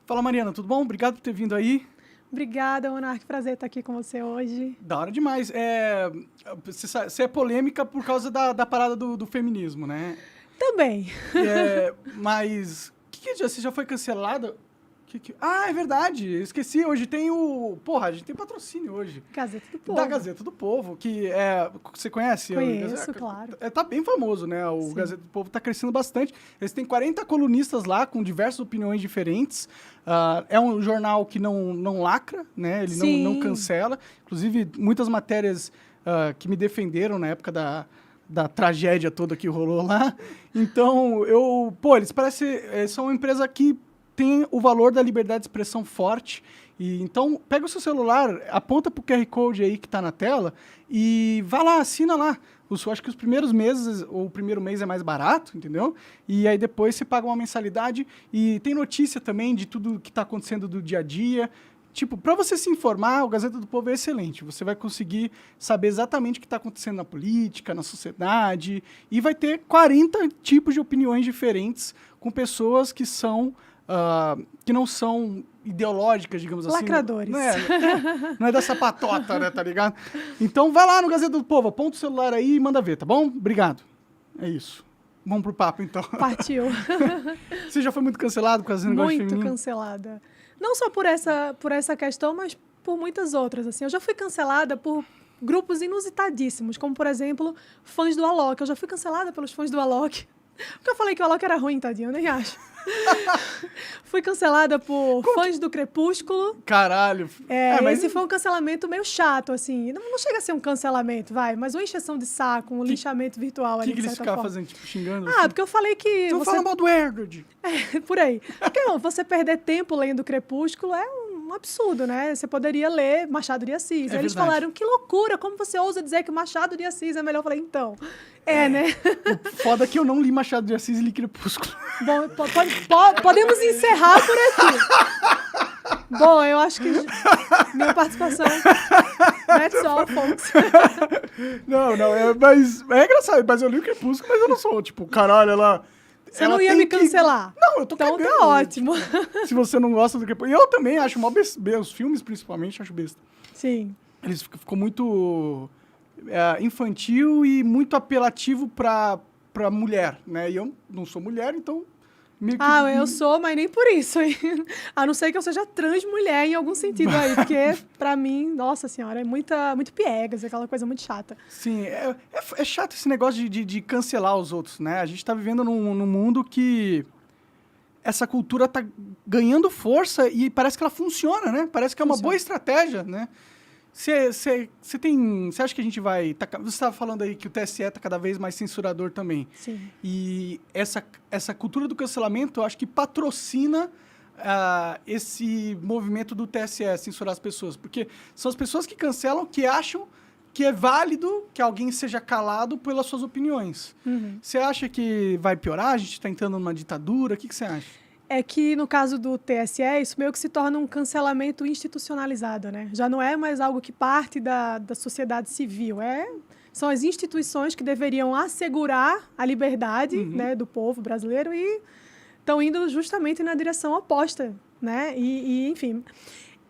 Fala, Mariana, tudo bom? Obrigado por ter vindo aí. Obrigada, Monark. Prazer estar aqui com você hoje. Da hora demais. Você é polêmica por causa da parada do feminismo, né? Também. Mas você já foi cancelada? É verdade. Eu esqueci. Hoje tem o... Porra, a gente tem patrocínio hoje. Gazeta do Povo. Da Gazeta do Povo, que é... Você conhece? Conheço, claro. Tá bem famoso, né? O Sim. Gazeta do Povo tá crescendo bastante. Eles têm 40 colunistas lá, com diversas opiniões diferentes. É um jornal que não lacra, né? Ele não cancela. Inclusive, muitas matérias que me defenderam na época da tragédia toda que rolou lá. Então, eles são uma empresa que tem o valor da liberdade de expressão forte. Então, pega o seu celular, aponta pro QR Code aí que tá na tela e vai lá, assina lá. Acho que os primeiros meses, ou o primeiro mês é mais barato, entendeu? E aí depois você paga uma mensalidade e tem notícia também de tudo que tá acontecendo do dia a dia. Tipo, para você se informar, o Gazeta do Povo é excelente. Você vai conseguir saber exatamente o que está acontecendo na política, na sociedade, e vai ter 40 tipos de opiniões diferentes com pessoas que não são ideológicas, digamos assim. Lacradores. Não é da sapatota, né, tá ligado? Então vai lá no Gazeta do Povo, aponta o celular aí e manda ver, tá bom? Obrigado. É isso. Vamos pro papo, então. Partiu. Você já foi muito cancelado por causa desse negócio feminino? Muito cancelada. Não só por essa questão, mas por muitas outras. Assim. Eu já fui cancelada por grupos inusitadíssimos, como, por exemplo, fãs do Alok. Eu já fui cancelada pelos fãs do Alok. Porque eu falei que o Alok era ruim, tadinho, eu nem acho. Fui cancelada por fãs do Crepúsculo. Caralho. Mas esse foi um cancelamento meio chato, assim. Não chega a ser um cancelamento, mas uma encheção de saco, um lixamento virtual ali, de certa forma. O que eles ficavam fazendo, tipo, xingando? Porque eu falei que... Então fala mal do Edward. Por aí. Porque você perder tempo lendo Crepúsculo é um absurdo, né? Você poderia ler Machado de Assis. Eles falaram, que loucura, como você ousa dizer que Machado de Assis é melhor? Eu falei, então, né? O foda é que eu não li Machado de Assis e li Crepúsculo. Bom, podemos encerrar por aqui. Bom, eu acho que minha participação... That's all, folks. Não, mas é engraçado, mas eu li o Crepúsculo, mas eu não sou, tipo, caralho, ela... Você não ia me cancelar? Não, eu tô então cagando. Tá ótimo. Tipo, se você não gosta do Crepúsculo... Eu também acho mó besta. Os filmes, principalmente, acho besta. Sim. Eles ficou muito infantil e muito apelativo pra mulher, né? E eu não sou mulher, então... Eu sou, mas nem por isso. A não ser que eu seja trans mulher em algum sentido aí. Porque, pra mim, nossa senhora, é muito piegas, aquela coisa muito chata. Sim, é chato esse negócio de cancelar os outros, né? A gente tá vivendo num mundo que essa cultura tá ganhando força e parece que ela funciona, né? Parece que é uma boa estratégia, né? Você acha que a gente vai... Você estava falando aí que o TSE está cada vez mais censurador também. Sim. E essa cultura do cancelamento, eu acho que patrocina esse movimento do TSE, censurar as pessoas. Porque são as pessoas que cancelam que acham que é válido que alguém seja calado pelas suas opiniões. Você acha que vai piorar? A gente está entrando numa ditadura? O que você acha? É que, no caso do TSE, isso meio que se torna um cancelamento institucionalizado, né? Já não é mais algo que parte da sociedade civil. São as instituições que deveriam assegurar a liberdade né, do povo brasileiro e estão indo justamente na direção oposta, né? Enfim,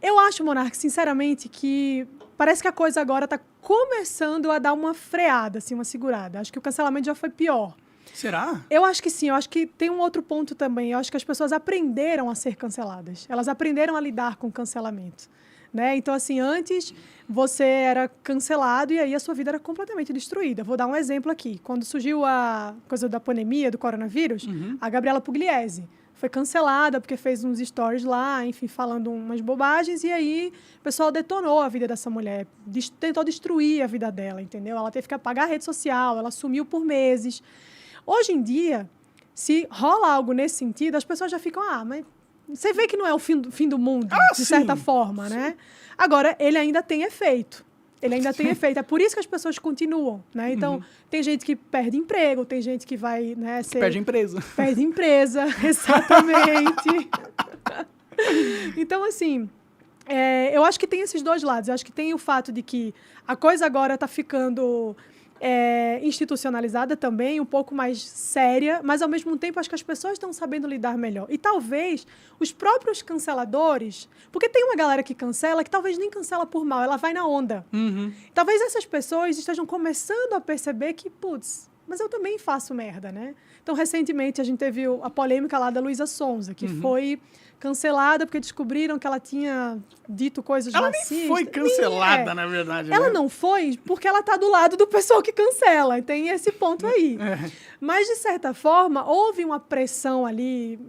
eu acho, Monark, sinceramente, que parece que a coisa agora está começando a dar uma freada, assim, uma segurada. Acho que o cancelamento já foi pior. Será? Eu acho que sim. Eu acho que tem um outro ponto também. Eu acho que as pessoas aprenderam a ser canceladas. Elas aprenderam a lidar com o cancelamento. Né? Então, assim, antes você era cancelado e aí a sua vida era completamente destruída. Vou dar um exemplo aqui. Quando surgiu a coisa da pandemia, do coronavírus, a Gabriela Pugliese foi cancelada porque fez uns stories lá, enfim, falando umas bobagens, e aí o pessoal detonou a vida dessa mulher, tentou destruir a vida dela, entendeu? Ela teve que apagar a rede social, ela sumiu por meses. Hoje em dia, se rola algo nesse sentido, as pessoas já ficam, mas você vê que não é o fim do mundo, de certa forma, né? Agora, ele ainda tem efeito. É por isso que as pessoas continuam, né? Então, tem gente que perde emprego, tem gente que vai, né, perde empresa. Perde empresa, exatamente. Então, assim, eu acho que tem esses dois lados. Eu acho que tem o fato de que a coisa agora está ficando institucionalizada também, um pouco mais séria, mas, ao mesmo tempo, acho que as pessoas estão sabendo lidar melhor. E talvez os próprios canceladores... Porque tem uma galera que cancela que talvez nem cancela por mal, ela vai na onda. Uhum. Talvez essas pessoas estejam começando a perceber que, putz, mas eu também faço merda, né? Então, recentemente, a gente teve a polêmica lá da Luísa Sonza, que foi cancelada porque descobriram que ela tinha dito coisas racistas. Ela nem foi cancelada, na verdade. Ela né? não foi porque ela tá do lado do pessoal que cancela. Tem esse ponto aí. Mas, de certa forma, houve uma pressão ali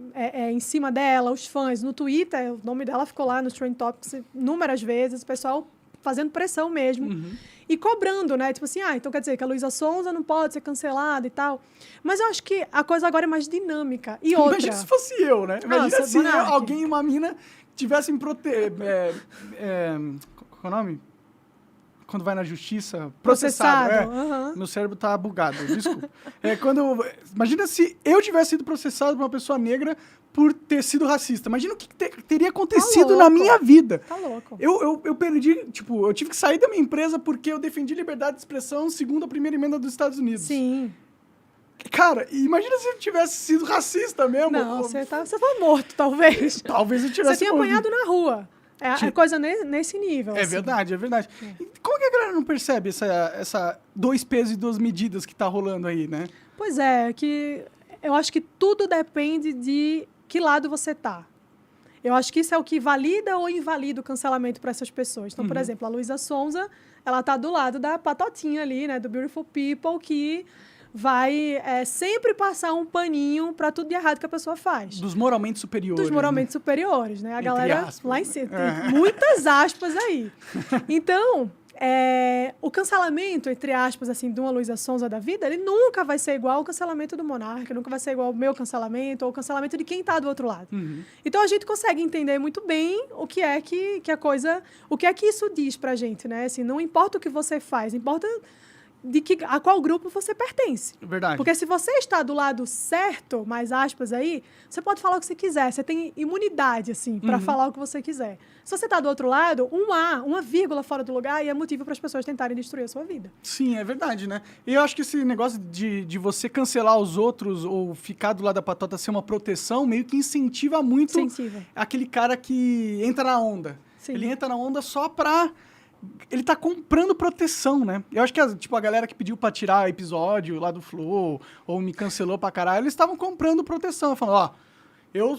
em cima dela, os fãs. No Twitter, o nome dela ficou lá nos Trend Topics inúmeras vezes, o pessoal fazendo pressão mesmo. E cobrando, né? Tipo assim, então quer dizer que a Luísa Sonza não pode ser cancelada e tal. Mas eu acho que a coisa agora é mais dinâmica. E outra... Imagina se fosse eu, né? Imagina se alguém, uma mina, tivesse me proteger... qual é o nome? Quando vai na justiça, processado. Meu cérebro tá bugado, desculpa. Imagina se eu tivesse sido processado por uma pessoa negra por ter sido racista. Imagina o que teria acontecido na minha vida. Tá louco. Eu perdi, eu tive que sair da minha empresa porque eu defendi liberdade de expressão segundo a primeira emenda dos Estados Unidos. Sim. Cara, imagina se eu tivesse sido racista mesmo. Não, você tá morto, talvez. Talvez eu tivesse Você tinha apanhado na rua. É coisa nesse nível. É verdade, é verdade. E como que a galera não percebe essa 2 pesos e 2 medidas que tá rolando aí, né? Pois é, que eu acho que tudo depende de que lado você tá. Eu acho que isso é o que valida ou invalida o cancelamento para essas pessoas. Então, por exemplo, a Luísa Sonza, ela tá do lado da patotinha ali, né, do Beautiful People, que vai sempre passar um paninho para tudo de errado que a pessoa faz. Dos moralmente superiores. Dos moralmente superiores, né? A Entre galera aspas. lá em cima. Tem muitas aspas aí. Então, o cancelamento, entre aspas, assim, de uma Luísa Sonza da vida, ele nunca vai ser igual ao cancelamento do Monarca, nunca vai ser igual ao meu cancelamento ou o cancelamento de quem está do outro lado. Então, a gente consegue entender muito bem o que é que a coisa... O que é que isso diz pra gente, né? Assim, não importa o que você faz, importa a qual grupo você pertence. Verdade. Porque se você está do lado certo, mais aspas aí, você pode falar o que você quiser. Você tem imunidade, assim, para falar o que você quiser. Se você está do outro lado, uma vírgula fora do lugar e é motivo para as pessoas tentarem destruir a sua vida. Sim, é verdade, né? E eu acho que esse negócio de você cancelar os outros ou ficar do lado da patota ser uma proteção, meio que incentiva muito aquele cara que entra na onda. Sim. Ele entra na onda só pra... Ele tá comprando proteção, né? Eu acho que a galera que pediu pra tirar episódio lá do Flow, ou me cancelou pra caralho, eles estavam comprando proteção. Falando, eu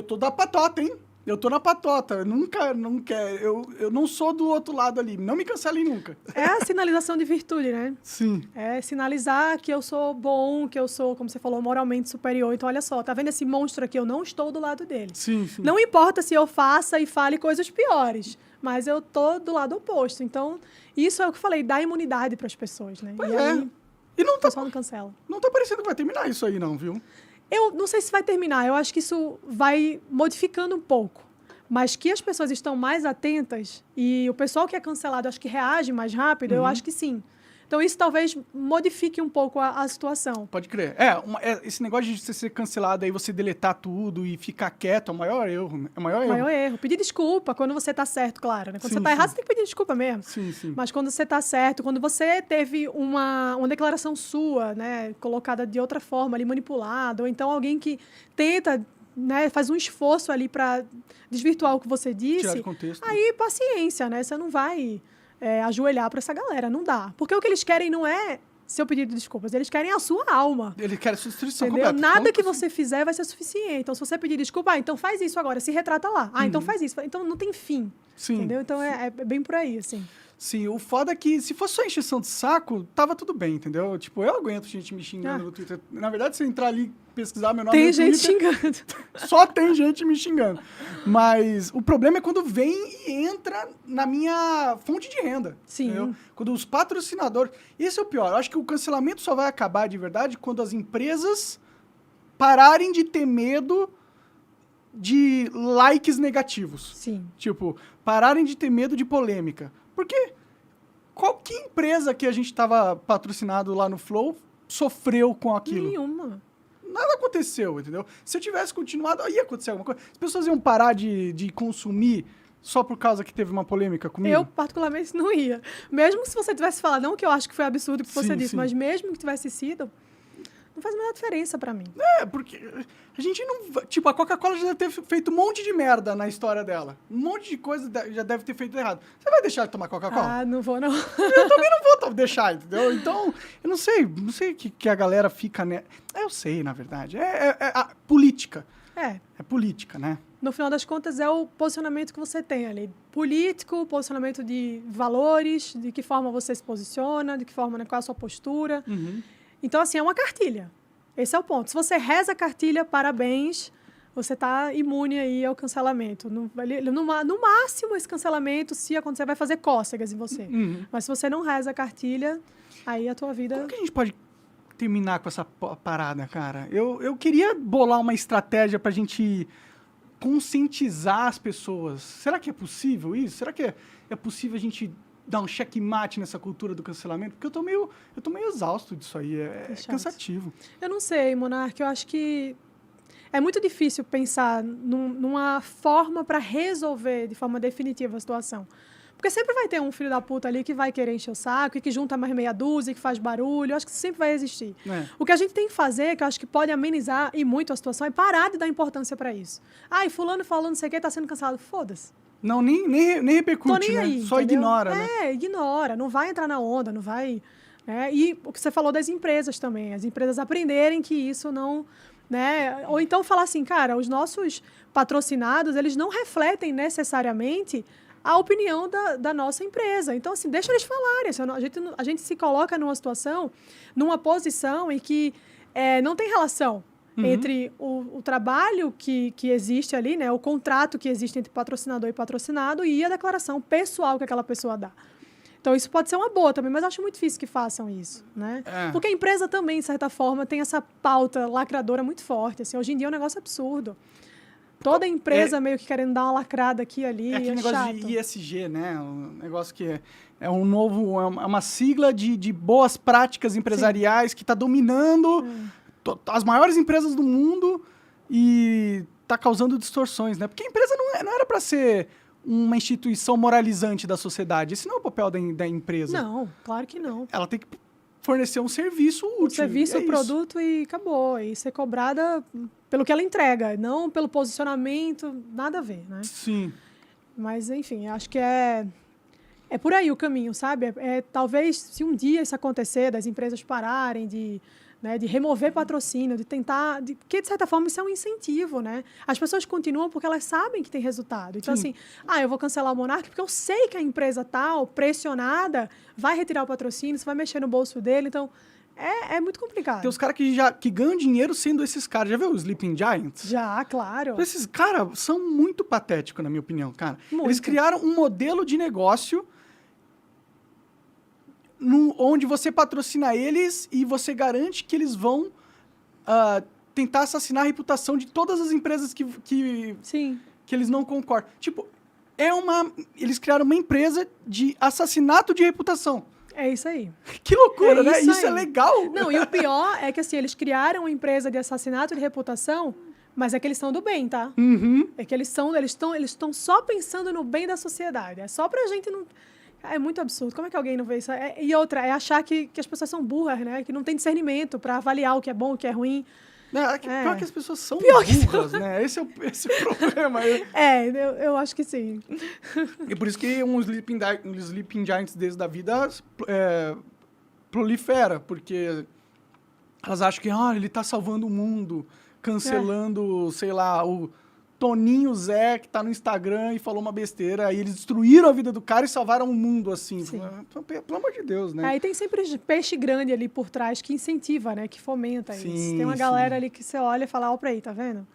tô da patota, hein? Eu tô na patota. Eu não sou do outro lado ali. Não me cancelem nunca. É a sinalização de virtude, né? Sim. É sinalizar que eu sou bom, que eu sou, como você falou, moralmente superior. Então, olha só, tá vendo esse monstro aqui? Eu não estou do lado dele. Sim. Não importa se eu faça e fale coisas piores, mas eu tô do lado oposto. Então, isso é o que eu falei, dá imunidade para as pessoas, né? Pois aí, e não tá, só não cancela. Não tá parecendo que vai terminar isso aí, não, viu? Eu não sei se vai terminar. Eu acho que isso vai modificando um pouco. Mas que as pessoas estão mais atentas e o pessoal que é cancelado, acho que reage mais rápido, eu acho que sim. Então, isso talvez modifique um pouco a situação. Pode crer. Esse negócio de você ser cancelado aí, você deletar tudo e ficar quieto é o maior erro. É o maior erro. Pedir desculpa quando você tá certo, claro. Né? Quando você tá errado, você tem que pedir desculpa mesmo. Sim. Mas quando você tá certo, quando você teve uma declaração sua, né, colocada de outra forma, ali manipulada, ou então alguém que tenta... Né, faz um esforço ali para desvirtuar o que você disse. Tirar de contexto. Aí, paciência, né? Você não vai ajoelhar para essa galera, não dá. Porque o que eles querem não é seu pedido de desculpas, eles querem a sua alma. Eles querem a sua destruição completa. completa. Nada que você fizer vai ser suficiente. Então, se você pedir desculpa, então faz isso agora, se retrata lá. Então faz isso. Então, não tem fim. Sim. Entendeu? Então, é bem por aí, assim. Sim, o foda é que se fosse só encheção de saco, tava tudo bem, entendeu? Tipo, eu aguento gente me xingando no Twitter. Na verdade, se eu entrar ali e pesquisar meu nome tem no Twitter... Tem gente xingando. Só tem gente me xingando. Mas o problema é quando vem e entra na minha fonte de renda. Sim. Entendeu? Quando os patrocinadores... Esse é o pior. Eu acho que o cancelamento só vai acabar de verdade quando as empresas pararem de ter medo de likes negativos. Sim. Tipo, pararem de ter medo de polêmica. Porque qualquer empresa que a gente estava patrocinado lá no Flow sofreu com aquilo. Nenhuma. Nada aconteceu, entendeu? Se eu tivesse continuado, ia acontecer alguma coisa. As pessoas iam parar de consumir só por causa que teve uma polêmica comigo? Eu, particularmente, não ia. Mesmo se você tivesse falado, não que eu acho que foi absurdo o que você disse, sim. mas mesmo que tivesse sido, não faz a menor diferença pra mim. Porque a gente não... Tipo, a Coca-Cola já deve ter feito um monte de merda na história dela. Um monte de coisa já deve ter feito errado. Você vai deixar de tomar Coca-Cola? Ah, não vou, não. Eu também não vou deixar, entendeu? Então, eu não sei que a galera fica... Eu sei, na verdade. É a política. É política, né? No final das contas, é o posicionamento que você tem ali. Político, posicionamento de valores, de que forma você se posiciona, de que forma, né, qual é a sua postura. Uhum. Então, assim, é uma cartilha. Esse é o ponto. Se você reza a cartilha, parabéns, você está imune aí ao cancelamento. No máximo, esse cancelamento, se acontecer, vai fazer cócegas em você. Uhum. Mas se você não reza a cartilha, aí a tua vida... Como que a gente pode terminar com essa parada, cara? Eu queria bolar uma estratégia pra gente conscientizar as pessoas. Será que é possível isso? Será que é possível a gente dar um checkmate nessa cultura do cancelamento? Porque eu tô meio exausto disso aí. É cansativo. Eu não sei, Monark. Eu acho que é muito difícil pensar numa forma para resolver de forma definitiva a situação. Porque sempre vai ter um filho da puta ali que vai querer encher o saco e que junta mais meia dúzia, que faz barulho. Eu acho que sempre vai existir. O que a gente tem que fazer, que eu acho que pode amenizar e muito a situação, é parar de dar importância para isso. E fulano falando não sei o que, tá sendo cancelado. Foda-se. Não, nem repercute, né? Aí, só entendeu? ignora, né? Ignora. Não vai entrar na onda, não vai... Né? E o que você falou das empresas também. As empresas aprenderem que isso não... Né? Ou então falar assim, cara, os nossos patrocinados, eles não refletem necessariamente a opinião da nossa empresa. Então, assim, deixa eles falarem. Assim, a gente se coloca numa situação, numa posição em que não tem relação entre o trabalho que existe ali, né, o contrato que existe entre patrocinador e patrocinado e a declaração pessoal que aquela pessoa dá. Então, isso pode ser uma boa também, mas acho muito difícil que façam isso, né? Porque a empresa também, de certa forma, tem essa pauta lacradora muito forte. Assim, hoje em dia é um negócio absurdo. Toda empresa meio que querendo dar uma lacrada aqui e ali. É aquele negócio chato. de ISG, né? Um negócio que é uma sigla de boas práticas empresariais que está dominando as maiores empresas do mundo e está causando distorções, né? Porque a empresa não era para ser uma instituição moralizante da sociedade. Esse não é o papel da empresa. Não, claro que não. Ela tem que fornecer um serviço útil. Um serviço, produto e acabou. E ser cobrada pelo que ela entrega, não pelo posicionamento, nada a ver, né? Sim. Mas, enfim, acho que é por aí o caminho, sabe? Talvez, se um dia isso acontecer, das empresas pararem de remover patrocínio, de tentar... Porque, de certa forma, isso é um incentivo, né? As pessoas continuam porque elas sabem que tem resultado. Então, assim, eu vou cancelar o Monark porque eu sei que a empresa tal, pressionada, vai retirar o patrocínio, isso vai mexer no bolso dele. Então, é muito complicado. Tem os caras que ganham dinheiro sendo esses caras. Já viu os Sleeping Giants? Já, claro. Esses caras são muito patéticos, na minha opinião, cara. Muito. Eles criaram um modelo de negócio onde você patrocina eles e você garante que eles vão tentar assassinar a reputação de todas as empresas que eles não concordam. Tipo, eles criaram uma empresa de assassinato de reputação. É isso aí. Que loucura, né? Isso é legal. Não, e o pior é que, assim, eles criaram uma empresa de assassinato de reputação, mas é que eles são do bem, tá? É que eles estão só pensando no bem da sociedade. É só pra gente não... É muito absurdo. Como é que alguém não vê isso? E outra, é achar que as pessoas são burras, né? Que não tem discernimento para avaliar o que é bom, o que é ruim. Pior que as pessoas são burras, né? Esse é o problema. Eu acho que sim. E por isso que um Sleeping Giants desses da vida prolifera, porque elas acham que ele tá salvando o mundo, cancelando, sei lá, o Toninho Zé, que tá no Instagram e falou uma besteira, aí eles destruíram a vida do cara e salvaram o mundo, assim. Pelo amor de Deus, né? Aí tem sempre peixe grande ali por trás que incentiva, né? Que fomenta isso. Tem uma galera ali que você olha e fala, pra aí, tá vendo?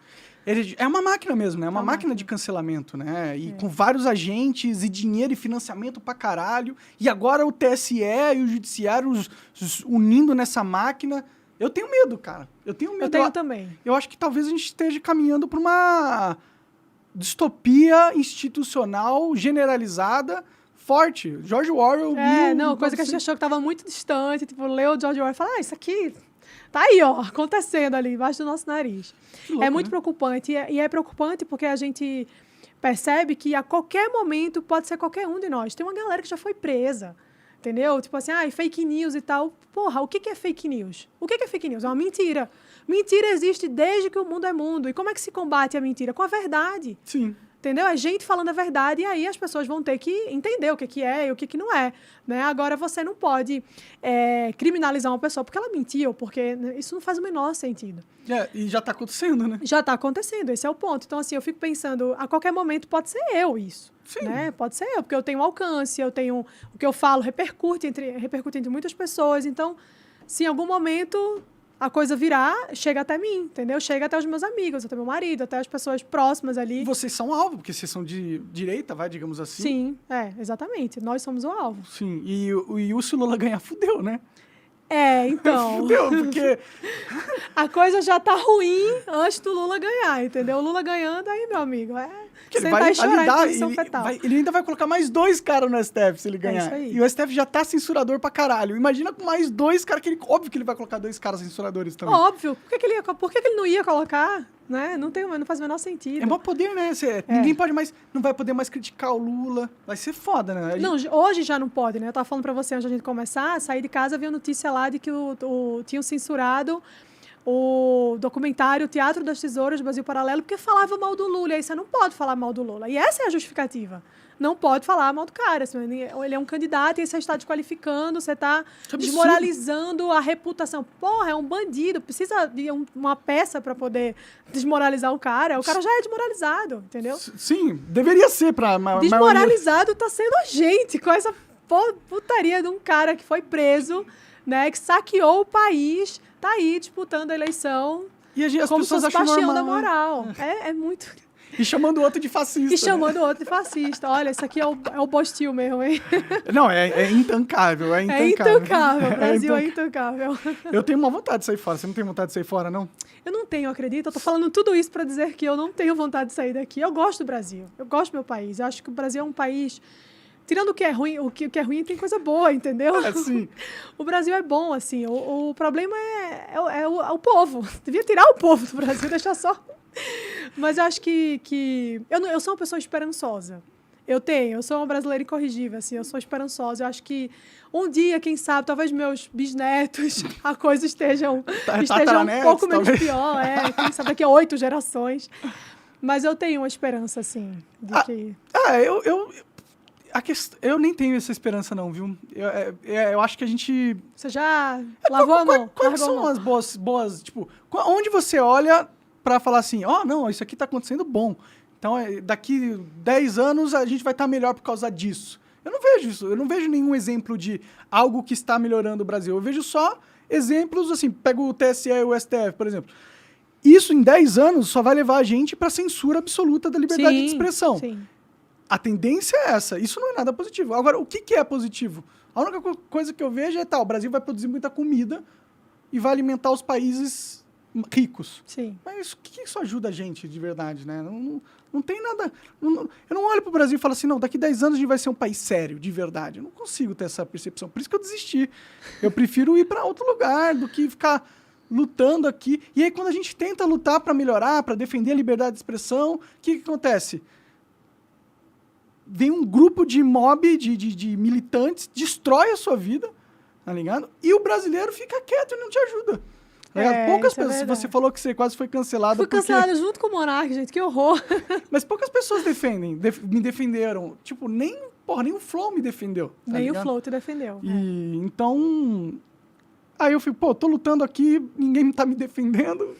É uma máquina mesmo, né? É uma máquina de cancelamento, né? E com vários agentes e dinheiro e financiamento pra caralho. E agora o TSE e o Judiciário unindo nessa máquina... Eu tenho medo, cara. Eu tenho medo. Eu tenho também. Eu acho que talvez a gente esteja caminhando para uma distopia institucional generalizada forte. George Orwell... coisa que a gente achou que estava muito distante. Tipo, leu o George Orwell e falou, isso aqui tá aí, ó, acontecendo ali, embaixo do nosso nariz. Louco, é muito né? preocupante. E é preocupante porque a gente percebe que a qualquer momento pode ser qualquer um de nós. Tem uma galera que já foi presa, entendeu? Tipo assim, fake news e tal. Porra, o que é fake news? O que é fake news? É uma mentira. Mentira existe desde que o mundo é mundo. E como é que se combate a mentira? Com a verdade. Sim. Entendeu? É gente falando a verdade e aí as pessoas vão ter que entender o que é e o que não é. Né? Agora, você não pode criminalizar uma pessoa porque ela mentiu, porque isso não faz o menor sentido. E já está acontecendo, né? Já está acontecendo, esse é o ponto. Então, assim, eu fico pensando, a qualquer momento pode ser eu isso. Sim. Né? Pode ser eu, porque eu tenho alcance, eu tenho... O que eu falo repercute entre muitas pessoas. Então, se em algum momento a coisa virar, chega até mim, entendeu? Chega até os meus amigos, até meu marido, até as pessoas próximas ali. E vocês são alvo, porque vocês são de direita, digamos assim. Sim, exatamente. Nós somos o alvo. Sim, e se o Lula ganhar, fudeu, né? Então... Fudeu, porque... a coisa já tá ruim antes do Lula ganhar, entendeu? O Lula ganhando, aí, meu amigo, ele vai chorar dar, em posição fetal. ele ainda vai colocar mais 2 caras no STF se ele ganhar. Isso aí. E o STF já tá censurador pra caralho. Imagina com mais 2 caras, óbvio que ele vai colocar 2 caras censuradores também. Óbvio. Por que ele não ia colocar? Né? Não faz o menor sentido. É maior poder, né? Ninguém pode mais... Não vai poder mais criticar o Lula. Vai ser foda, né? Não, hoje já não pode, né? Eu tava falando pra você antes da gente começar, sair de casa, vi a notícia lá de que tinham censurado o documentário Teatro das Tesouras do Brasil Paralelo, porque falava mal do Lula. E aí você não pode falar mal do Lula. E essa é a justificativa. Não pode falar mal do cara. Ele é um candidato e aí você está desqualificando, você está desmoralizando a reputação. Porra, é um bandido. Precisa de uma peça para poder desmoralizar o cara. O cara já é desmoralizado, entendeu? Sim, deveria ser para desmoralizado está sendo a gente com essa putaria de um cara que foi preso, né, que saqueou o país, tá aí disputando a eleição. E as como pessoas se fosse acham bastião normal, da moral. É muito... E chamando o outro de fascista. E chamando o outro de fascista. Olha, isso aqui é o Bostil mesmo, hein? Não, é intancável, é intancável. É intancável, o Brasil é intancável. Eu tenho uma vontade de sair fora. Você não tem vontade de sair fora, não? Eu não tenho, acredita? Eu tô falando tudo isso para dizer que eu não tenho vontade de sair daqui. Eu gosto do Brasil. Eu gosto do meu país. Eu acho que o Brasil é um país... Tirando o que é ruim, o que é ruim tem coisa boa, entendeu? Sim. O Brasil é bom, assim. O problema é o povo. Devia tirar o povo do Brasil, deixar só... Mas eu acho que eu sou uma pessoa esperançosa. Eu sou uma brasileira incorrigível, assim, eu sou esperançosa. Eu acho que um dia, quem sabe, talvez meus bisnetos, a coisa esteja um pouco menos pior. Quem sabe daqui a 8 gerações. Mas eu tenho uma esperança, assim, de que... Eu nem tenho essa esperança, não, viu? Eu acho que a gente... Você já lavou a mão? Quais são as boas... Tipo, onde você olha para falar assim, não, isso aqui tá acontecendo bom. Então, daqui 10 anos a gente vai estar melhor por causa disso. Eu não vejo isso. Eu não vejo nenhum exemplo de algo que está melhorando o Brasil. Eu vejo só exemplos, assim, pego o TSE e o STF, por exemplo. Isso, em 10 anos, só vai levar a gente para censura absoluta da liberdade de expressão. Sim. A tendência é essa. Isso não é nada positivo. Agora, o que é positivo? A única coisa que eu vejo é, o Brasil vai produzir muita comida e vai alimentar os países ricos. Sim. Mas o que isso ajuda a gente de verdade, né? Não tem nada... eu não olho para o Brasil e falo assim, não, daqui 10 anos a gente vai ser um país sério, de verdade. Eu não consigo ter essa percepção. Por isso que eu desisti. Eu prefiro ir para outro lugar do que ficar lutando aqui. E aí, quando a gente tenta lutar para melhorar, para defender a liberdade de expressão, o que acontece? Vem um grupo de mob, de militantes, destrói a sua vida, tá ligado? E o brasileiro fica quieto e não te ajuda. Poucas pessoas... Você falou que você quase foi cancelado. Fui cancelada junto com o Monark, gente, que horror. Mas poucas pessoas me defenderam. Tipo, nem o Flow me defendeu. Tá nem ligado? o Flow te defendeu. E então... Aí eu fico, tô lutando aqui, ninguém tá me defendendo.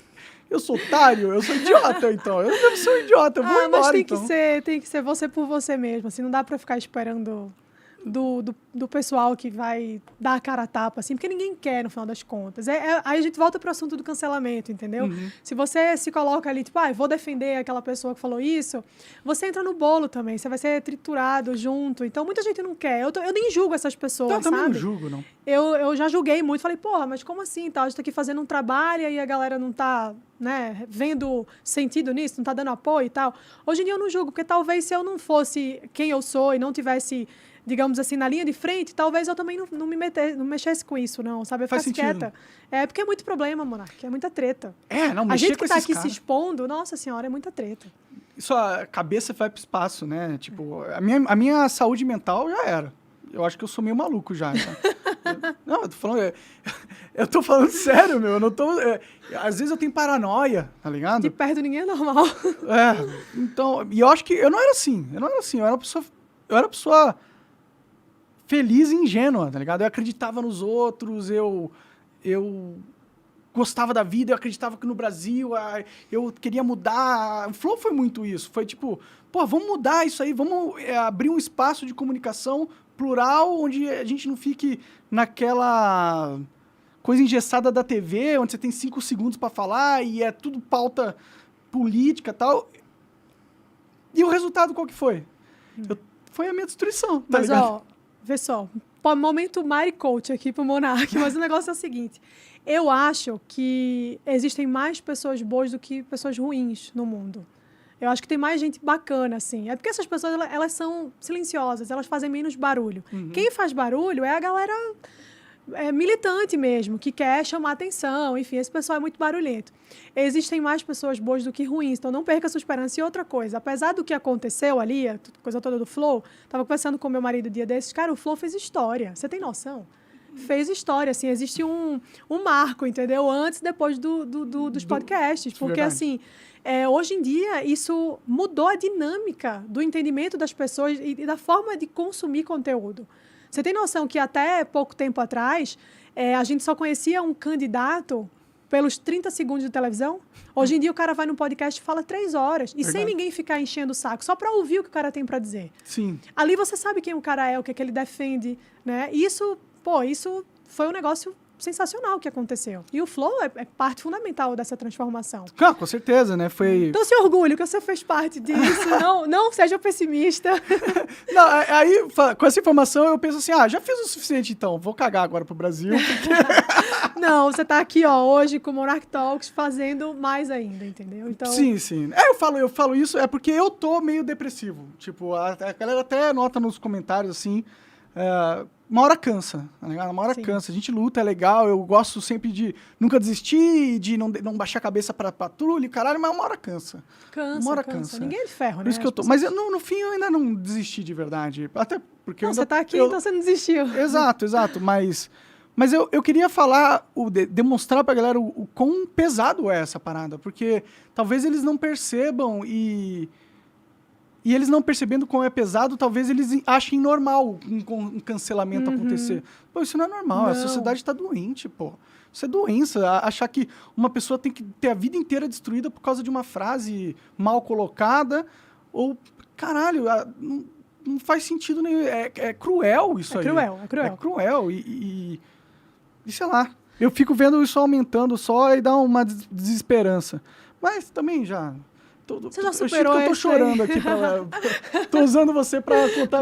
Eu sou otário, eu sou idiota, então. Eu devo ser um idiota, eu vou embora, mas então. Tem que ser você por você mesmo. Assim, não dá pra ficar esperando do pessoal que vai dar a cara a tapa, assim, porque ninguém quer, no final das contas. Aí a gente volta pro assunto do cancelamento, entendeu? Uhum. Se você se coloca ali, tipo, vou defender aquela pessoa que falou isso, você entra no bolo também, você vai ser triturado junto. Então, muita gente não quer. Eu nem julgo essas pessoas, sabe? Eu também não julgo, não. Eu já julguei muito, falei, porra, mas como assim? Tá? A gente tá aqui fazendo um trabalho e a galera não tá, né, vendo sentido nisso, não tá dando apoio e tal. Hoje em dia eu não julgo, porque talvez se eu não fosse quem eu sou e não tivesse, digamos assim, na linha de frente, talvez eu também não mexesse com isso, não, sabe? Eu ficasse quieta. Porque é muito problema, Monark, é muita treta. Não, a gente que com tá aqui se expondo, nossa senhora, é muita treta. sua cabeça vai pro espaço, né? Tipo, a minha saúde mental já era. Eu acho que eu sou meio maluco já. Não, eu tô falando sério, meu. Eu não tô... às vezes eu tenho paranoia, tá ligado? De perto ninguém é normal. Então... E eu acho que eu não era assim. Eu era uma pessoa feliz e ingênua, tá ligado? Eu acreditava nos outros, eu gostava da vida, eu acreditava que no Brasil eu queria mudar. O Flow foi muito isso. Foi tipo, pô, vamos mudar isso aí, vamos abrir um espaço de comunicação plural, onde a gente não fique naquela coisa engessada da TV, onde você tem 5 segundos para falar e é tudo pauta política e tal. E o resultado qual que foi? Foi a minha destruição, tá Mas, ligado? ó, vê só, momento Mari Coach aqui pro Monark, mas o negócio é o seguinte, eu acho que existem mais pessoas boas do que pessoas ruins no mundo. Eu acho que tem mais gente bacana, assim. É porque essas pessoas, elas são silenciosas, elas fazem menos barulho. Quem faz barulho é a galera militante mesmo, que quer chamar atenção. Enfim, esse pessoal é muito barulhento. Existem mais pessoas boas do que ruins, então não perca a sua esperança. E outra coisa, apesar do que aconteceu ali, a coisa toda do Flow, estava conversando com meu marido um dia desses, cara, o Flow fez história. Você tem noção? Fez história, assim, existe um marco, entendeu? Antes e depois dos podcasts. Porque, verdade. assim, hoje em dia, isso mudou a dinâmica do entendimento das pessoas e da forma de consumir conteúdo. Você tem noção que até pouco tempo atrás, a gente só conhecia um candidato pelos 30 segundos de televisão? Hoje em dia, o cara vai no podcast e fala 3 horas. E sem ninguém ficar enchendo o saco, só para ouvir o que o cara tem para dizer. Sim. Ali você sabe quem o cara é, o que é que ele defende, né? E isso foi um negócio sensacional que aconteceu. E o Flow é parte fundamental dessa transformação. Claro, com certeza, né? Foi... Então, se orgulho que você fez parte disso. não seja pessimista. Não, aí, com essa informação, eu penso assim, já fiz o suficiente, então. Vou cagar agora pro Brasil. Porque... Não, você tá aqui, ó, hoje com o Monark Talks fazendo mais ainda, entendeu? Então... Sim. Eu falo isso, é porque eu tô meio depressivo. Tipo, a galera até nota nos comentários, assim... uma hora cansa, tá ligado? Uma hora cansa. A gente luta, é legal. Eu gosto sempre de nunca desistir, de não baixar a cabeça pra patrulha, caralho, mas uma hora cansa. Uma hora cansa. Ninguém é de ferro, né? Por isso que eu tô. Mas no fim eu ainda não desisti de verdade. Até porque você tá aqui, então você não desistiu. Exato. Mas eu queria falar, demonstrar pra galera o quão pesado é essa parada. Porque talvez eles não percebam e eles não percebendo como é pesado, talvez eles achem normal um cancelamento acontecer. Pô, isso não é normal, a sociedade está doente, pô. Isso é doença, achar que uma pessoa tem que ter a vida inteira destruída por causa de uma frase mal colocada, caralho, não faz sentido nenhum, é cruel isso aí. É cruel e sei lá, eu fico vendo isso aumentando só e dá uma desesperança. Mas também já... Você já superou eu tô chorando aqui. Tô usando você pra contar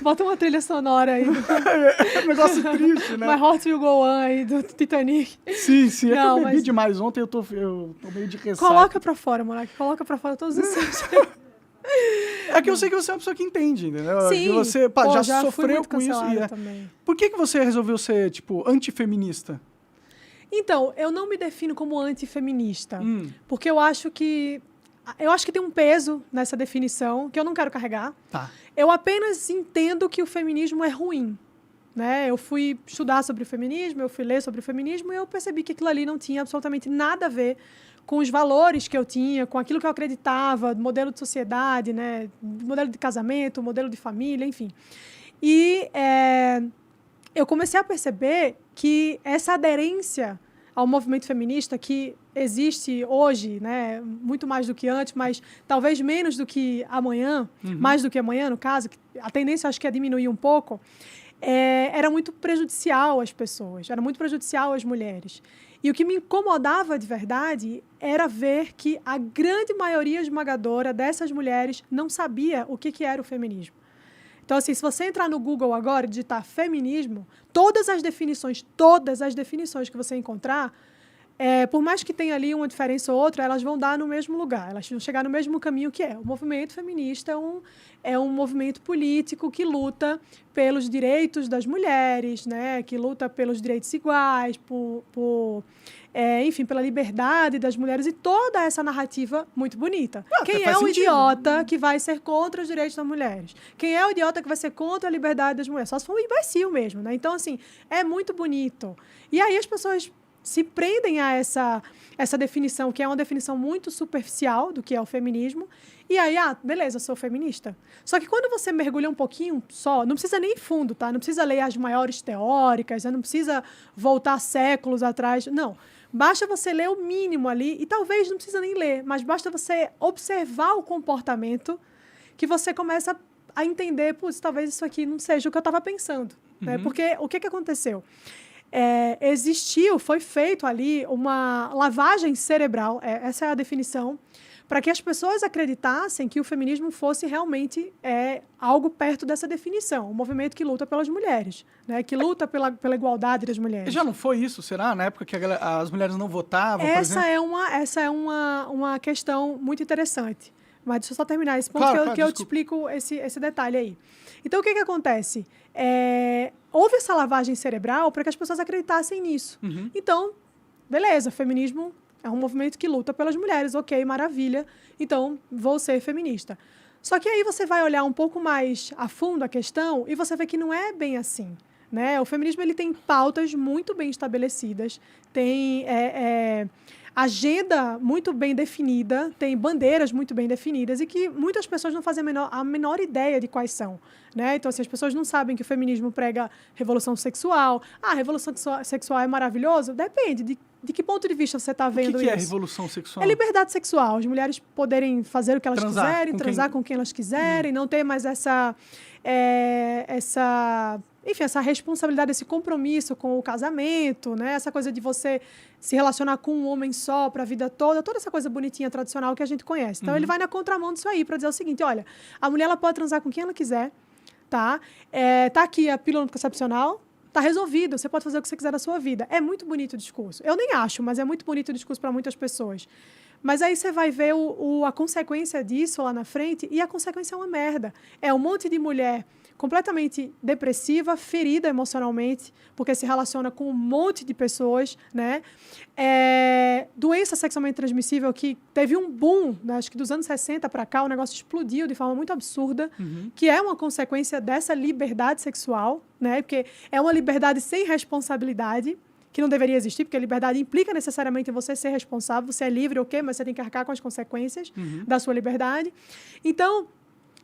Bota uma trilha sonora aí. É um negócio triste, né? My Heart Will Go On aí, do Titanic. Sim. Não, que eu bebi demais ontem, eu tô meio de ressaca. Coloca pra fora, moleque. Coloca pra fora todos os seus... É que eu sei que você é uma pessoa que entende, entendeu? Sim. Que você já sofreu com isso. Também. Por que você resolveu ser, tipo, antifeminista? Então, eu não me defino como antifeminista. Porque eu acho que tem um peso nessa definição que eu não quero carregar. Tá. Eu apenas entendo que o feminismo é ruim. Né? Eu fui estudar sobre o feminismo, eu fui ler sobre o feminismo e eu percebi que aquilo ali não tinha absolutamente nada a ver com os valores que eu tinha, com aquilo que eu acreditava, modelo de sociedade, né? Modelo de casamento, modelo de família, enfim. E eu comecei a perceber que essa aderência ao movimento feminista que existe hoje, né, muito mais do que antes, mas talvez menos do que amanhã, mais do que amanhã, no caso, a tendência acho que é diminuir um pouco, era muito prejudicial às pessoas, era muito prejudicial às mulheres. E o que me incomodava de verdade era ver que a grande maioria esmagadora dessas mulheres não sabia o que era o feminismo. Então, assim, se você entrar no Google agora e digitar feminismo, todas as definições que você encontrar por mais que tenha ali uma diferença ou outra, elas vão dar no mesmo lugar, elas vão chegar no mesmo caminho que é. O movimento feminista é um movimento político que luta pelos direitos das mulheres, né? Que luta pelos direitos iguais, enfim, pela liberdade das mulheres e toda essa narrativa muito bonita. Quem é o idiota que vai ser contra os direitos das mulheres? Quem é o idiota que vai ser contra a liberdade das mulheres? Só se for um imbecil mesmo, né? Então, assim, é muito bonito. E aí as pessoas se prendem a essa definição, que é uma definição muito superficial do que é o feminismo, e aí, beleza, eu sou feminista. Só que quando você mergulha um pouquinho só, não precisa nem fundo, tá? Não precisa ler as maiores teóricas, não precisa voltar séculos atrás, não. Basta você ler o mínimo ali, e talvez não precisa nem ler, mas basta você observar o comportamento que você começa a entender, putz, talvez isso aqui não seja o que eu estava pensando. Né? Porque o que aconteceu? Foi feito ali uma lavagem cerebral, essa é a definição, para que as pessoas acreditassem que o feminismo fosse realmente algo perto dessa definição, um movimento que luta pelas mulheres, né? Que luta pela igualdade das mulheres. Já não foi isso, será? Na época que as mulheres não votavam, por exemplo? Essa é uma questão muito interessante. Mas deixa eu só terminar esse ponto, que eu te explico esse detalhe aí. Então, o que acontece? Houve essa lavagem cerebral para que as pessoas acreditassem nisso. Então, beleza, feminismo é um movimento que luta pelas mulheres, ok, maravilha, então vou ser feminista. Só que aí você vai olhar um pouco mais a fundo a questão e você vê que não é bem assim. Né? O feminismo ele tem pautas muito bem estabelecidas, tem agenda muito bem definida, tem bandeiras muito bem definidas e que muitas pessoas não fazem a menor ideia de quais são. Né? Então, assim, as pessoas não sabem que o feminismo prega revolução sexual. A revolução sexual é maravilhoso? Depende de que ponto de vista você está vendo isso. O que é revolução sexual? É liberdade sexual. As mulheres poderem fazer o que elas quiserem, transar com quem elas quiserem, não ter mais essa responsabilidade, esse compromisso com o casamento, né? Essa coisa de você se relacionar com um homem só para a vida toda essa coisa bonitinha, tradicional que a gente conhece. Então, ele vai na contramão disso aí para dizer o seguinte, olha, a mulher ela pode transar com quem ela quiser, tá? Tá aqui a pílula anticoncepcional, tá resolvido, você pode fazer o que você quiser na sua vida. É muito bonito o discurso. Eu nem acho, mas é muito bonito o discurso para muitas pessoas. Mas aí você vai ver a consequência disso lá na frente e a consequência é uma merda. É um monte de mulher completamente depressiva, ferida emocionalmente, porque se relaciona com um monte de pessoas, né? Doença sexualmente transmissível que teve um boom, né? Acho que dos anos 60 para cá, o negócio explodiu de forma muito absurda, que é uma consequência dessa liberdade sexual, né? Porque é uma liberdade sem responsabilidade, que não deveria existir, porque a liberdade implica necessariamente você ser responsável, você é livre, ok, mas você tem que arcar com as consequências da sua liberdade. Então,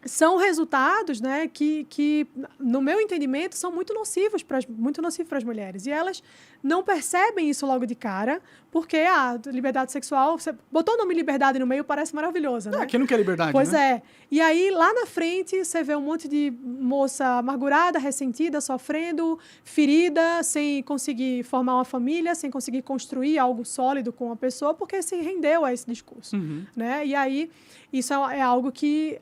são resultados, né, que, no meu entendimento, são muito nocivos para as mulheres. E elas não percebem isso logo de cara, porque a liberdade sexual... Você botou o nome liberdade no meio, parece maravilhoso, né? Quem não quer liberdade, pois né? É. E aí, lá na frente, você vê um monte de moça amargurada, ressentida, sofrendo, ferida, sem conseguir formar uma família, sem conseguir construir algo sólido com a pessoa, porque se rendeu a esse discurso. Né? E aí, isso é algo que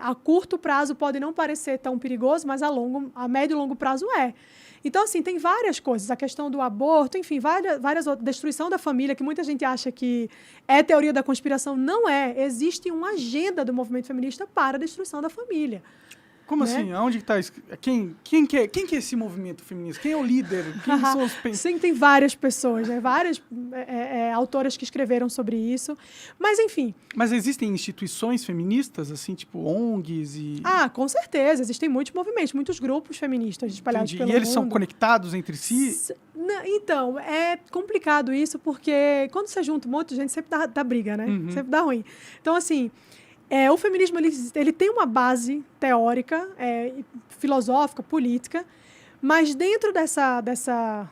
a curto prazo pode não parecer tão perigoso, mas a médio e longo prazo é. Então, assim, tem várias coisas. A questão do aborto, enfim, várias outras. Destruição da família, que muita gente acha que é teoria da conspiração. Não é. Existe uma agenda do movimento feminista para a destruição da família. Como né? assim? Aonde está? Quem que é esse movimento feminista? Quem é o líder? Quem são os Sim, tem várias pessoas, né? Várias autoras que escreveram sobre isso. Mas, enfim... Mas existem instituições feministas, assim, tipo ONGs e... com certeza. Existem muitos movimentos, muitos grupos feministas espalhados pelo mundo. E eles são conectados entre si? Então, é complicado isso, porque quando você junta um monte de gente, sempre dá briga, né? Sempre dá ruim. Então, assim... o feminismo ele tem uma base teórica, filosófica, política, mas dentro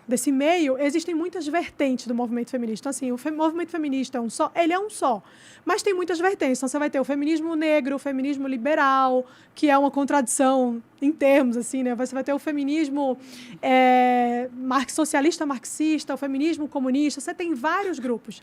desse meio existem muitas vertentes do movimento feminista. Então, assim, o movimento feminista ele é um só, mas tem muitas vertentes. Então, você vai ter o feminismo negro, o feminismo liberal, que é uma contradição em termos, assim, né? Você vai ter o feminismo socialista marxista, o feminismo comunista. Você tem vários grupos.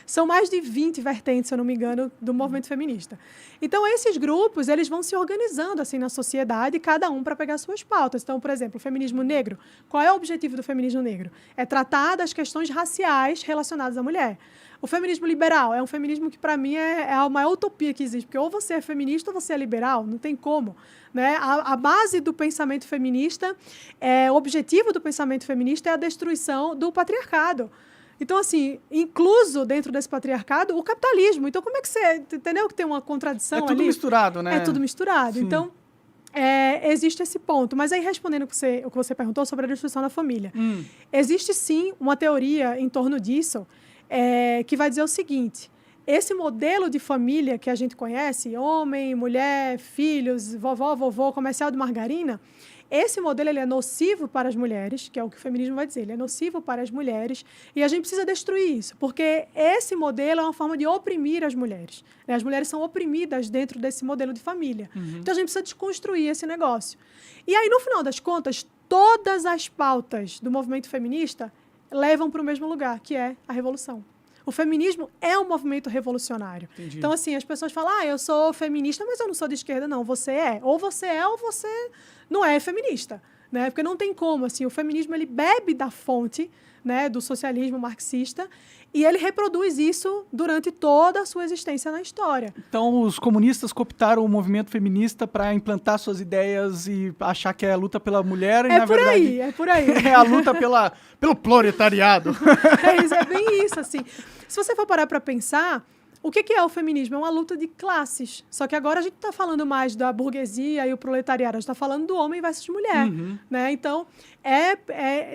São mais de 20 vertentes, se eu não me engano, do movimento feminista. Então, esses grupos, eles vão se organizando, assim, na sociedade, cada um para pegar suas pautas. Então, por exemplo, o feminismo negro. Qual é o objetivo do feminismo negro? É tratar das questões raciais relacionadas à mulher. O feminismo liberal é um feminismo que, para mim, é a maior utopia que existe, porque ou você é feminista ou você é liberal, não tem como. Né? A base do pensamento feminista, o objetivo do pensamento feminista é a destruição do patriarcado. Então, assim, incluso dentro desse patriarcado, o capitalismo. Então, como é que você... Entendeu que tem uma contradição ali? É tudo misturado, né? É tudo misturado. Sim. Então, existe esse ponto. Mas aí, respondendo o que você perguntou sobre a destruição da família. Existe, sim, uma teoria em torno disso, que vai dizer o seguinte: esse modelo de família que a gente conhece, homem, mulher, filhos, vovó, vovô, comercial de margarina, esse modelo ele é nocivo para as mulheres, que é o que o feminismo vai dizer, ele é nocivo para as mulheres, e a gente precisa destruir isso, porque esse modelo é uma forma de oprimir as mulheres. Né? As mulheres são oprimidas dentro desse modelo de família. Então, a gente precisa desconstruir esse negócio. E aí, no final das contas, todas as pautas do movimento feminista levam para o mesmo lugar, que é a revolução. O feminismo é um movimento revolucionário. Entendi. Então, assim, as pessoas falam, eu sou feminista, mas eu não sou de esquerda, não. Você é. Ou você não é feminista. Né? Porque não tem como. Assim, o feminismo ele bebe da fonte, né, do socialismo marxista e ele reproduz isso durante toda a sua existência na história. Então, os comunistas cooptaram o movimento feminista para implantar suas ideias e achar que é a luta pela mulher. É por aí. É a luta pelo proletariado. É bem isso, assim. Se você for parar para pensar, o que é o feminismo? É uma luta de classes. Só que agora a gente está falando mais da burguesia e o proletariado. A gente está falando do homem versus mulher. Né? Então,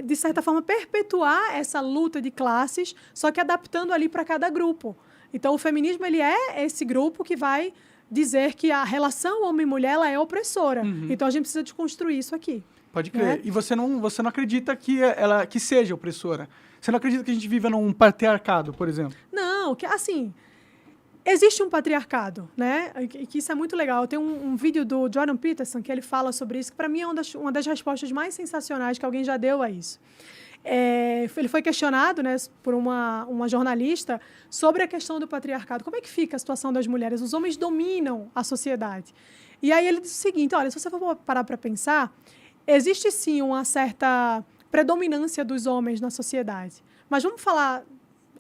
de certa forma, perpetuar essa luta de classes, só que adaptando ali para cada grupo. Então, o feminismo ele é esse grupo que vai dizer que a relação homem-mulher ela é opressora. Então, a gente precisa desconstruir isso aqui. Pode crer. Né? E você não acredita que seja opressora? Você não acredita que a gente viva num patriarcado, por exemplo? Não, que assim... Existe um patriarcado, né? E que isso é muito legal. Tem um vídeo do Jordan Peterson que ele fala sobre isso, que para mim é uma das respostas mais sensacionais que alguém já deu a isso. Ele foi questionado, né, por uma jornalista sobre a questão do patriarcado. Como é que fica a situação das mulheres? Os homens dominam a sociedade. E aí ele disse o seguinte, olha, se você for parar para pensar, existe sim uma certa predominância dos homens na sociedade. Mas vamos falar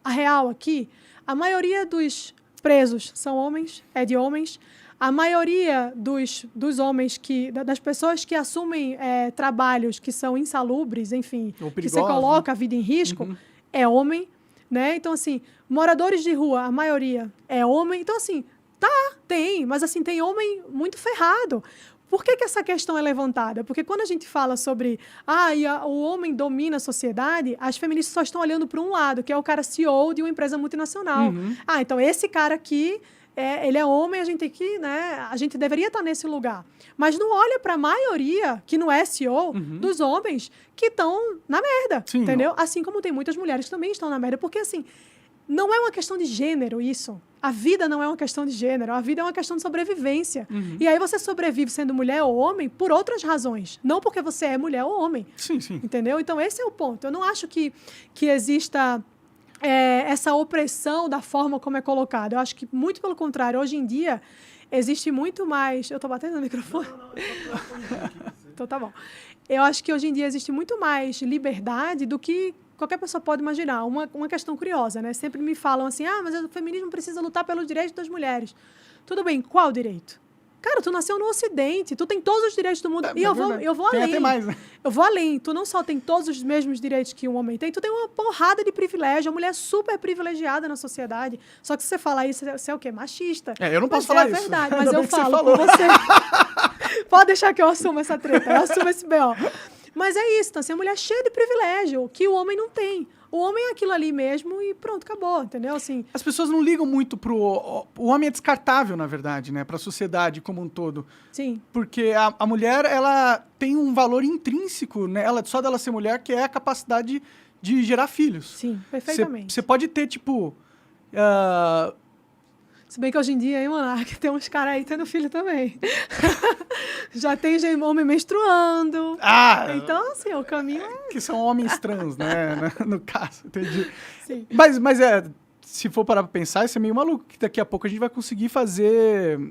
a real aqui, a maioria dos presos são homens, de homens. A maioria dos homens, das pessoas que assumem trabalhos que são insalubres, enfim, que você coloca a vida em risco, é homem. Né? Então, assim, moradores de rua, a maioria é homem. Então, assim, tem, mas assim, tem homem muito ferrado. Por que essa questão é levantada? Porque quando a gente fala sobre o homem domina a sociedade, as feministas só estão olhando para um lado, que é o cara CEO de uma empresa multinacional. Então esse cara aqui, ele é homem, a gente tem que, né, a gente deveria estar nesse lugar. Mas não olha para a maioria, que não é CEO, dos homens que estão na merda, sim, entendeu? Assim como tem muitas mulheres que também estão na merda, porque assim, não é uma questão de gênero isso. A vida não é uma questão de gênero. A vida é uma questão de sobrevivência. E aí você sobrevive sendo mulher ou homem por outras razões. Não porque você é mulher ou homem. Sim, sim. Entendeu? Então, esse é o ponto. Eu não acho que exista essa opressão da forma como é colocado. Eu acho que, muito pelo contrário, hoje em dia, existe muito mais... Eu estou batendo no microfone? Não. Então, tá bom. Eu acho que, hoje em dia, existe muito mais liberdade do que qualquer pessoa pode imaginar. Uma questão curiosa, né? Sempre me falam assim, mas o feminismo precisa lutar pelos direitos das mulheres. Tudo bem, qual direito? Cara, tu nasceu no Ocidente, tu tem todos os direitos do mundo. E eu vou além. Tem até mais, né? Eu vou além. Tu não só tem todos os mesmos direitos que um homem tem, tu tem uma porrada de privilégio. A mulher é super privilegiada na sociedade. Só que se você falar isso, você é o quê? Machista. Eu não posso falar isso. É verdade, mas eu falo com você. Pode deixar que eu assumo essa treta, eu assumo esse B.O. Mas é isso, então, assim, a mulher é cheia de privilégio, que o homem não tem. O homem é aquilo ali mesmo e pronto, acabou, entendeu? Assim, as pessoas não ligam muito pro... O homem é descartável, na verdade, né? Pra sociedade como um todo. Sim. Porque a mulher, ela tem um valor intrínseco, né? Só dela ser mulher, que é a capacidade de gerar filhos. Sim, perfeitamente. Você pode ter, tipo... Se bem que hoje em dia, hein, Monark, tem uns caras aí tendo filho também. Já tem homem menstruando. Então, assim, o caminho é... Que são homens trans, né? No caso, entendi. Sim. Mas se for parar pra pensar, isso é meio maluco, que daqui a pouco a gente vai conseguir fazer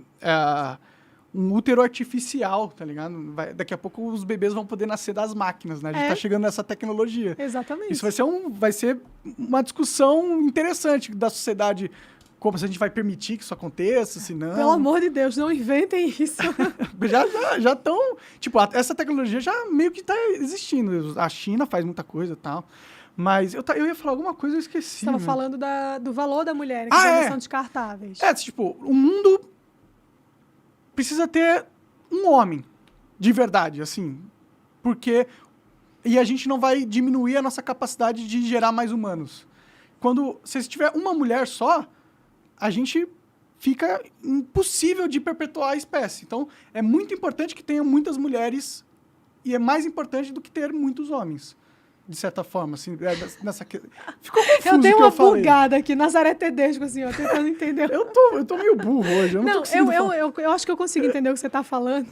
um útero artificial, tá ligado? Daqui a pouco os bebês vão poder nascer das máquinas, né? A gente tá chegando nessa tecnologia. Exatamente. Isso vai ser uma discussão interessante da sociedade, como se a gente vai permitir que isso aconteça, se não... Pelo amor de Deus, não inventem isso. já estão... Tipo, essa tecnologia já meio que tá existindo. A China faz muita coisa e tal. Mas eu ia falar alguma coisa e eu esqueci. Você estava falando do valor da mulher, que não são descartáveis. Tipo, o mundo precisa ter um homem, de verdade, assim. Porque... E a gente não vai diminuir a nossa capacidade de gerar mais humanos. Se tiver uma mulher só, a gente fica impossível de perpetuar a espécie. Então, é muito importante que tenha muitas mulheres e é mais importante do que ter muitos homens, de certa forma. Assim, Ficou confuso eu dei uma bugada aqui, Nazaré Tedesco, assim, ó, tentando entender. Eu tô meio burro hoje. Eu acho que eu consigo entender o que você está falando.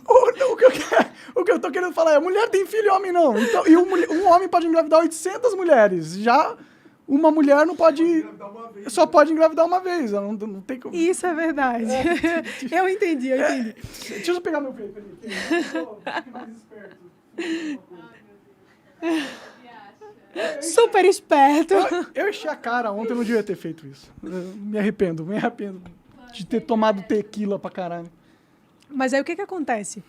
O que eu tô querendo falar é, mulher tem filho e homem não. Então, e um homem pode engravidar 800 mulheres. Já... Uma mulher não pode... Só pode engravidar uma vez. Não tem como... Isso é verdade. Eu entendi. Deixa eu pegar meu peito ali. Fique mais esperto. Super esperto. Eu enchi a cara ontem, eu não devia ter feito isso. Me arrependo de ter tomado tequila pra caralho. Mas aí o que acontece?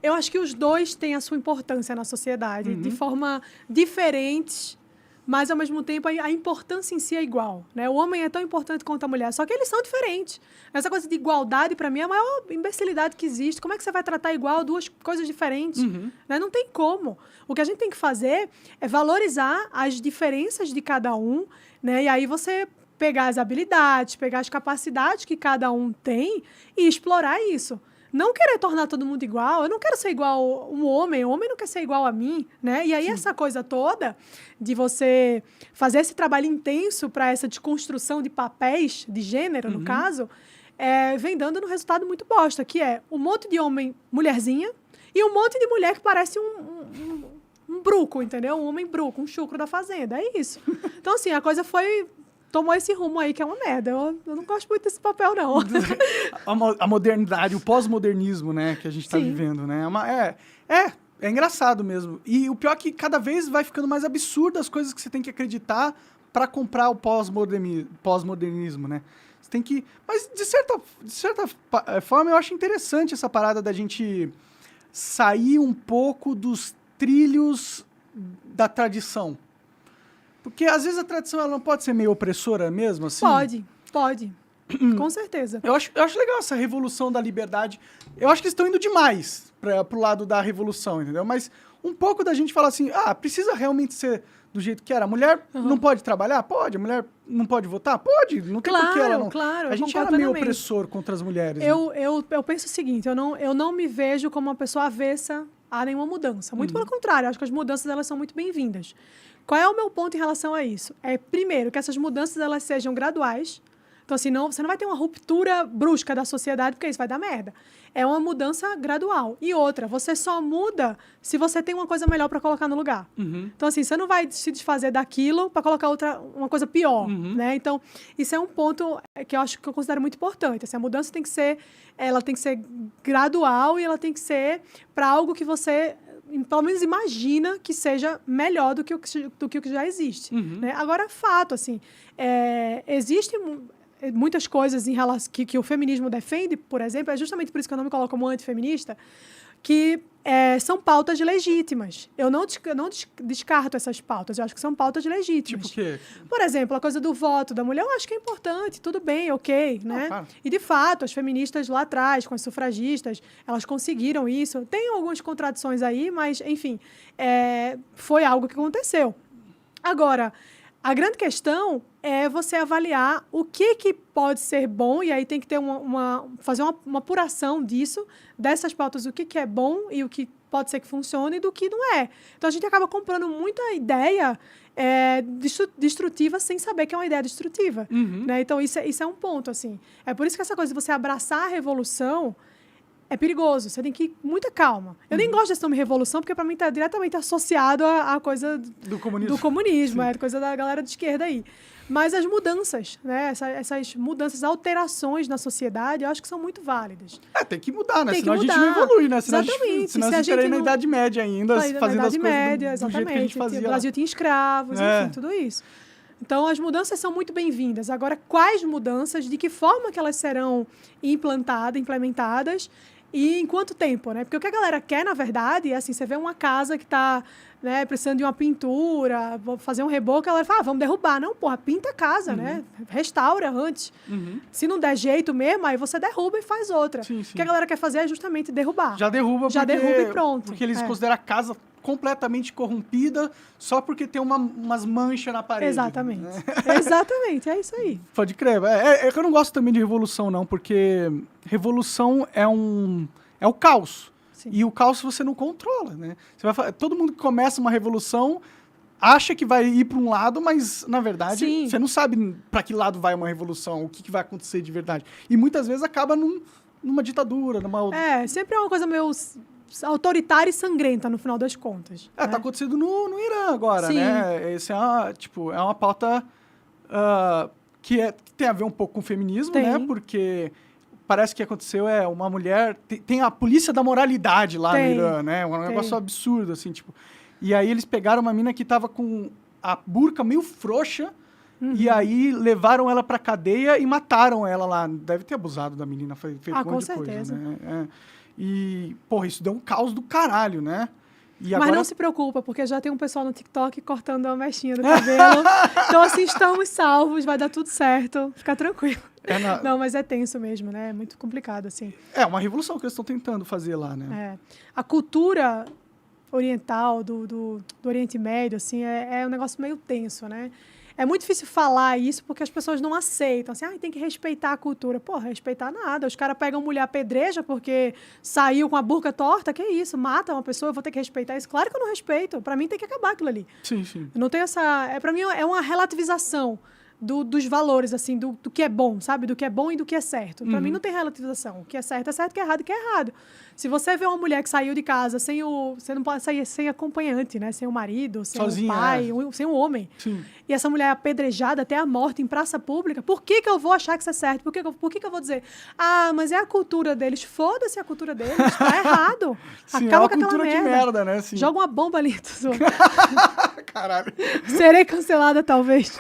Eu acho que os dois têm a sua importância na sociedade, de forma diferentes, mas ao mesmo tempo a importância em si é igual, né? O homem é tão importante quanto a mulher, só que eles são diferentes. Essa coisa de igualdade, para mim, é a maior imbecilidade que existe. Como é que você vai tratar igual duas coisas diferentes? Né? Não tem como. O que a gente tem que fazer é valorizar as diferenças de cada um, né? E aí você pegar as habilidades, pegar as capacidades que cada um tem e explorar isso. Não querer tornar todo mundo igual. Eu não quero ser igual um homem. O homem não quer ser igual a mim, né? E aí essa coisa toda de você fazer esse trabalho intenso para essa desconstrução de papéis de gênero, no caso, vem dando no resultado muito bosta, que é um monte de homem mulherzinha e um monte de mulher que parece um bruco, entendeu? Um homem bruco, um chucro da fazenda. É isso. Então, assim, a coisa tomou esse rumo aí, que é uma merda. Eu não gosto muito desse papel, não. A modernidade, o pós-modernismo, né, que a gente está vivendo, né? É engraçado mesmo. E o pior é que cada vez vai ficando mais absurdo as coisas que você tem que acreditar para comprar o pós-modernismo, né? Você tem que... Mas, de certa forma, eu acho interessante essa parada da gente sair um pouco dos trilhos da tradição. Porque, às vezes, a tradição ela não pode ser meio opressora mesmo, assim? Pode. Com certeza. Eu acho legal essa revolução da liberdade. Eu acho que eles estão indo demais pro lado da revolução, entendeu? Mas um pouco da gente falar assim, precisa realmente ser do jeito que era. A mulher não pode trabalhar? Pode. A mulher não pode votar? Pode. Não tem por que ela não... Claro, a gente era meio opressor contra as mulheres. Né? Eu penso o seguinte, eu não me vejo como uma pessoa avessa a nenhuma mudança. Muito pelo contrário, acho que as mudanças elas são muito bem-vindas. Qual é o meu ponto em relação a isso? Primeiro, que essas mudanças elas sejam graduais. Então, assim, você não vai ter uma ruptura brusca da sociedade, porque isso vai dar merda. É uma mudança gradual. E outra, você só muda se você tem uma coisa melhor para colocar no lugar. Então, assim, você não vai se desfazer daquilo para colocar uma coisa pior, né? Então, isso é um ponto que eu considero muito importante. Assim, a mudança tem que ser gradual e ela tem que ser para algo que você... pelo menos imagina que seja melhor do que o que já existe. Né? Agora, fato, assim, existem muitas coisas em relação que o feminismo defende, por exemplo, é justamente por isso que eu não me coloco como antifeminista, que são pautas legítimas. Eu não descarto essas pautas, eu acho que são pautas legítimas. Tipo o quê? Por exemplo, a coisa do voto da mulher, eu acho que é importante, tudo bem, ok, né? Claro. E, de fato, as feministas lá atrás, com as sufragistas, elas conseguiram isso. Tem algumas contradições aí, mas, enfim, foi algo que aconteceu. Agora, a grande questão é você avaliar o que pode ser bom, e aí tem que ter fazer uma apuração disso, dessas pautas, o que é bom e o que pode ser que funcione e do que não é. Então, a gente acaba comprando muita ideia destrutiva sem saber que é uma ideia destrutiva. Né? Então, isso é um ponto, assim. É por isso que essa coisa de você abraçar a revolução é perigoso. Você tem que ir com muita calma. Eu nem gosto desse nome revolução, porque para mim está diretamente associado à coisa do comunismo, coisa da galera de esquerda aí. Mas as mudanças, né? Essas mudanças, alterações na sociedade, eu acho que são muito válidas. Tem que mudar, né? Tem Senão que mudar. A gente não evolui, né? Senão Exatamente. Senão a gente estaria na Idade Média ainda, fazendo as coisas do jeito que a gente fazia. O Brasil tinha escravos, enfim, tudo isso. Então, as mudanças são muito bem-vindas. Agora, quais mudanças, de que forma que elas serão implementadas e em quanto tempo, né? Porque o que a galera quer, na verdade, é assim, você vê uma casa que está, né, precisando de uma pintura, vou fazer um reboco, ela fala, vamos derrubar. Não, porra, pinta a casa, né? Restaura antes. Se não der jeito mesmo, aí você derruba e faz outra. Sim. O que a galera quer fazer é justamente derrubar. Já derruba e pronto. Porque eles consideram a casa completamente corrompida só porque tem umas manchas na parede. Exatamente. Exatamente, é isso aí. Pode crer. É que eu não gosto também de revolução, não, porque revolução é o caos. Sim. E o caos você não controla, né? Todo mundo que começa uma revolução acha que vai ir para um lado, mas, na verdade, você não sabe para que lado vai uma revolução, o que vai acontecer de verdade. E muitas vezes acaba numa ditadura, sempre é uma coisa meio autoritária e sangrenta, no final das contas. Tá acontecendo no Irã agora, né? Esse é uma pauta que tem a ver um pouco com o feminismo, né? Porque parece que aconteceu uma mulher... Tem a polícia da moralidade lá no Irã, né? Um negócio absurdo, assim, tipo... E aí eles pegaram uma mina que tava com a burca meio frouxa e aí levaram ela pra cadeia e mataram ela lá. Deve ter abusado da menina, feito um monte de coisa, né? E, porra, isso deu um caos do caralho, né? Mas não se preocupa, porque já tem um pessoal no TikTok cortando a mechinha do cabelo. Então, assim, estamos salvos, vai dar tudo certo. Fica tranquilo. Não, mas é tenso mesmo, né? É muito complicado, assim. É uma revolução que eles estão tentando fazer lá, né? A cultura oriental, do Oriente Médio, assim, é um negócio meio tenso, né? É muito difícil falar isso porque as pessoas não aceitam. Assim, tem que respeitar a cultura. Porra, respeitar nada. Os caras pegam mulher apedreja porque saiu com a burca torta. Que isso? Mata uma pessoa, eu vou ter que respeitar isso. Claro que eu não respeito. Pra mim tem que acabar aquilo ali. Sim. Não tem pra mim é uma relativização dos valores, assim, do que é bom, sabe? Do que é bom e do que é certo. Pra mim não tem relativização. O que é certo, o que é errado, o que é errado. Se você vê uma mulher que saiu de casa você não pode sair sem acompanhante, né? Sem o marido, sem sozinha, o pai, sem o homem. Sim. E essa mulher é apedrejada até a morte em praça pública, por que eu vou achar que isso é certo? Por que eu vou dizer, mas é a cultura deles? Foda-se a cultura deles, tá errado. Sim, acaba com aquela merda. De merda, né? Sim. Joga uma bomba ali. Caralho. Serei cancelada, talvez.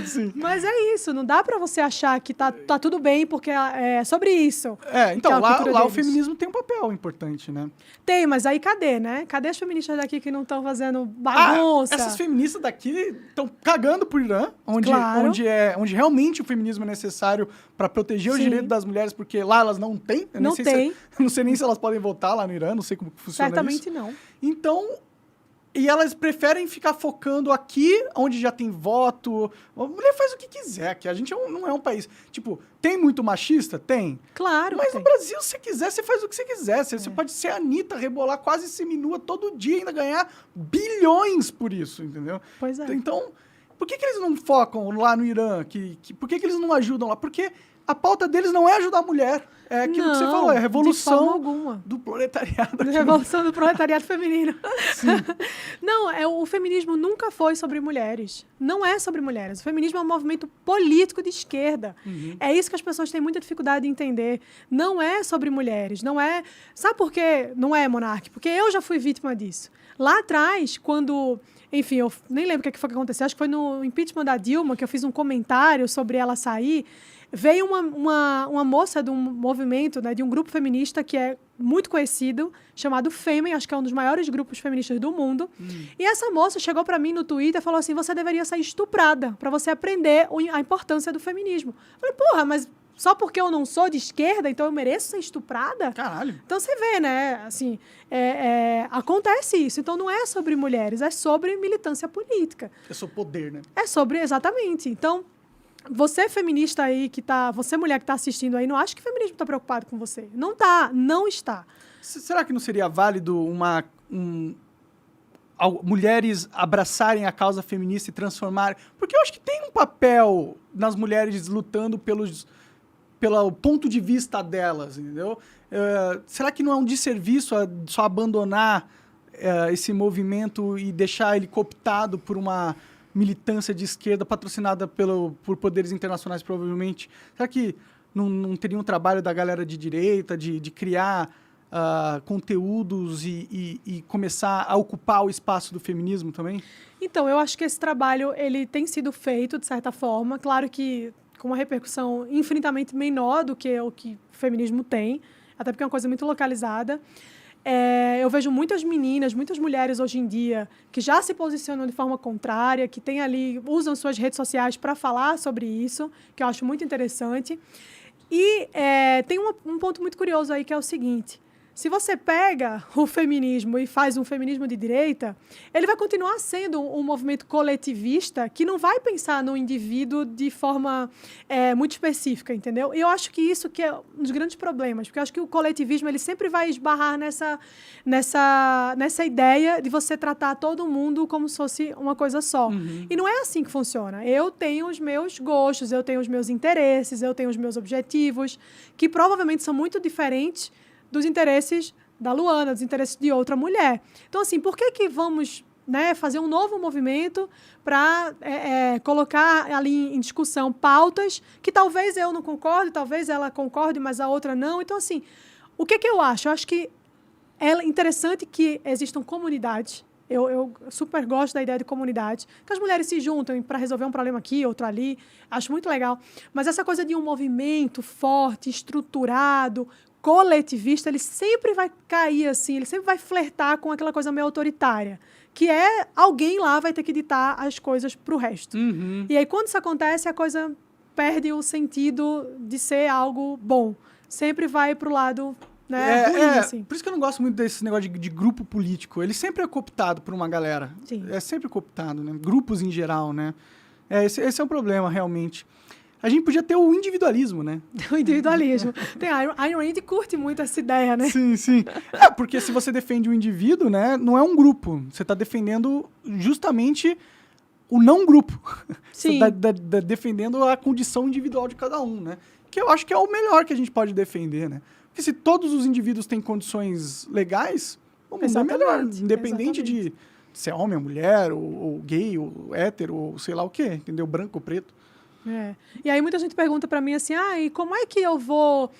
Sim. Mas é isso, não dá pra você achar que tá tudo bem, porque é sobre isso. Então, lá o feminismo tem um papel importante, né? Tem, mas aí cadê, né? Cadê as feministas daqui que não estão fazendo bagunça? Essas feministas daqui estão cagando pro Irã, onde realmente o feminismo é necessário para proteger os direitos das mulheres, porque lá elas não têm. Não sei nem se elas podem votar lá no Irã, não sei como funciona Certamente isso. não. Então... E elas preferem ficar focando aqui, onde já tem voto. A mulher faz o que quiser aqui. A gente não é um país... Tipo, tem muito machista? Tem. Claro. Mas no Brasil, se você quiser, você faz o que você quiser. Você pode ser a Anitta, rebolar quase seminua todo dia e ainda ganhar bilhões por isso, entendeu? Pois é. Então, por que eles não focam lá no Irã? Por que eles não ajudam lá? Porque a pauta deles não é ajudar a mulher. É aquilo que você falou, é a revolução do proletariado. Revolução do proletariado feminino. Sim. Não, o feminismo nunca foi sobre mulheres. Não é sobre mulheres. O feminismo é um movimento político de esquerda. É isso que as pessoas têm muita dificuldade de entender. Não é sobre mulheres. Não é... Sabe por que não é, Monark? Porque eu já fui vítima disso. Lá atrás, quando... Enfim, eu nem lembro o que foi que aconteceu. Acho que foi no impeachment da Dilma, que eu fiz um comentário sobre ela sair. Veio uma moça de um movimento, né, de um grupo feminista que é muito conhecido, chamado Fêmea, acho que é um dos maiores grupos feministas do mundo. E essa moça chegou para mim no Twitter e falou assim, você deveria ser estuprada para você aprender a importância do feminismo. Eu falei, porra, mas só porque eu não sou de esquerda, então eu mereço ser estuprada? Caralho. Então você vê, né, assim, acontece isso. Então não é sobre mulheres, é sobre militância política. É sobre poder, né? É sobre, exatamente. Então... Você feminista aí você mulher que está assistindo aí, não acha que o feminismo está preocupado com você? Não tá, não está. Será que não seria válido mulheres abraçarem a causa feminista e transformarem? Porque eu acho que tem um papel nas mulheres lutando pelo ponto de vista delas, entendeu? será que não é um desserviço só abandonar esse movimento e deixar ele cooptado por uma militância de esquerda patrocinada por poderes internacionais, provavelmente? Será que não teria um trabalho da galera de direita de criar conteúdos e começar a ocupar o espaço do feminismo também? Então, eu acho que esse trabalho ele tem sido feito, de certa forma. Claro que com uma repercussão infinitamente menor do que o que o feminismo tem, até porque é uma coisa muito localizada. Eu vejo muitas meninas, muitas mulheres hoje em dia que já se posicionam de forma contrária, que tem ali, usam suas redes sociais para falar sobre isso, que eu acho muito interessante. E tem um ponto muito curioso aí, que é o seguinte: se você pega o feminismo e faz um feminismo de direita, ele vai continuar sendo um movimento coletivista que não vai pensar no indivíduo de forma muito específica, entendeu? E eu acho que isso que é um dos grandes problemas, porque eu acho que o coletivismo ele sempre vai esbarrar nessa ideia de você tratar todo mundo como se fosse uma coisa só. Uhum. E não é assim que funciona. Eu tenho os meus gostos, eu tenho os meus interesses, eu tenho os meus objetivos, que provavelmente são muito diferentes dos interesses da Luana, dos interesses de outra mulher. Então, assim, por que vamos fazer um novo movimento para colocar ali em discussão pautas que talvez eu não concorde, talvez ela concorde, mas a outra não? Então, assim, o que eu acho? Eu acho que é interessante que existam comunidades. Eu super gosto da ideia de comunidade, que as mulheres se juntam para resolver um problema aqui, outro ali. Acho muito legal. Mas essa coisa de um movimento forte, estruturado, coletivista, ele sempre vai cair assim, ele sempre vai flertar com aquela coisa meio autoritária, que alguém lá vai ter que ditar as coisas para o resto. Uhum. E aí, quando isso acontece, a coisa perde o sentido de ser algo bom. Sempre vai para o lado ruim, assim. Por isso que eu não gosto muito desse negócio de grupo político. Ele sempre é cooptado por uma galera. Sim. É sempre cooptado, né? Grupos em geral, né? Esse é um problema, realmente. A gente podia ter o individualismo, né? O individualismo. Ayn Rand curte muito essa ideia, né? Sim, sim. Porque se você defende o indivíduo, né, não é um grupo. Você está defendendo justamente o não grupo. Sim. Você está defendendo a condição individual de cada um, né? Que eu acho que é o melhor que a gente pode defender, né? Porque se todos os indivíduos têm condições legais, o mundo é melhor. Independente de ser homem ou mulher, ou gay, ou hétero, ou sei lá o quê, entendeu? Branco ou preto. E aí muita gente pergunta para mim assim, e como é que eu vou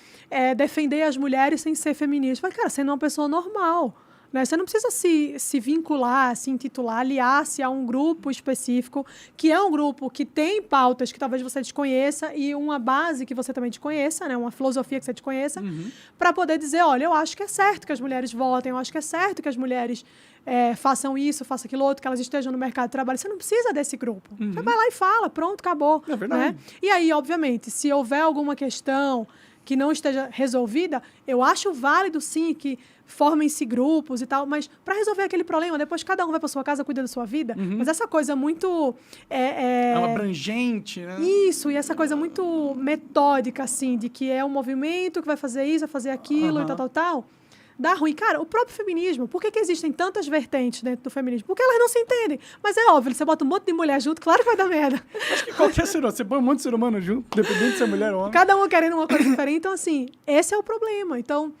defender as mulheres sem ser feminista? Eu falei, cara, sendo uma pessoa normal, né? Você não precisa se vincular, se intitular, aliar-se a um grupo específico, que é um grupo que tem pautas que talvez você desconheça e uma base que você também desconheça, né? Uma filosofia que você desconheça, para poder dizer, olha, eu acho que é certo que as mulheres votem, eu acho que é certo que as mulheres façam isso, façam aquilo outro, que elas estejam no mercado de trabalho. Você não precisa desse grupo. Você vai lá e fala, pronto, acabou. É verdade. Né? E aí, obviamente, se houver alguma questão que não esteja resolvida, eu acho válido, sim, que formem-se grupos e tal, mas para resolver aquele problema, depois cada um vai para sua casa, cuida da sua vida, mas essa coisa muito... É uma abrangente, né? Isso, e essa coisa muito metódica, assim, de que é um movimento que vai fazer isso, vai fazer aquilo e tal, dá ruim. Cara, o próprio feminismo, por que existem tantas vertentes dentro do feminismo? Porque elas não se entendem. Mas é óbvio, você bota um monte de mulher junto, claro que vai dar merda. Acho que qualquer ser humano, você põe um monte de ser humano junto, dependendo de ser mulher ou homem. Cada um querendo uma coisa diferente. Então, assim, esse é o problema. Então,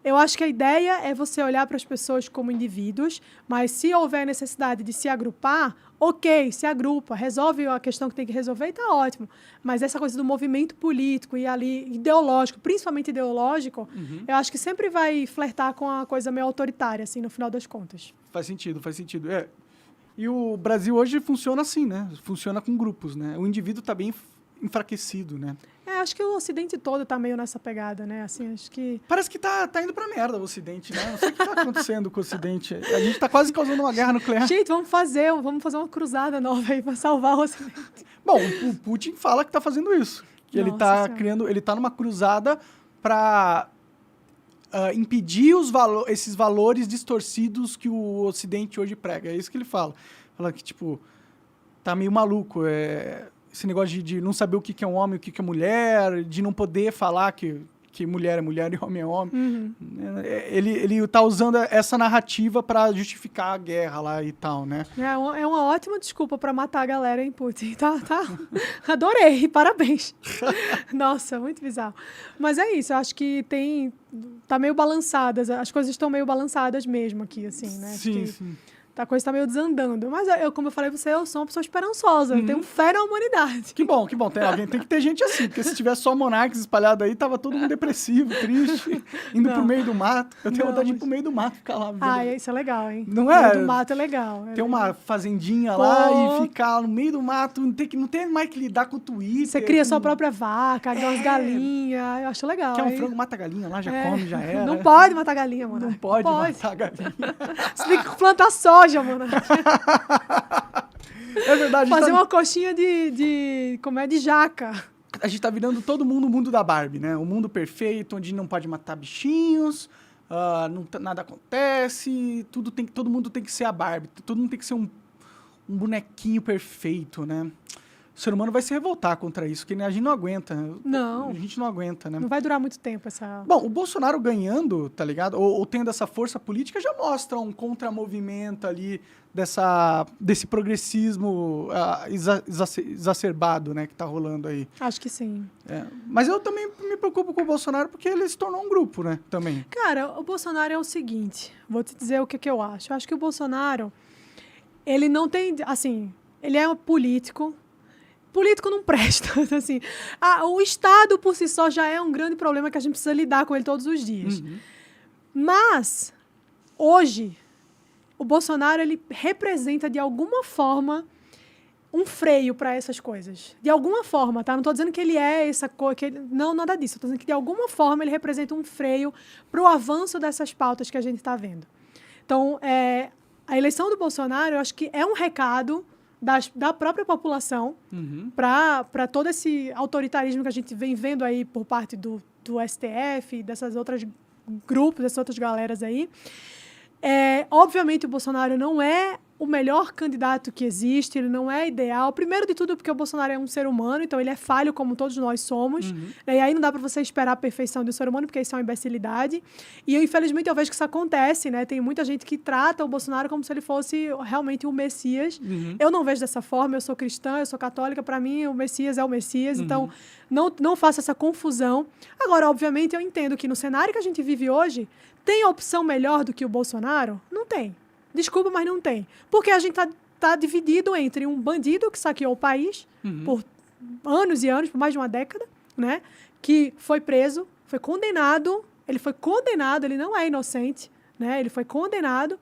eu acho que a ideia é você olhar para as pessoas como indivíduos, mas se houver necessidade de se agrupar, ok, se agrupa, resolve a questão que tem que resolver e está ótimo. Mas essa coisa do movimento político e ali ideológico, principalmente ideológico, eu acho que sempre vai flertar com a coisa meio autoritária, assim, no final das contas. Faz sentido, faz sentido. E o Brasil hoje funciona assim, né? Funciona com grupos, né? O indivíduo está bem enfraquecido, né? Acho que o Ocidente todo tá meio nessa pegada, né? Assim, acho que... Parece que tá indo pra merda o Ocidente, né? Não sei o que tá acontecendo com o Ocidente. A gente tá quase causando uma guerra nuclear. Gente, vamos fazer uma cruzada nova aí pra salvar o Ocidente. Bom, o Putin fala que tá fazendo isso. Que ele tá criando... Ele tá numa cruzada pra impedir esses valores distorcidos que o Ocidente hoje prega. É isso que ele fala. Fala que, tipo, tá meio maluco, esse negócio de não saber o que é um homem, o que é mulher, de não poder falar que que mulher é mulher e homem é homem. Ele tá usando essa narrativa para justificar a guerra lá e tal, né? É uma ótima desculpa para matar a galera, hein, Putin? Tá. Adorei, parabéns. Nossa, muito bizarro. Mas é isso, eu acho que tá meio balançadas, as coisas estão meio balançadas mesmo aqui, assim, né? Sim. A coisa tá meio desandando. Mas como eu falei pra você, eu sou uma pessoa esperançosa. Eu tenho fé na humanidade. Que bom. Tem que ter gente assim, porque se tivesse só monarcas espalhados aí, tava todo mundo depressivo, triste, indo pro meio do mato. Eu tenho vontade de ir pro meio do mato, ficar lá. Isso é legal, hein? Não é? O meio do mato é legal. Ter uma fazendinha lá e ficar no meio do mato, não tem mais que lidar com o Twitter. Você cria sua própria vaca, umas galinhas. Eu acho legal. Quer um frango, mata a galinha lá, já come, já era. Não pode matar galinha, mano. Não pode matar a galinha. Você tem que plantar soja, mano. É verdade. Fazer uma coxinha de jaca. A gente tá virando todo mundo o mundo da Barbie, né? O mundo perfeito, onde não pode matar bichinhos, nada acontece, todo mundo tem que ser a Barbie, todo mundo tem que ser um bonequinho perfeito, né? O ser humano vai se revoltar contra isso, porque a gente não aguenta. Não. A gente não aguenta, né? Não vai durar muito tempo essa... Bom, o Bolsonaro ganhando, tá ligado? Ou tendo essa força política já mostra um contramovimento ali desse progressismo exacerbado, né, que tá rolando aí. Acho que sim. Mas eu também me preocupo com o Bolsonaro porque ele se tornou um grupo, né, também. Cara, o Bolsonaro é o seguinte, vou te dizer o que eu acho. Eu acho que o Bolsonaro, ele não tem, assim, ele é um político não presta, assim. O Estado, por si só, já é um grande problema que a gente precisa lidar com ele todos os dias. Mas, hoje, o Bolsonaro, ele representa, de alguma forma, um freio para essas coisas. De alguma forma, tá? Não estou dizendo que ele é essa coisa... Não, nada disso. Estou dizendo que, de alguma forma, ele representa um freio para o avanço dessas pautas que a gente está vendo. Então, a eleição do Bolsonaro, eu acho que é um recado da própria população para todo esse autoritarismo que a gente vem vendo aí por parte do STF, dessas outras grupos, dessas outras galeras aí. Obviamente, o Bolsonaro não é o melhor candidato que existe, ele não é ideal. Primeiro de tudo, porque o Bolsonaro é um ser humano, então ele é falho como todos nós somos. E aí não dá para você esperar a perfeição de um ser humano, porque isso é uma imbecilidade. E, infelizmente, eu vejo que isso acontece, né? Tem muita gente que trata o Bolsonaro como se ele fosse realmente o Messias. Eu não vejo dessa forma, eu sou cristã, eu sou católica, para mim o Messias é o Messias, então não faço essa confusão. Agora, obviamente, eu entendo que no cenário que a gente vive hoje, tem opção melhor do que o Bolsonaro? Não tem. Desculpa, mas não tem. Porque a gente tá dividido entre um bandido que saqueou o país por anos e anos, por mais de uma década, né? Que foi preso, foi condenado, ele não é inocente, né? Ele foi condenado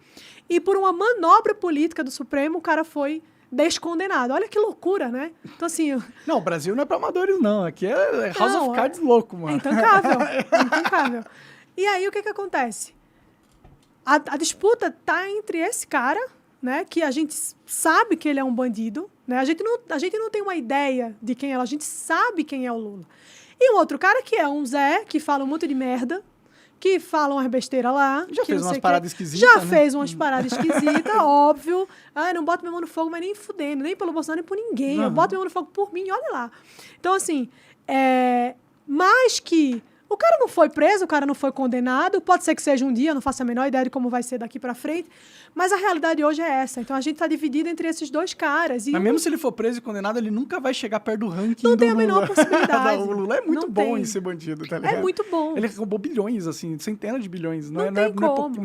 e por uma manobra política do Supremo, o cara foi descondenado. Olha que loucura, né? Então, assim... Não, o Brasil não é para amadores, não. Aqui é House of Cards louco, mano. É intancável. E aí, o que acontece? A disputa está entre esse cara, né, que a gente sabe que ele é um bandido, né, a gente não tem uma ideia de quem é, a gente sabe quem é o Lula. E um outro cara que é um Zé, que fala um monte de merda, que fala umas besteiras lá. Já fez umas paradas esquisitas, Já né? fez umas paradas esquisitas, óbvio. Não boto minha mão no fogo, mas nem fudendo, nem pelo Bolsonaro, nem por ninguém. Eu boto minha mão no fogo por mim, olha lá. Então, assim, mais que... O cara não foi preso, o cara não foi condenado, pode ser que seja um dia, eu não faço a menor ideia de como vai ser daqui pra frente, mas a realidade hoje é essa. Então a gente tá dividido entre esses dois caras. Mas mesmo se ele for preso e condenado, ele nunca vai chegar perto do ranking do Lula. Não tem a menor possibilidade. O Lula é muito bom em ser bandido, tá ligado? É muito bom. Ele roubou bilhões, assim, centenas de bilhões. Não é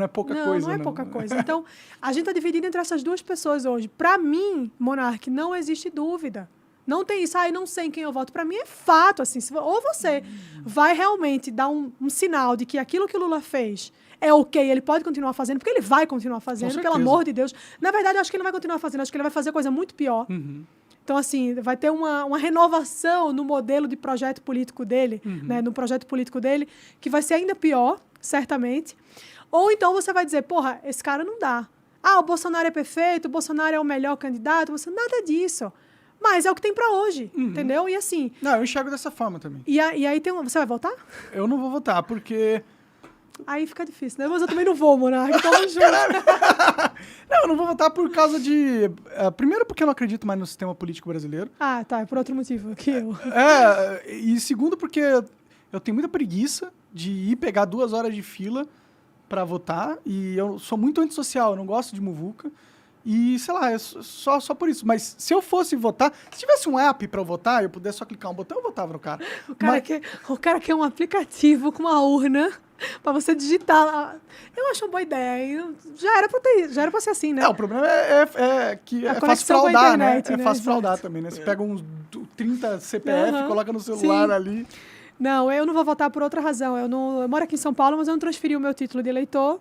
pouca coisa. Não é pouca coisa. Então, a gente tá dividido entre essas duas pessoas hoje. Pra mim, Monark, não existe dúvida. Não tem isso, não sei em quem eu voto. Para mim é fato, assim, ou você vai realmente dar um sinal de que aquilo que o Lula fez é ok, ele pode continuar fazendo, porque ele vai continuar fazendo, pelo amor de Deus. Na verdade, eu acho que ele não vai continuar fazendo, acho que ele vai fazer coisa muito pior. Então, assim, vai ter uma renovação no modelo de projeto político dele, né, no projeto político dele, que vai ser ainda pior, certamente. Ou então você vai dizer, porra, esse cara não dá. O Bolsonaro é perfeito, o Bolsonaro é o melhor candidato, nada disso. Mas é o que tem pra hoje, entendeu? E assim... Não, eu enxergo dessa forma também. E aí tem você vai votar? Eu não vou votar, porque... Aí fica difícil, né? Mas eu também não vou, Monark. Tamo junto. Não, eu não vou votar por causa de... primeiro, porque eu não acredito mais no sistema político brasileiro. Tá. É por outro motivo que eu. E segundo, porque eu tenho muita preguiça de ir pegar 2 horas de fila para votar, e eu sou muito antissocial, eu não gosto de muvuca, e sei lá, é só por isso. Mas se eu fosse votar, se tivesse um app para eu votar, eu pudesse só clicar um botão, eu votava no cara. O cara quer um aplicativo com uma urna para você digitar lá. Eu acho uma boa ideia. Já era pra ser assim, né? O problema é que é fácil fraudar, internet, né? É fácil fraudar também, né? Você pega uns 30 CPF, coloca no celular ali. Não, eu não vou votar por outra razão. Eu moro aqui em São Paulo, mas eu não transferi o meu título de eleitor.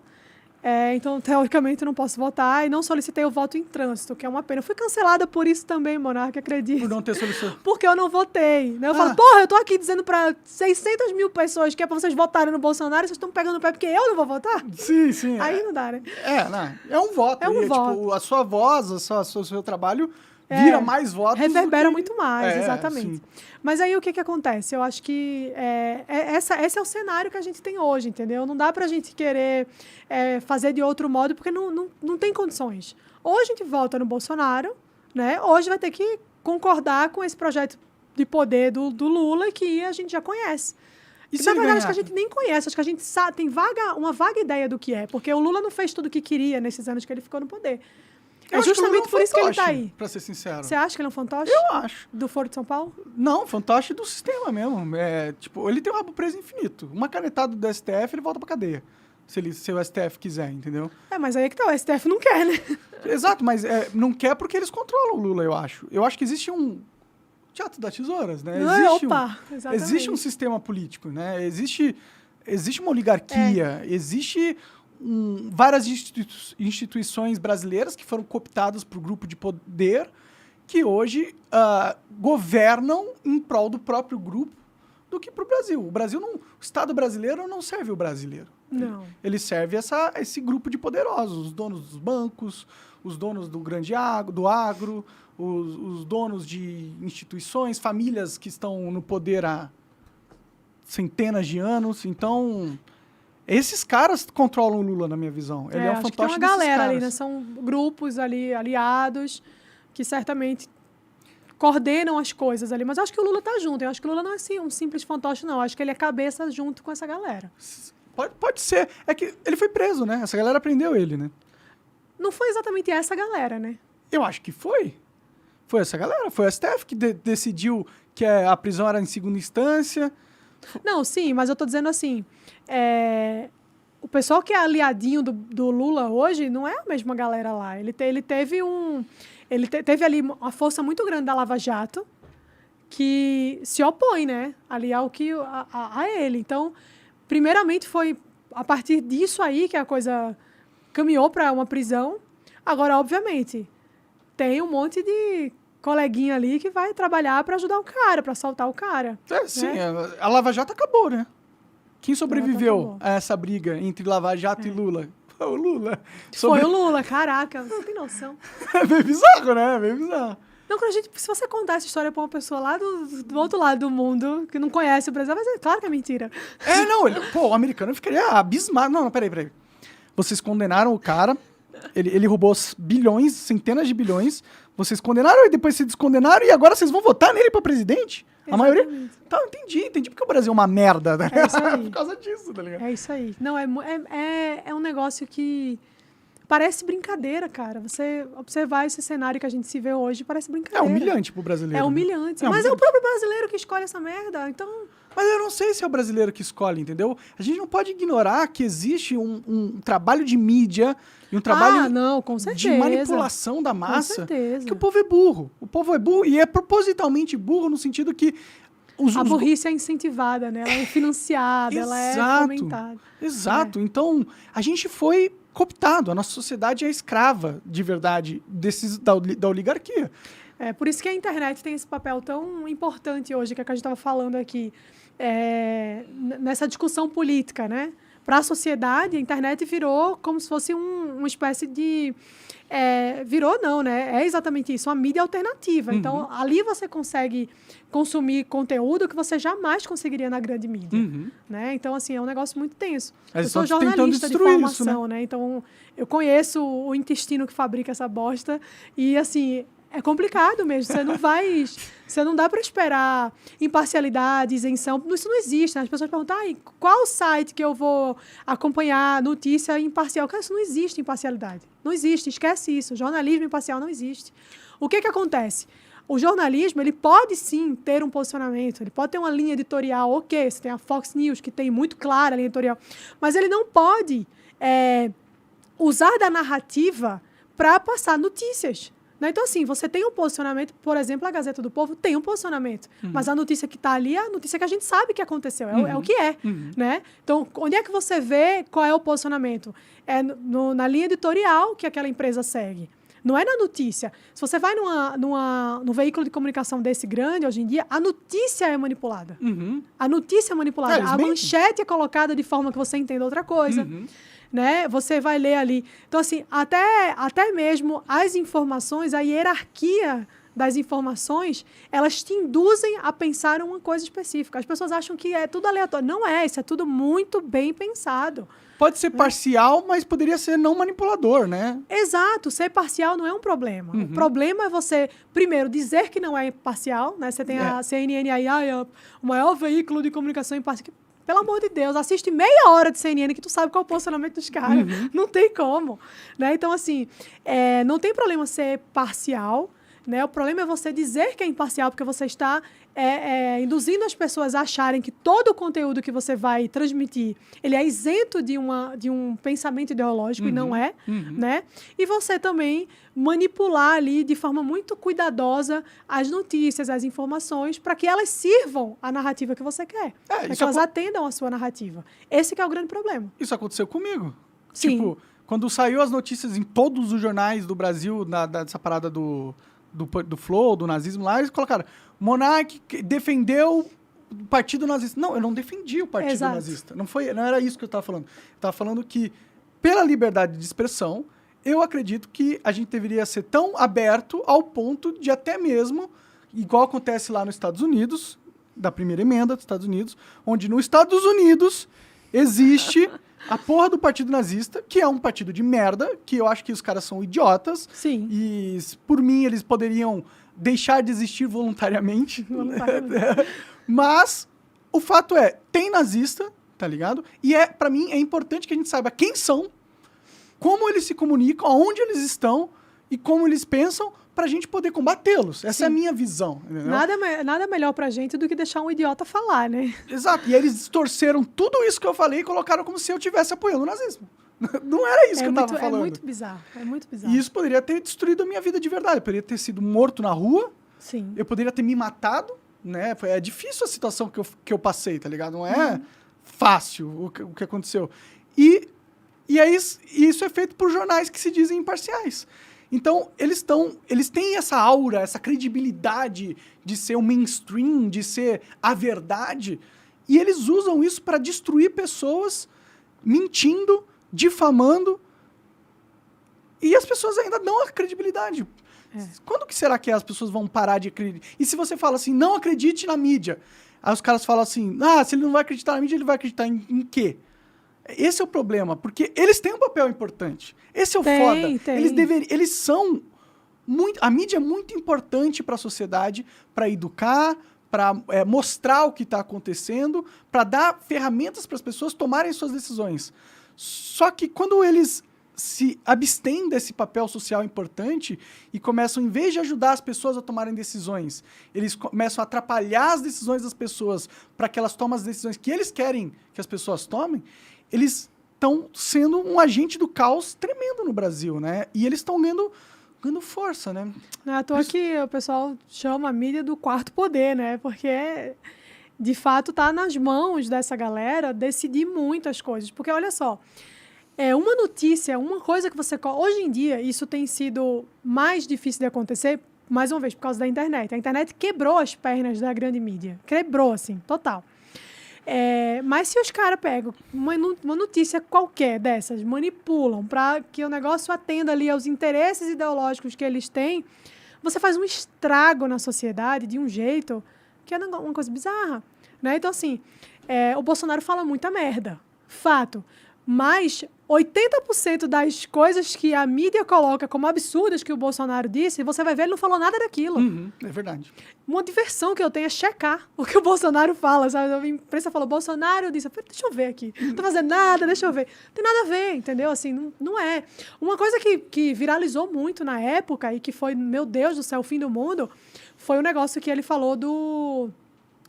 Então, teoricamente, eu não posso votar e não solicitei o voto em trânsito, que é uma pena. Eu fui cancelada por isso também, Monarca, acredito. Por não ter solicitado. Porque eu não votei. Né? Eu falo, porra, eu tô aqui dizendo pra 600 mil pessoas que é pra vocês votarem no Bolsonaro e vocês estão pegando o pé porque eu não vou votar? Sim. Aí não dá, né? É um voto. É um voto. Tipo, a sua voz, o seu trabalho vira mais votos. Reverbera muito mais, exatamente. Sim. Mas aí o que acontece? Eu acho que esse é o cenário que a gente tem hoje, entendeu? Não dá pra gente querer fazer de outro modo, porque não tem condições. Ou a gente vota no Bolsonaro, né? Hoje vai ter que concordar com esse projeto de poder do Lula que a gente já conhece. E na verdade, acho que a gente nem conhece, acho que a gente tem uma vaga ideia do que é, porque o Lula não fez tudo o que queria nesses anos que ele ficou no poder. É justamente por isso que ele tá aí. Pra ser sincero. Você acha que ele é um fantoche? Eu acho. Do Foro de São Paulo? Não, fantoche do sistema mesmo. Tipo, ele tem um rabo preso infinito. Uma canetada do STF, ele volta pra cadeia. Se o STF quiser, entendeu? Mas aí é que tá, o STF não quer, né? Exato, mas não quer porque eles controlam o Lula, eu acho. Eu acho que existe um teatro das tesouras, né? Existe um sistema político, né? Existe uma oligarquia, existe várias instituições brasileiras que foram cooptadas por grupo de poder que hoje governam em prol do próprio grupo do que para o Brasil. O Estado brasileiro não serve o brasileiro. Não. Ele serve esse grupo de poderosos, os donos dos bancos, os donos do do agro, os donos de instituições, famílias que estão no poder há centenas de anos. Então, esses caras controlam o Lula, na minha visão. Ele é um fantoche desses caras. Tem uma galera ali, né? São grupos ali, aliados, que certamente coordenam as coisas ali. Mas eu acho que o Lula tá junto. Eu acho que o Lula não é assim, um simples fantoche, não. Eu acho que ele é cabeça junto com essa galera. Pode ser. É que ele foi preso, né? Essa galera prendeu ele, né? Não foi exatamente essa galera, né? Eu acho que foi. Foi essa galera. Foi o STF que decidiu que a prisão era em segunda instância. Não, sim, mas eu tô dizendo assim, o pessoal que é aliadinho do Lula hoje não é a mesma galera lá. Ele teve ali uma força muito grande da Lava Jato que se opõe, né, ali a ele. Então, primeiramente foi a partir disso aí que a coisa caminhou para uma prisão. Agora, obviamente, tem um monte de coleguinha ali que vai trabalhar para ajudar o cara, para soltar o cara. Sim, né? A Lava Jato acabou, né? Quem sobreviveu a essa briga entre Lava Jato e Lula? Foi o Lula. Foi o Lula, caraca, você tem noção. É bem bizarro, né? É bem bizarro. Não, se você contar essa história pra uma pessoa lá do outro lado do mundo, que não conhece o Brasil, vai ser claro que é mentira. O americano ficaria abismado. Não, peraí. Vocês condenaram o cara, ele roubou bilhões, centenas de bilhões, vocês condenaram e depois se descondenaram e agora vocês vão votar nele pra presidente? Exatamente. A maioria? Tá, entendi porque o Brasil é uma merda, né? É isso aí. Por causa disso, tá ligado? É isso aí. Não, é um negócio que parece brincadeira, cara. Você observar esse cenário que a gente se vê hoje, parece brincadeira. É humilhante pro brasileiro. É humilhante. Mas é o próprio brasileiro que escolhe essa merda, então... Mas eu não sei se é o brasileiro que escolhe, entendeu? A gente não pode ignorar que existe um trabalho de mídia e um trabalho com de manipulação da massa. Com certeza. Que o povo é burro. O povo é burro e é propositalmente burro no sentido que... A burrice é incentivada, né? Ela é financiada, ela é fomentada. Exato. Então, a gente foi cooptado. A nossa sociedade é escrava, de verdade, da oligarquia. Por isso que a internet tem esse papel tão importante hoje, que é o que a gente estava falando aqui, nessa discussão política, né? Para a sociedade, a internet virou como se fosse uma espécie de... virou não, né? É exatamente isso, uma mídia alternativa. Uhum. Então, ali você consegue consumir conteúdo que você jamais conseguiria na grande mídia. Uhum. Né? Então, assim, é um negócio muito tenso. Eu sou jornalista de formação, isso, né? Então, eu conheço o intestino que fabrica essa bosta e, assim... É complicado mesmo. Você não dá para esperar imparcialidade, isenção. Isso não existe. Né? As pessoas perguntam, qual site que eu vou acompanhar notícia imparcial? Cara, isso não existe imparcialidade. Não existe, esquece isso. Jornalismo imparcial não existe. O que acontece? O jornalismo, ele pode sim ter um posicionamento, ele pode ter uma linha editorial, ok, você tem a Fox News, que tem muito clara a linha editorial, mas ele não pode usar da narrativa para passar notícias. Né? Então, assim, você tem um posicionamento, por exemplo, a Gazeta do Povo tem um posicionamento, mas a notícia que está ali é a notícia que a gente sabe que aconteceu, é o que é. Né? Então, onde é que você vê qual é o posicionamento? É na linha editorial que aquela empresa segue. Não é na notícia. Se você vai num veículo de comunicação desse grande, hoje em dia, a notícia é manipulada. A notícia é manipulada. A manchete é colocada de forma que você entenda outra coisa. Né? Você vai ler ali. Então, assim, até mesmo as informações, a hierarquia das informações, elas te induzem a pensar uma coisa específica. As pessoas acham que é tudo aleatório. Não é, isso é tudo muito bem pensado. Pode ser parcial, mas poderia ser não manipulador, né? Exato, ser parcial não é um problema. O problema é você, primeiro, dizer que não é parcial, né? Você tem a CNN aí, o maior veículo de comunicação imparcial. Pelo amor de Deus, assiste meia hora de CNN que tu sabe qual é o posicionamento dos caras. Não tem como. Né? Então, assim, não tem problema ser parcial, né? O problema é você dizer que é imparcial, porque você está induzindo as pessoas a acharem que todo o conteúdo que você vai transmitir, ele é isento de um pensamento ideológico, e não é. Né? E você também manipular ali de forma muito cuidadosa as notícias, as informações, para que elas sirvam a narrativa que você quer. Para que elas atendam a sua narrativa. Esse que é o grande problema. Isso aconteceu comigo. Sim. Tipo, quando saiu as notícias em todos os jornais do Brasil, dessa parada do Flow, do nazismo lá, eles colocaram, Monark defendeu o partido nazista. Não, eu não defendi o partido nazista. Não era isso que eu estava falando. Eu estava falando que, pela liberdade de expressão, eu acredito que a gente deveria ser tão aberto ao ponto de até mesmo, igual acontece lá nos Estados Unidos, da primeira emenda dos Estados Unidos, onde nos Estados Unidos existe a porra do partido nazista, que é um partido de merda, que eu acho que os caras são idiotas. Sim. E, por mim, eles poderiam deixar de existir voluntariamente. Mas o fato é, tem nazista, tá ligado? E pra mim é importante que a gente saiba quem são, como eles se comunicam, aonde eles estão e como eles pensam, pra gente poder combatê-los. Essa é a minha visão. Entendeu? Nada melhor pra gente do que deixar um idiota falar, né? Exato. E eles distorceram tudo isso que eu falei e colocaram como se eu estivesse apoiando o nazismo. Não era isso que eu tava falando. É muito bizarro. É muito bizarro. E isso poderia ter destruído a minha vida de verdade. Eu poderia ter sido morto na rua. Sim. Eu poderia ter me matado, né? É difícil a situação que eu passei, tá ligado? Não é fácil o que aconteceu. E isso é feito por jornais que se dizem imparciais. Então, eles têm essa aura, essa credibilidade de ser o mainstream, de ser a verdade, e eles usam isso para destruir pessoas, mentindo, difamando, e as pessoas ainda dão a credibilidade. Quando que será que as pessoas vão parar de acreditar? E se você fala assim, não acredite na mídia, aí os caras falam assim, se ele não vai acreditar na mídia, ele vai acreditar em quê? Esse é o problema, porque eles têm um papel importante. Esse é o foda. Eles são muito... A mídia é muito importante para a sociedade, para educar, para mostrar o que está acontecendo, para dar ferramentas para as pessoas tomarem suas decisões. Só que quando eles se abstêm desse papel social importante e começam, em vez de ajudar as pessoas a tomarem decisões, eles começam a atrapalhar as decisões das pessoas para que elas tomem as decisões que eles querem que as pessoas tomem, eles estão sendo um agente do caos tremendo no Brasil, né? E eles estão ganhando força, né? Não é à toa que o pessoal chama a mídia do quarto poder, né? Porque, de fato, tá nas mãos dessa galera decidir muitas coisas. Porque, olha só, uma notícia, uma coisa que você... Hoje em dia, isso tem sido mais difícil de acontecer, mais uma vez, por causa da internet. A internet quebrou as pernas da grande mídia. Quebrou, assim, total. Mas se os caras pegam uma notícia qualquer dessas, manipulam para que o negócio atenda ali aos interesses ideológicos que eles têm, você faz um estrago na sociedade de um jeito que é uma coisa bizarra. Né? Então, assim, o Bolsonaro fala muita merda. Fato. Mas 80% das coisas que a mídia coloca como absurdas que o Bolsonaro disse, você vai ver, ele não falou nada daquilo. É verdade. Uma diversão que eu tenho é checar o que o Bolsonaro fala, sabe? A imprensa falou, Bolsonaro disse, eu falei, deixa eu ver aqui. Não tô fazendo nada, deixa eu ver. Não tem nada a ver, entendeu? Assim, não é. Uma coisa que viralizou muito na época e que foi, meu Deus do céu, o fim do mundo, foi o negócio que ele falou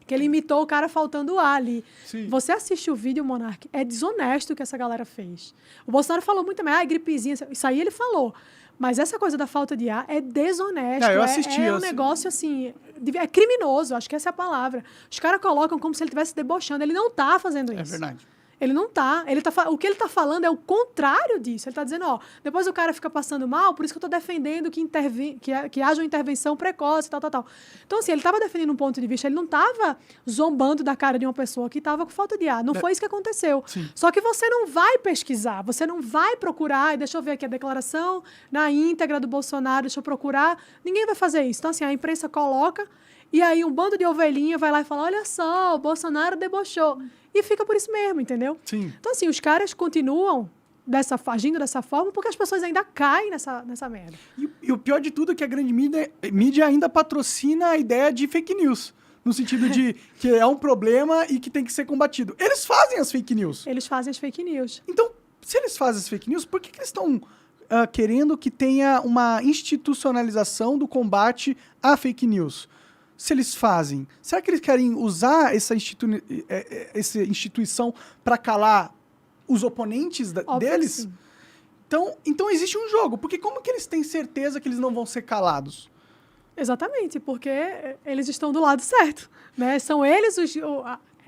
que ele imitou o cara faltando ar ali. Sim. Você assiste o vídeo, Monark, é desonesto o que essa galera fez. O Bolsonaro falou muito também, gripezinha, isso aí ele falou. Mas essa coisa da falta de ar é desonesto. Eu assisti. É um negócio, assim, é criminoso, acho que essa é a palavra. Os caras colocam como se ele estivesse debochando. Ele não tá fazendo isso. É verdade. Ele não tá. O que ele tá falando é o contrário disso. Ele tá dizendo, ó, depois o cara fica passando mal, por isso que eu tô defendendo que haja uma intervenção precoce, tal. Então, assim, ele tava defendendo um ponto de vista, ele não tava zombando da cara de uma pessoa que tava com falta de ar. Não foi isso que aconteceu. Sim. Só que você não vai pesquisar, você não vai procurar, e deixa eu ver aqui a declaração na íntegra do Bolsonaro, deixa eu procurar. Ninguém vai fazer isso. Então, assim, a imprensa coloca, e aí um bando de ovelhinha vai lá e fala, olha só, o Bolsonaro debochou. E fica por isso mesmo, entendeu? Sim. Então, assim, os caras continuam agindo dessa forma porque as pessoas ainda caem nessa merda. E o pior de tudo é que a grande mídia ainda patrocina a ideia de fake news. No sentido de que é um problema e que tem que ser combatido. Eles fazem as fake news. Eles fazem as fake news. Então, se eles fazem as fake news, por que eles estão querendo que tenha uma institucionalização do combate à fake news? Se eles fazem, será que eles querem usar essa instituição para calar os oponentes deles? Então existe um jogo, porque como que eles têm certeza que eles não vão ser calados? Exatamente, porque eles estão do lado certo, né? São eles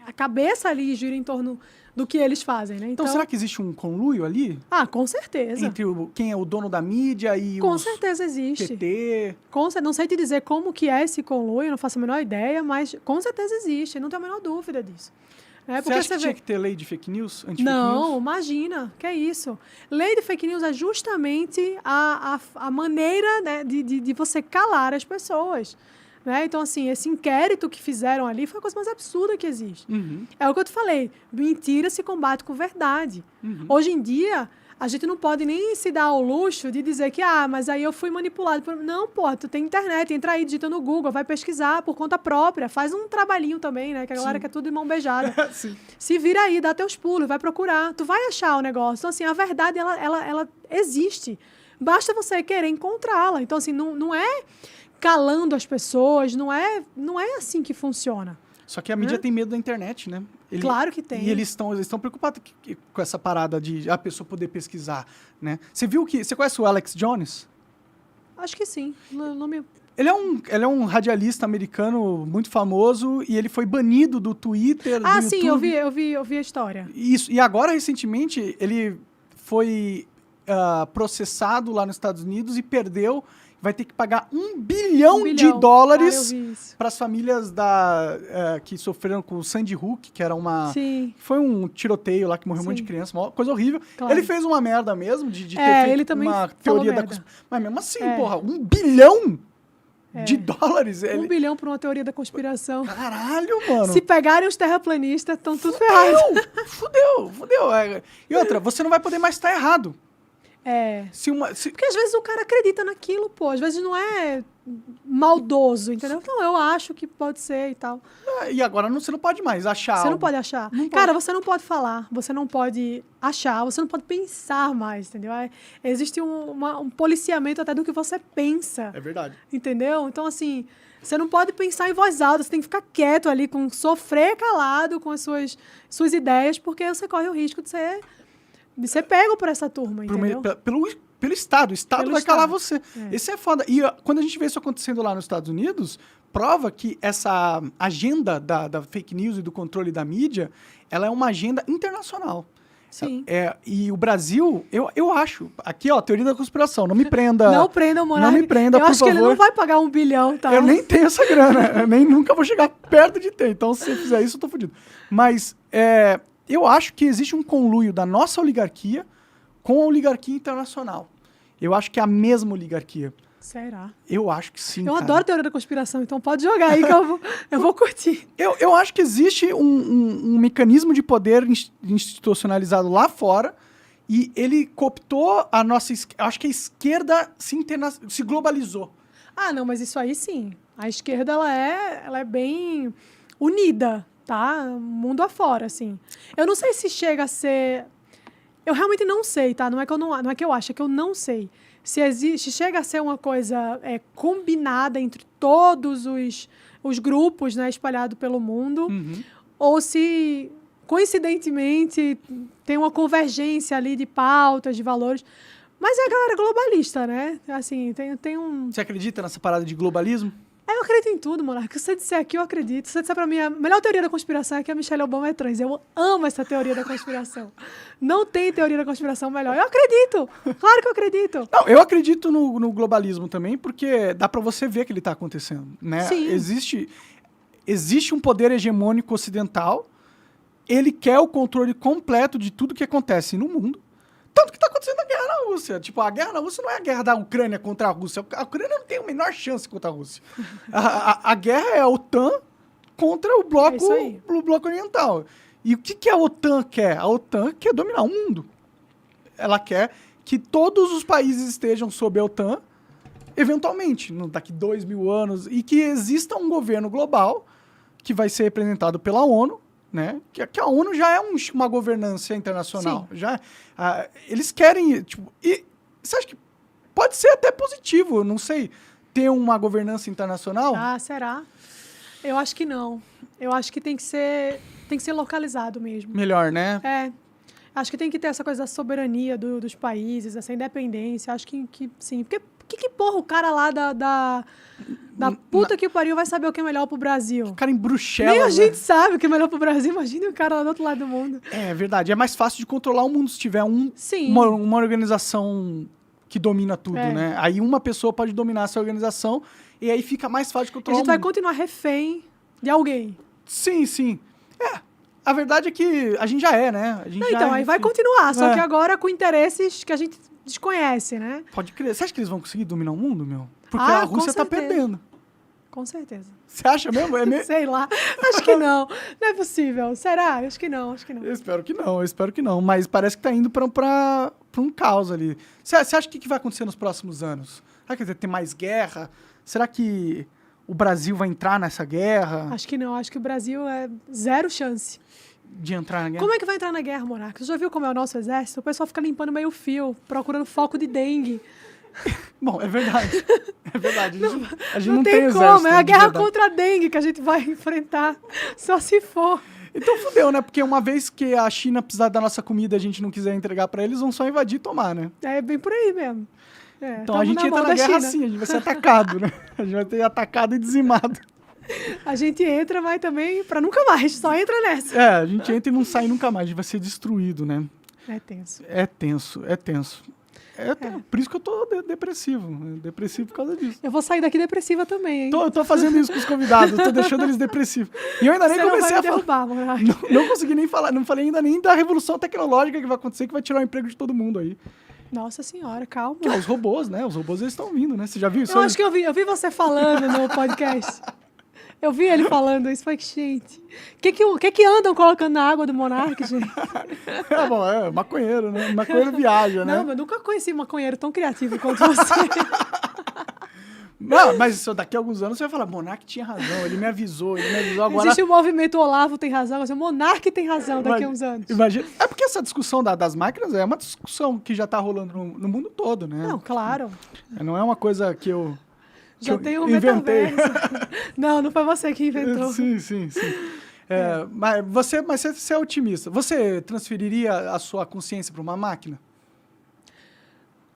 a cabeça ali gira em torno do que eles fazem, né? Então será que existe um conluio ali? Ah, com certeza. Entre quem é o dono da mídia e com os certeza existe. PT? Não sei te dizer como que é esse conluio, não faço a menor ideia, mas com certeza existe, não tenho a menor dúvida disso. Você acha que tinha que ter lei de fake news? Não, imagina, que é isso. Lei de fake news é justamente a maneira, né, de você calar as pessoas. Né? Então, assim, esse inquérito que fizeram ali foi a coisa mais absurda que existe. É o que eu te falei, mentira se combate com verdade. Hoje em dia, a gente não pode nem se dar ao luxo de dizer que, mas aí eu fui manipulado. Não, pô, tu tem internet, entra aí, digita no Google, vai pesquisar por conta própria, faz um trabalhinho também, né? Que a galera quer tudo de mão beijada. Se vira aí, dá teus pulos, vai procurar, tu vai achar o negócio. Então, assim, a verdade, ela existe. Basta você querer encontrá-la. Então, assim, não é calando as pessoas, não é assim que funciona. Só que a mídia tem medo da internet, né? Claro que tem. E eles estão preocupados com essa parada de a pessoa poder pesquisar, né? Você conhece o Alex Jones? Acho que sim. Ele é um radialista americano muito famoso e ele foi banido do Twitter, do YouTube. Sim, eu vi a história. Isso. E agora, recentemente, ele foi processado lá nos Estados Unidos e perdeu. Vai ter que pagar $1 bilhão de dólares para as famílias que sofreram com o Sandy Hook, que era foi um tiroteio lá que morreu um monte de criança, uma coisa horrível. Claro. Ele fez uma merda mesmo de ter feito uma teoria da conspiração. Mas mesmo assim, porra, $1 bilhão de dólares. $1 bilhão para uma teoria da conspiração. Caralho, mano. Se pegarem os terraplanistas, estão tudo ferrados. Fudeu. E outra, você não vai poder mais estar errado. Porque às vezes o cara acredita naquilo, pô. Às vezes não é maldoso, entendeu? Então, eu acho que pode ser e tal. E agora você não pode mais achar. Você não pode achar. Cara, você não pode falar, você não pode achar, você não pode pensar mais, entendeu? Existe um policiamento até do que você pensa. É verdade. Entendeu? Então, assim, você não pode pensar em voz alta, você tem que ficar quieto ali, sofrer calado com as suas ideias, porque você corre o risco de ser pego por essa turma, entendeu? Pelo Estado. O Estado vai calar você. Esse é foda. E quando a gente vê isso acontecendo lá nos Estados Unidos, prova que essa agenda da fake news e do controle da mídia, ela é uma agenda internacional. Sim. E o Brasil, eu acho... Aqui, ó, teoria da conspiração. Não me prenda. Não prenda o Monark. Não me prenda, por favor. Eu acho que ele não vai pagar $1 bilhão, tá? Eu nem tenho essa grana. Eu nem nunca vou chegar perto de ter. Então, se eu fizer isso, eu tô fudido. Mas... eu acho que existe um conluio da nossa oligarquia com a oligarquia internacional. eu acho que é a mesma oligarquia. Será? Eu acho que sim, Eu cara. adoro teoria da conspiração, então pode jogar aí que eu vou curtir. Eu acho que existe um mecanismo de poder institucionalizado lá fora e ele cooptou a nossa... Acho que a esquerda se globalizou. Ah, não, mas isso aí sim. A esquerda, ela é bem unida, tá? Mundo afora, assim. Eu não sei se chega a ser... Eu realmente não sei, tá? Não é que eu acho, é que eu não sei. Se chega a ser uma coisa combinada entre todos os grupos, né, espalhados pelo mundo, ou se, coincidentemente, tem uma convergência ali de pautas, de valores. Mas é a galera globalista, né? Assim, tem um... Você acredita nessa parada de globalismo? Eu acredito em tudo, Monarca. Se você disser aqui, eu acredito. Se você disser pra mim, a melhor teoria da conspiração é que a Michelle Obama é trans. Eu amo essa teoria da conspiração. Não tem teoria da conspiração melhor. Eu acredito! Claro que eu acredito! Não, eu acredito no globalismo também, porque dá pra você ver que ele tá acontecendo, né? Sim. Existe um poder hegemônico ocidental, ele quer o controle completo de tudo que acontece no mundo. Tanto que tá acontecendo a guerra na Rússia. Tipo, a guerra na Rússia não é a guerra da Ucrânia contra a Rússia. A Ucrânia não tem a menor chance contra a Rússia. A guerra é a OTAN contra o bloco oriental. E o que a OTAN quer? A OTAN quer dominar o mundo. Ela quer que todos os países estejam sob a OTAN, eventualmente, daqui 2000 anos, e que exista um governo global que vai ser representado pela ONU, né? Que a ONU já é uma governança internacional. Já, eles querem... Tipo, e você acha que pode ser até positivo, não sei, ter uma governança internacional? Ah, será? Eu acho que não. Eu acho que tem que ser localizado mesmo. Melhor, né? É. Acho que tem que ter essa coisa da soberania dos países, essa independência. Acho que sim. Porque que porra o cara lá da puta que pariu vai saber o que é melhor pro Brasil? O cara em Bruxelas, Nem a né? gente sabe o que é melhor pro Brasil. Imagina o cara lá do outro lado do mundo. É verdade. É mais fácil de controlar o mundo se tiver Sim. uma organização que domina tudo, É. né? Aí uma pessoa pode dominar essa organização e aí fica mais fácil de A controlar gente o vai mundo. continuar refém de alguém. Sim, sim. A verdade é que a gente já é, né? A gente Não, já então, é, aí vai enfim. continuar. Só É. que agora com interesses que a gente desconhece, né? Pode crer. Você acha que eles vão conseguir dominar o mundo, meu? Porque Ah, a com Rússia tá certeza. perdendo. Com certeza. Você acha mesmo? É meio... Sei lá. Acho que não. Não é possível. Será? Acho que não. Eu espero que não. Mas parece que tá indo pra um caos ali. Você acha que vai acontecer nos próximos anos? Será que vai ter mais guerra? Será que o Brasil vai entrar nessa guerra? Acho que não. Acho que o Brasil é zero chance. De entrar na guerra? Como é que vai entrar na guerra, Monarca? Você já viu como é o nosso exército? O pessoal fica limpando meio fio, procurando foco de dengue. Bom, é verdade. É verdade. A gente Não não tem tem como. exército, É a de guerra verdade. contra a dengue que a gente vai enfrentar. Só se for. Então fudeu, né? Porque uma vez que a China precisar da nossa comida e a gente não quiser entregar pra eles, vão só invadir e tomar, né? É bem por aí mesmo. É, Então a tamo gente na entra mão na da guerra China. assim, a gente vai ser atacado, né? A gente vai ter atacado e dizimado. A gente entra, mas também pra nunca mais. Só entra nessa. É, a gente entra e não sai nunca mais, a gente vai ser destruído, né? É tenso. É tenso. Por isso que eu tô depressivo. Depressivo por causa disso. Eu vou sair daqui depressiva também, hein? Eu tô fazendo isso com os convidados, eu tô deixando eles depressivos. E eu ainda nem Você não vai comecei me a falar. derrubar, Monarca. Não consegui nem falar, não falei ainda nem da revolução tecnológica que vai acontecer, que vai tirar o emprego de todo mundo aí. Nossa senhora, calma. Que é os robôs, né? Os robôs eles estão vindo, né? Você já viu isso? Eu acho que eu vi você falando no podcast. Eu vi ele falando isso. Falei, gente, o que andam colocando na água do Monarca, gente? É bom, é maconheiro, né? Maconheiro viaja, né? Não, eu nunca conheci um maconheiro tão criativo quanto você. Não, mas isso, daqui a alguns anos você vai falar, Monark tinha razão, ele me avisou agora. Existe o movimento Olavo tem razão, o Monark tem razão daqui a uns anos. Imagina. É porque essa discussão das máquinas é uma discussão que já tá rolando no mundo todo, né? Não, claro. Não é uma coisa que eu Já tem um inventei. metaverso. Não foi você que inventou. Sim. Mas você é otimista. Você transferiria a sua consciência para uma máquina?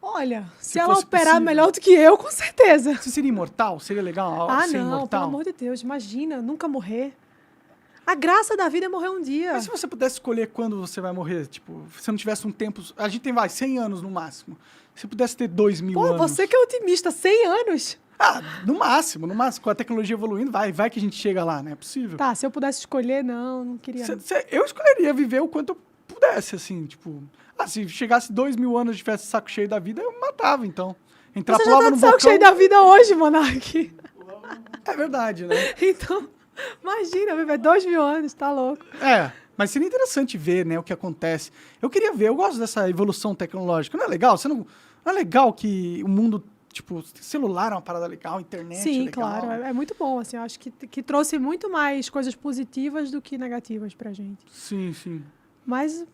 Olha, Se se ela fosse operar possível. melhor do que eu, com certeza. Você seria imortal? Seria legal Ah, ser não, imortal? pelo amor de Deus, imagina, nunca morrer. A graça da vida é morrer um dia. Mas se você pudesse escolher quando você vai morrer, tipo, se você não tivesse um tempo... A gente tem, 100 anos no máximo. Se você pudesse ter 2000 Pô, anos... você que é otimista, 100 anos. Ah, no máximo. Com a tecnologia evoluindo, vai que a gente chega lá, né? É possível. Tá, se eu pudesse escolher, não queria. não. Eu escolheria viver o quanto eu pudesse, assim, tipo... se chegasse 2.000 anos e tivesse saco cheio da vida, eu me matava, então. Entrar, Você já tá de saco cheio da vida hoje, Monark. É verdade, né? Então, imagina, viver 2.000 anos, tá louco. Mas seria interessante ver, né, o que acontece. Eu queria ver, eu gosto dessa evolução tecnológica. Não é legal? Não é legal que o mundo, tipo, celular é uma parada legal, internet é legal? Claro, é muito bom, assim, eu acho que trouxe muito mais coisas positivas do que negativas pra gente. Sim. Mas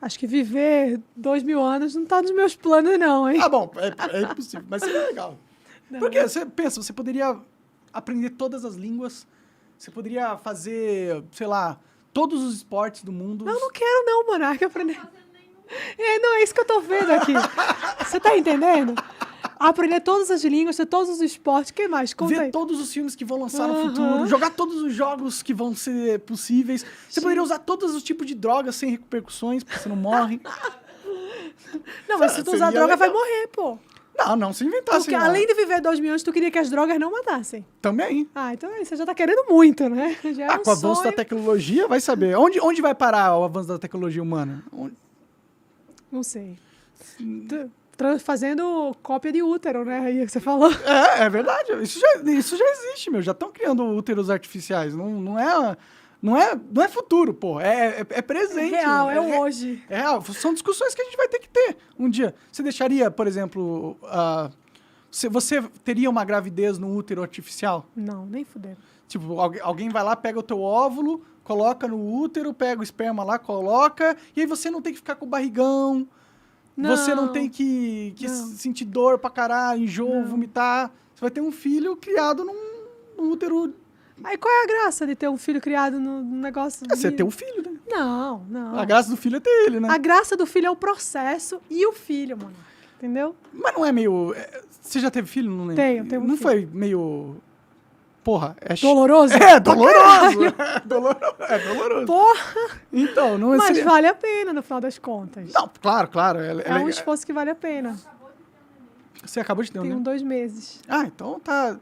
acho que viver 2.000 anos não tá nos meus planos, não, hein? Bom, é impossível, mas seria legal. Porque você pensa, você poderia aprender todas as línguas, você poderia fazer, sei lá, todos os esportes do mundo. Não quero não, Monark, aprender. Não é isso que eu tô vendo aqui. Você tá entendendo? Aprender todas as línguas, ter todos os esportes, o que mais? Conta ver aí. todos os filmes que vão lançar no futuro, jogar todos os jogos que vão ser possíveis. Você poderia usar todos os tipos de drogas sem repercussões, porque você não morre. Não, mas se tu usar droga, vai morrer, pô. Não, se inventasse. Porque além de viver 2.000 anos, tu queria que as drogas não matassem. Também. Então aí você já tá querendo muito, né? Já é um com o avanço da tecnologia, vai saber. Onde vai parar o avanço da tecnologia humana? Não sei. Fazendo cópia de útero, né? Aí que você falou. É verdade. Isso já existe, meu. Já estão criando úteros artificiais. Não é futuro, pô. É presente. É real, é hoje. É real. São discussões que a gente vai ter que ter um dia. Você deixaria, por exemplo, você teria uma gravidez no útero artificial? Não, nem fudeu. Tipo, alguém vai lá, pega o teu óvulo, coloca no útero, pega o esperma lá, coloca, e aí você não tem que ficar com o barrigão. Não, você não tem que sentir dor pra caralho, enjoo, vomitar. Você vai ter um filho criado num útero. Aí qual é a graça de ter um filho criado no negócio? Você ter um filho, né? Não. A graça do filho é ter ele, né? A graça do filho é o processo e o filho, mano. Entendeu? Mas não é meio... Você já teve filho? Não lembro. Tenho um Não filho. Foi meio... Porra, doloroso? Doloroso. É doloroso. Porra! Então, não é... Mas vale a pena, no final das contas. Não, claro. É um esforço que vale a pena. Você acabou de ter Tem né? 2 meses. Então tá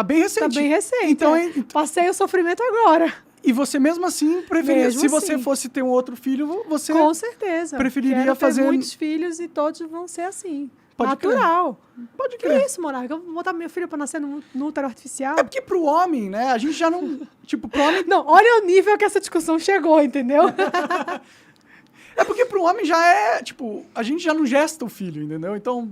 bem recente. Tá bem recente. Então, Passei o sofrimento agora. E você mesmo assim preferia... Mesmo se você assim. fosse ter um outro filho, você... Com certeza. preferiria Quero fazer... ter muitos filhos e todos vão ser assim. Pode natural. Pode Que crer. isso, Monarca? Eu vou botar meu filho pra nascer no útero artificial? É porque pro homem, né? A gente já não... tipo, pro homem... Não, olha o nível que essa discussão chegou, entendeu? É porque pro homem já é... Tipo, a gente já não gesta o filho, entendeu? Então,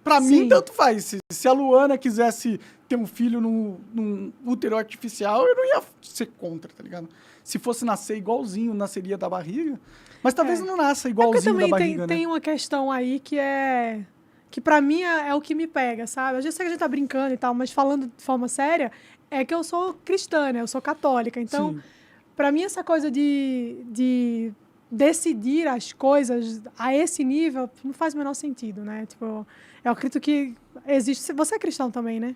pra mim, tanto faz. Se a Luana quisesse ter um filho num útero artificial, eu não ia ser contra, tá ligado? Se fosse nascer igualzinho, nasceria da barriga. Mas talvez não nasça igualzinho da barriga, né? Tem uma questão aí que é... Que pra mim é o que me pega, sabe? Eu já sei que a gente tá brincando e tal, mas falando de forma séria, é que eu sou cristã, né? Eu sou católica. Então, pra mim, essa coisa de decidir as coisas a esse nível não faz o menor sentido, né? Tipo, eu acredito que existe... Você é cristão também, né?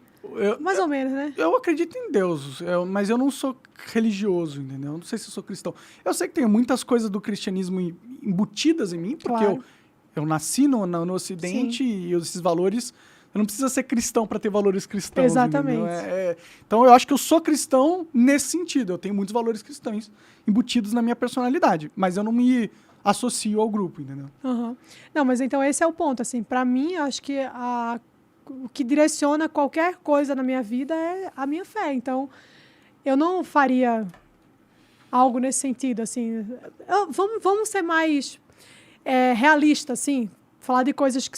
Mais ou menos, né? Eu acredito em Deus, mas eu não sou religioso, entendeu? Eu não sei se eu sou cristão. Eu sei que tem muitas coisas do cristianismo embutidas em mim, porque eu nasci no Ocidente e esses valores... Eu não preciso ser cristão para ter valores cristãos. Exatamente. Então, eu acho que eu sou cristão nesse sentido. Eu tenho muitos valores cristãos embutidos na minha personalidade, mas eu não me associo ao grupo, entendeu? Uhum. Não, mas então esse é o ponto. Assim, para mim, acho que o que direciona qualquer coisa na minha vida é a minha fé. Então, eu não faria algo nesse sentido. Assim, vamos ser mais realistas, assim, falar de coisas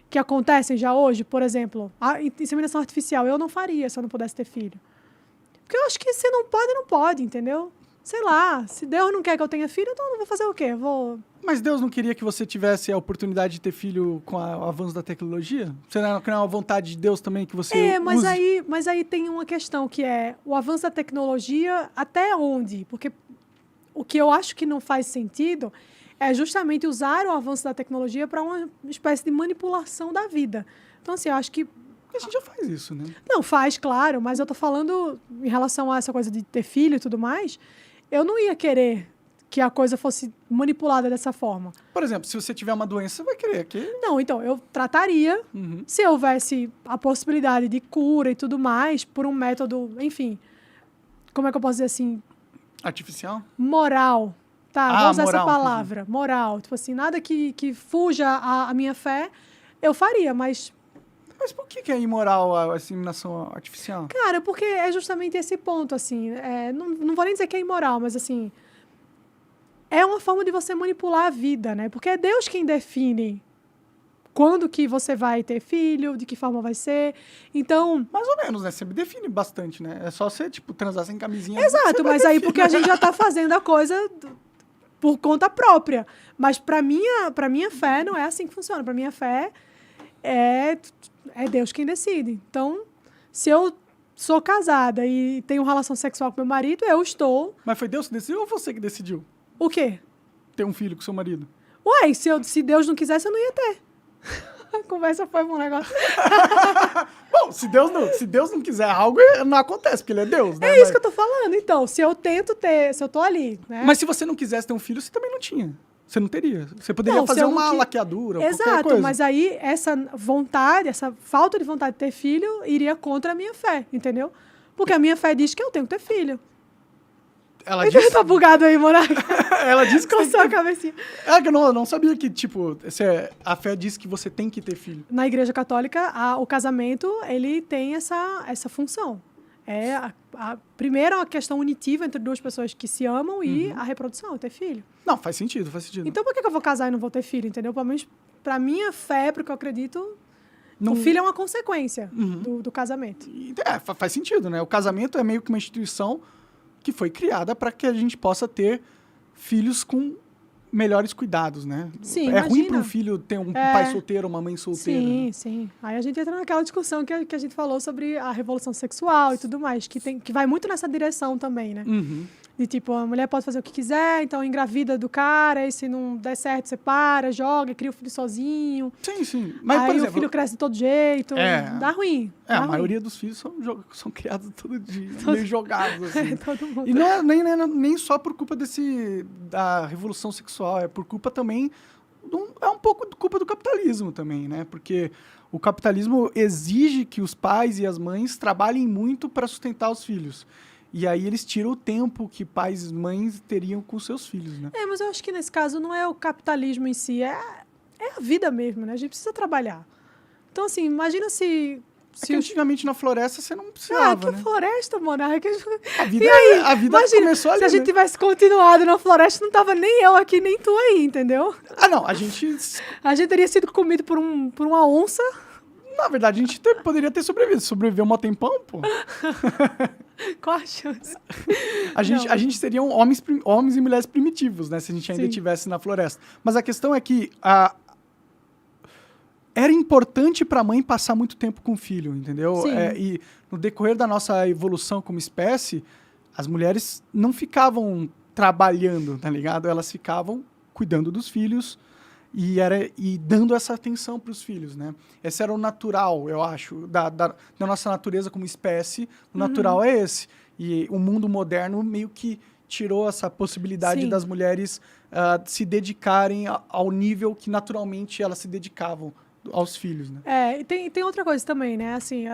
que acontecem já hoje, por exemplo, a inseminação artificial, eu não faria se eu não pudesse ter filho. Porque eu acho que se não pode, entendeu? Sei lá, se Deus não quer que eu tenha filho, então eu não vou fazer o quê? Mas Deus não queria que você tivesse a oportunidade de ter filho com o avanço da tecnologia? Você não é uma vontade de Deus também que você use? Mas aí tem uma questão que é o avanço da tecnologia até onde? Porque o que eu acho que não faz sentido é justamente usar o avanço da tecnologia para uma espécie de manipulação da vida. Então, assim, eu acho que... A gente já faz isso, né? Não, faz, claro, mas eu tô falando em relação a essa coisa de ter filho e tudo mais, eu não ia querer que a coisa fosse manipulada dessa forma. Por exemplo, se você tiver uma doença, você vai querer que... Não, então, eu trataria, se houvesse a possibilidade de cura e tudo mais, por um método, enfim, como é que eu posso dizer assim... Artificial? Moral. Tá, vou usar moral, essa palavra. Moral. Tipo assim, nada que fuja à minha fé, eu faria, mas... Mas por que é imoral a inseminação artificial? Cara, porque é justamente esse ponto, assim. Não vou nem dizer que é imoral, mas assim... É uma forma de você manipular a vida, né? Porque é Deus quem define quando que você vai ter filho, de que forma vai ser. Então... Mais ou menos, né? Você me define bastante, né? É só você, tipo, transar sem camisinha. Exato, mas aí porque a gente já tá fazendo a coisa por conta própria. Mas pra minha fé não é assim que funciona. Pra minha fé é Deus quem decide. Então, se eu sou casada e tenho relação sexual com meu marido, eu estou... Mas foi Deus que decidiu ou você que decidiu O quê? ter um filho com seu marido? Ué, se Deus não quisesse, eu não ia ter. A conversa foi um negócio... Bom, se Deus não quiser algo, não acontece, porque ele é Deus, né? É isso que eu tô falando. Então, se eu tento ter... Se eu tô ali, né? Mas se você não quisesse ter um filho, você também não tinha. Você não teria. Você poderia fazer uma laqueadura, qualquer coisa. Exato, mas aí essa vontade, essa falta de vontade de ter filho iria contra a minha fé, entendeu? Porque a minha fé diz que eu tenho que ter filho. Ela disse... Tá bugado aí, Monarca. Ela disse que Coçou a cabecinha. É que eu não sabia que, tipo, a fé diz que você tem que ter filho. Na Igreja Católica, o casamento, ele tem essa função. Primeiro, a questão unitiva entre duas pessoas que se amam e a reprodução, ter filho. Não, faz sentido, faz sentido. Então, por que eu vou casar e não vou ter filho, entendeu? Pelo menos, pra minha fé, pro que eu acredito, o filho é uma consequência do casamento. Faz sentido, né? O casamento é meio que uma instituição que foi criada para que a gente possa ter filhos com melhores cuidados, né? Sim, é ruim imagina. para um filho ter um pai solteiro, uma mãe solteira. Sim, né? sim. Aí a gente entra naquela discussão que a gente falou sobre a revolução sexual e tudo mais, que vai muito nessa direção também, né? De tipo, a mulher pode fazer o que quiser, então engravida do cara, e se não der certo, separa, joga, cria o filho sozinho. Sim, sim. Mas, aí por exemplo, o filho cresce de todo jeito. Dá ruim. A maioria dos filhos são criados todo dia, meio jogados, assim. Todo mundo. E não é nem só por culpa da revolução sexual, é por culpa também... É um pouco de culpa do capitalismo também, né? Porque o capitalismo exige que os pais e as mães trabalhem muito para sustentar os filhos. E aí eles tiram o tempo que pais e mães teriam com seus filhos, né? Mas eu acho que nesse caso não é o capitalismo em si, é a vida mesmo, né? A gente precisa trabalhar. Então, assim, imagina se antigamente na floresta você não precisava, que né? floresta, Monarca. A vida Imagina, começou ali, se a gente tivesse continuado na floresta, não tava nem eu aqui, nem tu aí, entendeu? Não, a gente teria sido comido por uma onça. Na verdade, a gente poderia ter sobrevivido. Sobreviveu um tempão, pô. Qual a chance? A gente seria homens e mulheres primitivos, né? Se a gente ainda estivesse na floresta. Mas a questão é que era importante para a mãe passar muito tempo com o filho, entendeu? E no decorrer da nossa evolução como espécie, as mulheres não ficavam trabalhando, tá ligado? Elas ficavam cuidando dos filhos e dando essa atenção para os filhos, né? Esse era o natural, eu acho, da nossa natureza como espécie. O natural é esse. E o mundo moderno meio que tirou essa possibilidade das mulheres se dedicarem ao nível que naturalmente elas se dedicavam aos filhos, né? E tem outra coisa também, né? Assim,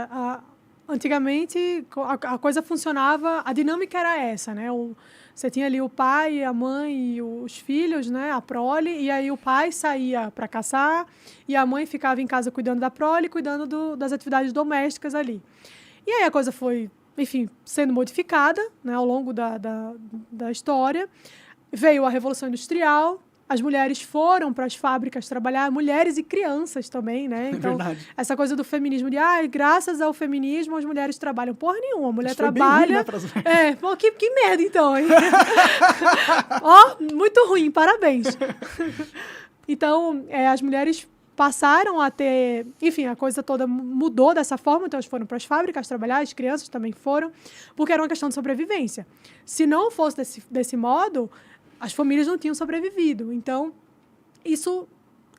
antigamente a coisa funcionava, a dinâmica era essa, né? Você tinha ali o pai, a mãe e os filhos, né? A prole, e aí o pai saía para caçar e a mãe ficava em casa cuidando da prole, cuidando das atividades domésticas ali. E aí a coisa foi, enfim, sendo modificada, né? Ao longo da história. Veio a Revolução Industrial. As mulheres foram para as fábricas trabalhar, mulheres e crianças também, né? Então, essa coisa do feminismo de, graças ao feminismo as mulheres trabalham. Porra nenhuma, a mulher trabalha... Bem ruim, né, que merda então, hein? Muito ruim, parabéns. Então, as mulheres passaram a ter... Enfim, a coisa toda mudou dessa forma, então elas foram para as fábricas trabalhar, as crianças também foram, porque era uma questão de sobrevivência. Se não fosse desse modo... As famílias não tinham sobrevivido. Então, isso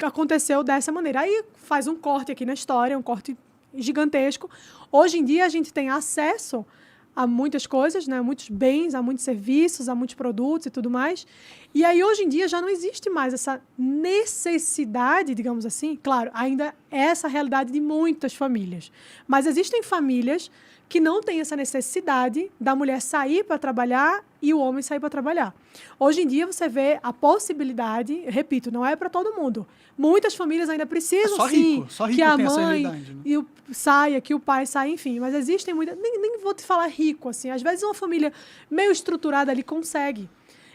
aconteceu dessa maneira. Aí faz um corte aqui na história, um corte gigantesco. Hoje em dia, a gente tem acesso a muitas coisas, né? A muitos bens, a muitos serviços, a muitos produtos e tudo mais. E aí, hoje em dia, já não existe mais essa necessidade, digamos assim. Claro, ainda é essa a realidade de muitas famílias. Mas existem famílias que não têm essa necessidade da mulher sair para trabalhar e o homem sair para trabalhar. Hoje em dia você vê a possibilidade, repito, não é para todo mundo. Muitas famílias ainda precisam, só rico que a tem essa mãe realidade, né? saia, que o pai saia, enfim. Mas existem muitas... Nem vou te falar rico, assim. Às vezes uma família meio estruturada ali consegue,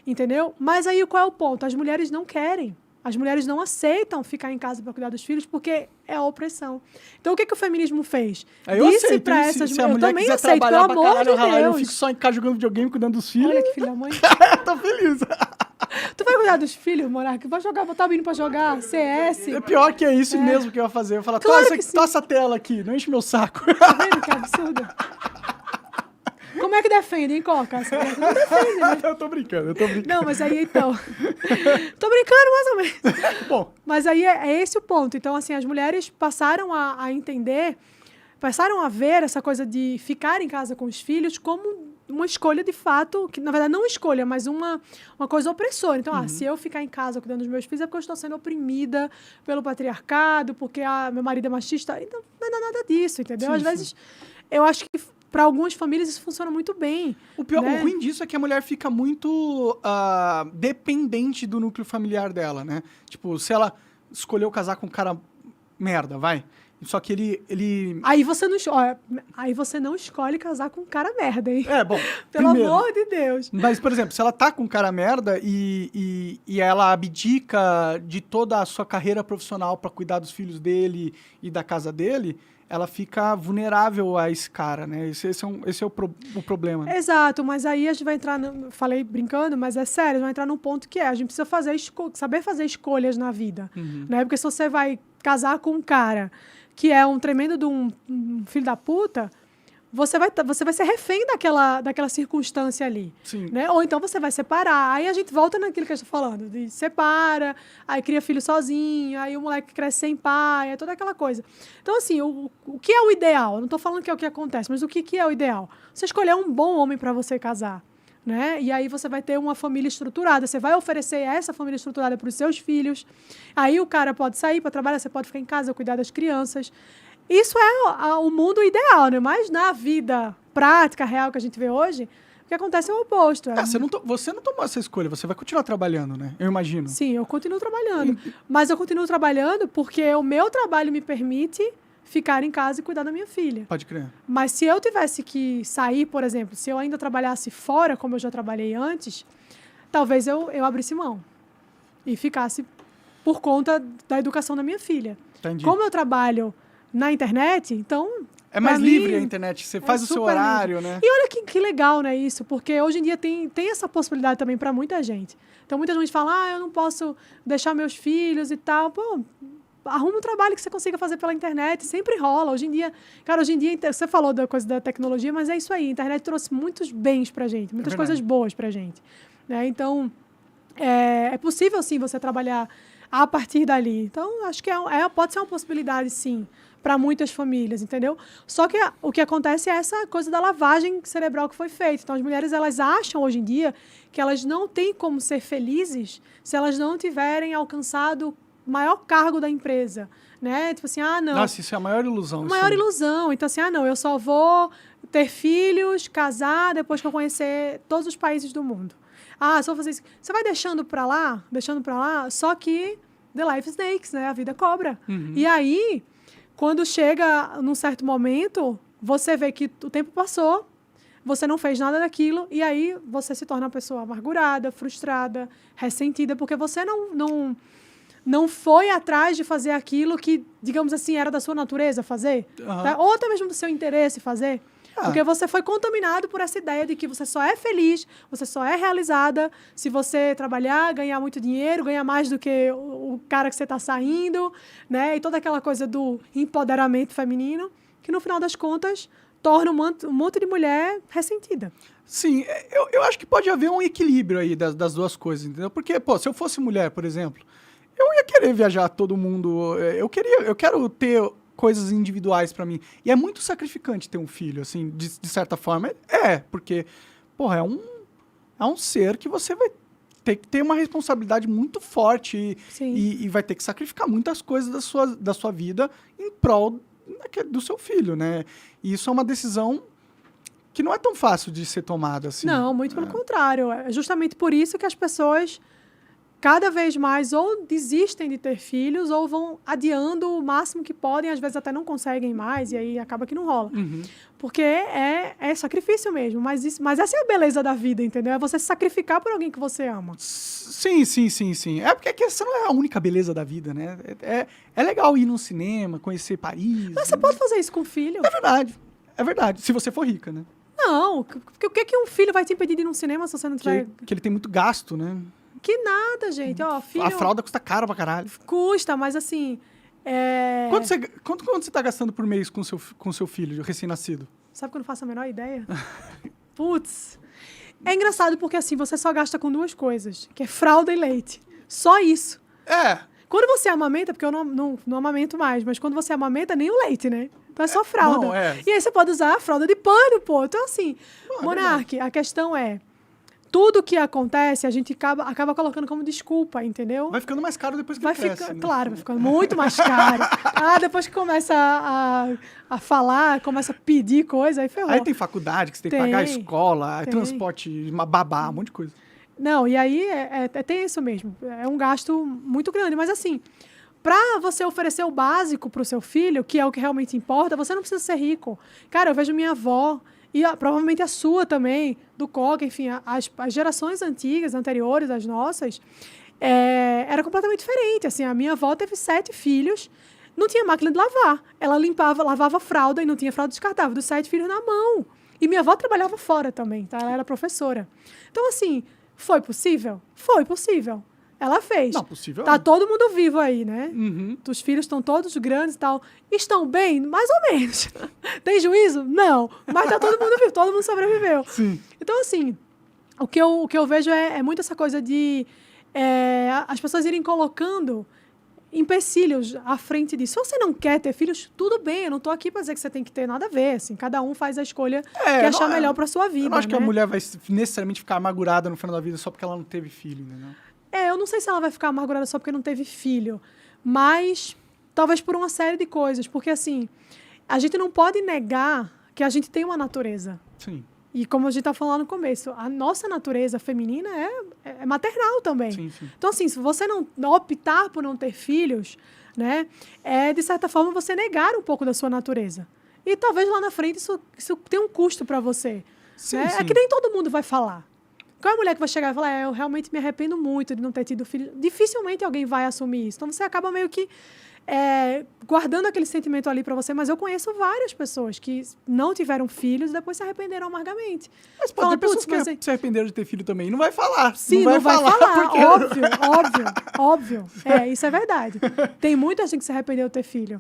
entendeu? Mas aí qual é o ponto? As mulheres não querem. As mulheres não aceitam ficar em casa para cuidar dos filhos porque é a opressão. Então, o que o feminismo fez? Eu Disse aceito, para essas se a mulheres... Eu mulher também quiser aceito, pelo trabalhar pra amor de caralho, eu Deus. fico só em casa jogando videogame, cuidando dos filhos. Olha que filha da mãe. Tô feliz. Tu vai cuidar dos filhos, Monarca? Vai jogar, botar o menino pra jogar CS? É pior que é isso mesmo que eu ia fazer. Eu ia falar, Claro tossa que sim. essa tela aqui, não enche meu saco. Tá vendo que absurdo? Como é que defende, hein, Coca? Não defende, né? Eu tô brincando. Não, mas aí, então... Tô brincando mais ou menos. Bom, Mas aí é esse o ponto. Então, assim, as mulheres passaram a entender, passaram a ver essa coisa de ficar em casa com os filhos como uma escolha de fato, que na verdade não escolha, mas uma coisa opressora. Então, se eu ficar em casa cuidando dos meus filhos é porque eu estou sendo oprimida pelo patriarcado, porque meu marido é machista. Então, não é nada disso, entendeu? Sim, Às vezes, eu acho que para algumas famílias isso funciona muito bem. o pior, né? o ruim disso é que a mulher fica muito dependente do núcleo familiar dela, né? Tipo, se ela escolheu casar com um cara merda, vai. Só que ele... Aí você não escolhe casar com um cara merda, hein? Bom, Pelo primeiro, amor de Deus. Mas, por exemplo, se ela tá com um cara merda e ela abdica de toda a sua carreira profissional pra cuidar dos filhos dele e da casa dele, ela fica vulnerável a esse cara, né? Esse é o problema. Né? Exato, mas aí a gente vai entrar, falei brincando, mas é sério, a gente vai entrar num ponto que a gente precisa saber fazer escolhas na vida, né? Porque se você vai casar com um cara que é um tremendo de um filho da puta, você vai ser refém daquela circunstância ali. Sim. Né? Ou então você vai separar. Aí a gente volta naquilo que a gente está falando, de separa, aí cria filho sozinho, aí o moleque cresce sem pai, é toda aquela coisa. Então, assim, o que é o ideal? Eu não estou falando que é o que acontece, mas o que é o ideal? Você escolher um bom homem para você casar. Né? E aí você vai ter uma família estruturada, você vai oferecer essa família estruturada para os seus filhos, aí o cara pode sair para trabalhar, você pode ficar em casa, cuidar das crianças. Isso é o mundo ideal, né? Mas na vida prática, real que a gente vê hoje, o que acontece é o oposto. Você não tomou essa escolha, você vai continuar trabalhando, né? Eu imagino. Sim, eu continuo trabalhando. Mas eu continuo trabalhando porque o meu trabalho me permite ficar em casa e cuidar da minha filha. Pode crer. Mas se eu tivesse que sair, por exemplo, se eu ainda trabalhasse fora, como eu já trabalhei antes, talvez eu abrisse mão e ficasse por conta da educação da minha filha. Entendi. Como eu trabalho na internet, então... É mais pra livre mim, a internet, você faz o seu super horário, livre. né? E olha que legal, né, isso, porque hoje em dia tem essa possibilidade também para muita gente. Então, muita gente fala, eu não posso deixar meus filhos e tal. Pô, arruma um trabalho que você consiga fazer pela internet, sempre rola. Hoje em dia, você falou da coisa da tecnologia, mas é isso aí, a internet trouxe muitos bens pra gente, muitas coisas boas pra gente. Né? Então, é possível, sim, você trabalhar a partir dali. Então, acho que pode ser uma possibilidade, sim, para muitas famílias, entendeu? Só que o que acontece é essa coisa da lavagem cerebral que foi feita. Então, as mulheres, elas acham hoje em dia que elas não têm como ser felizes se elas não tiverem alcançado o maior cargo da empresa, né? Tipo assim, não. Nossa, isso é a maior ilusão. A maior ilusão. Então, assim, não, eu só vou ter filhos, casar, depois que eu conhecer todos os países do mundo. Só vou fazer isso. Você vai deixando pra lá, só que the life snakes, né? A vida cobra. E aí, quando chega num certo momento, você vê que o tempo passou, você não fez nada daquilo, e aí você se torna uma pessoa amargurada, frustrada, ressentida, porque você não foi atrás de fazer aquilo que, digamos assim, era da sua natureza fazer, tá? Ou até mesmo do seu interesse fazer. Porque você foi contaminado por essa ideia de que você só é feliz, você só é realizada se você trabalhar, ganhar muito dinheiro, ganhar mais do que o cara que você está saindo, né? E toda aquela coisa do empoderamento feminino, que no final das contas torna um monte de mulher ressentida. Sim, eu acho que pode haver um equilíbrio aí das duas coisas, entendeu? Porque, se eu fosse mulher, por exemplo, eu ia querer viajar todo mundo, eu quero ter coisas individuais pra mim. E é muito sacrificante ter um filho, assim, de certa forma. Porque, é um ser que você vai ter que ter uma responsabilidade muito forte e vai ter que sacrificar muitas coisas da sua vida em prol do seu filho, né? E isso é uma decisão que não é tão fácil de ser tomada assim. Não, muito pelo contrário. É justamente por isso que as pessoas cada vez mais ou desistem de ter filhos ou vão adiando o máximo que podem, às vezes até não conseguem mais, e aí acaba que não rola. Porque é sacrifício mesmo, mas essa é a beleza da vida, entendeu? É você se sacrificar por alguém que você ama. Sim. É porque essa não é a única beleza da vida, né? É legal ir num cinema, conhecer Paris. Mas você pode fazer isso com o filho. É verdade. Se você for rica, né? Não, porque o que um filho vai te impedir de ir num cinema se você não tiver... Que ele tem muito gasto, né? Que nada, gente. Ó, filho... A fralda custa caro pra caralho. Custa, mas assim... Quanto você tá gastando por mês com seu filho recém-nascido? Sabe que eu não faço a menor ideia? Putz. É engraçado porque assim, você só gasta com duas coisas, que é fralda e leite. Só isso. Quando você amamenta, porque eu não amamento mais, mas quando você amamenta, nem o leite, né? Então é só fralda. Não, E aí você pode usar a fralda de pano, pô. Então assim, Monark, a questão é... Tudo que acontece, a gente acaba colocando como desculpa, entendeu? Vai ficando mais caro depois que cresce, né? Claro, vai ficando muito mais caro. Depois que começa a falar, começa a pedir coisa, aí ferrou. Aí tem faculdade, que você tem que pagar a escola, transporte, uma babá, um monte de coisa. Não, e aí tem isso mesmo. É um gasto muito grande. Mas assim, para você oferecer o básico para o seu filho, que é o que realmente importa, você não precisa ser rico. Cara, eu vejo minha avó... E provavelmente a sua também, do Coca, enfim, as gerações anteriores, as nossas, era completamente diferente. Assim, a minha avó teve 7 filhos, não tinha máquina de lavar. Ela lavava fralda e não tinha fralda descartável, dos 7 filhos na mão. E minha avó trabalhava fora também, tá? Ela era professora. Então, assim, foi possível? Foi possível. Ela fez. Não, possível. Tá todo mundo vivo aí, né? Uhum. Os filhos estão todos grandes e tal. Estão bem? Mais ou menos. Tem juízo? Não. Mas tá todo mundo vivo, todo mundo sobreviveu. Sim. Então, assim, o que eu vejo é muito essa coisa de as pessoas irem colocando empecilhos à frente disso. Se você não quer ter filhos, tudo bem. Eu não tô aqui para dizer que você tem que ter nada a ver. Assim, cada um faz a escolha que achar melhor para sua vida. Eu não acho né? que a mulher vai necessariamente ficar amargurada no final da vida só porque ela não teve filho, né? Eu não sei se ela vai ficar amargurada só porque não teve filho, mas talvez por uma série de coisas. Porque, assim, a gente não pode negar que a gente tem uma natureza. Sim. E como a gente está falando no começo, a nossa natureza feminina é maternal também. Sim. Então, assim, se você não optar por não ter filhos, né, de certa forma, você negar um pouco da sua natureza. E talvez lá na frente isso tenha um custo para você. Sim, né? sim. É que nem todo mundo vai falar. Qual é a mulher que vai chegar e falar, eu realmente me arrependo muito de não ter tido filho? Dificilmente alguém vai assumir isso. Então, você acaba meio que guardando aquele sentimento ali para você. Mas eu conheço várias pessoas que não tiveram filhos e depois se arrependeram amargamente. Mas pode ter pessoas que se arrependeram de ter filho também. Não vai falar. Sim, não vai falar. Porque... Óbvio. Isso é verdade. Tem muita gente que se arrependeu de ter filho.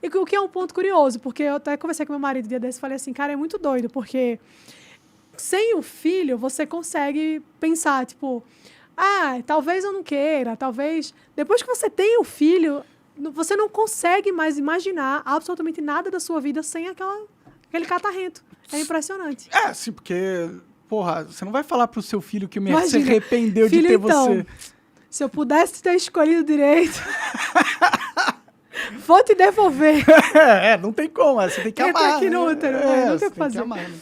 E o que é um ponto curioso, porque eu até conversei com meu marido um dia desse e falei assim, cara, é muito doido, porque... Sem o filho, você consegue pensar, tipo, talvez eu não queira, talvez... Depois que você tem o filho, você não consegue mais imaginar absolutamente nada da sua vida sem aquele catarrento. É impressionante. Sim, porque, porra, você não vai falar pro seu filho que se arrependeu filho, de ter então, você. Se eu pudesse ter escolhido direito... Vou te devolver. Não tem como, você tem que amar. Entra aqui no útero, não tem o que fazer. Tem que amar, né?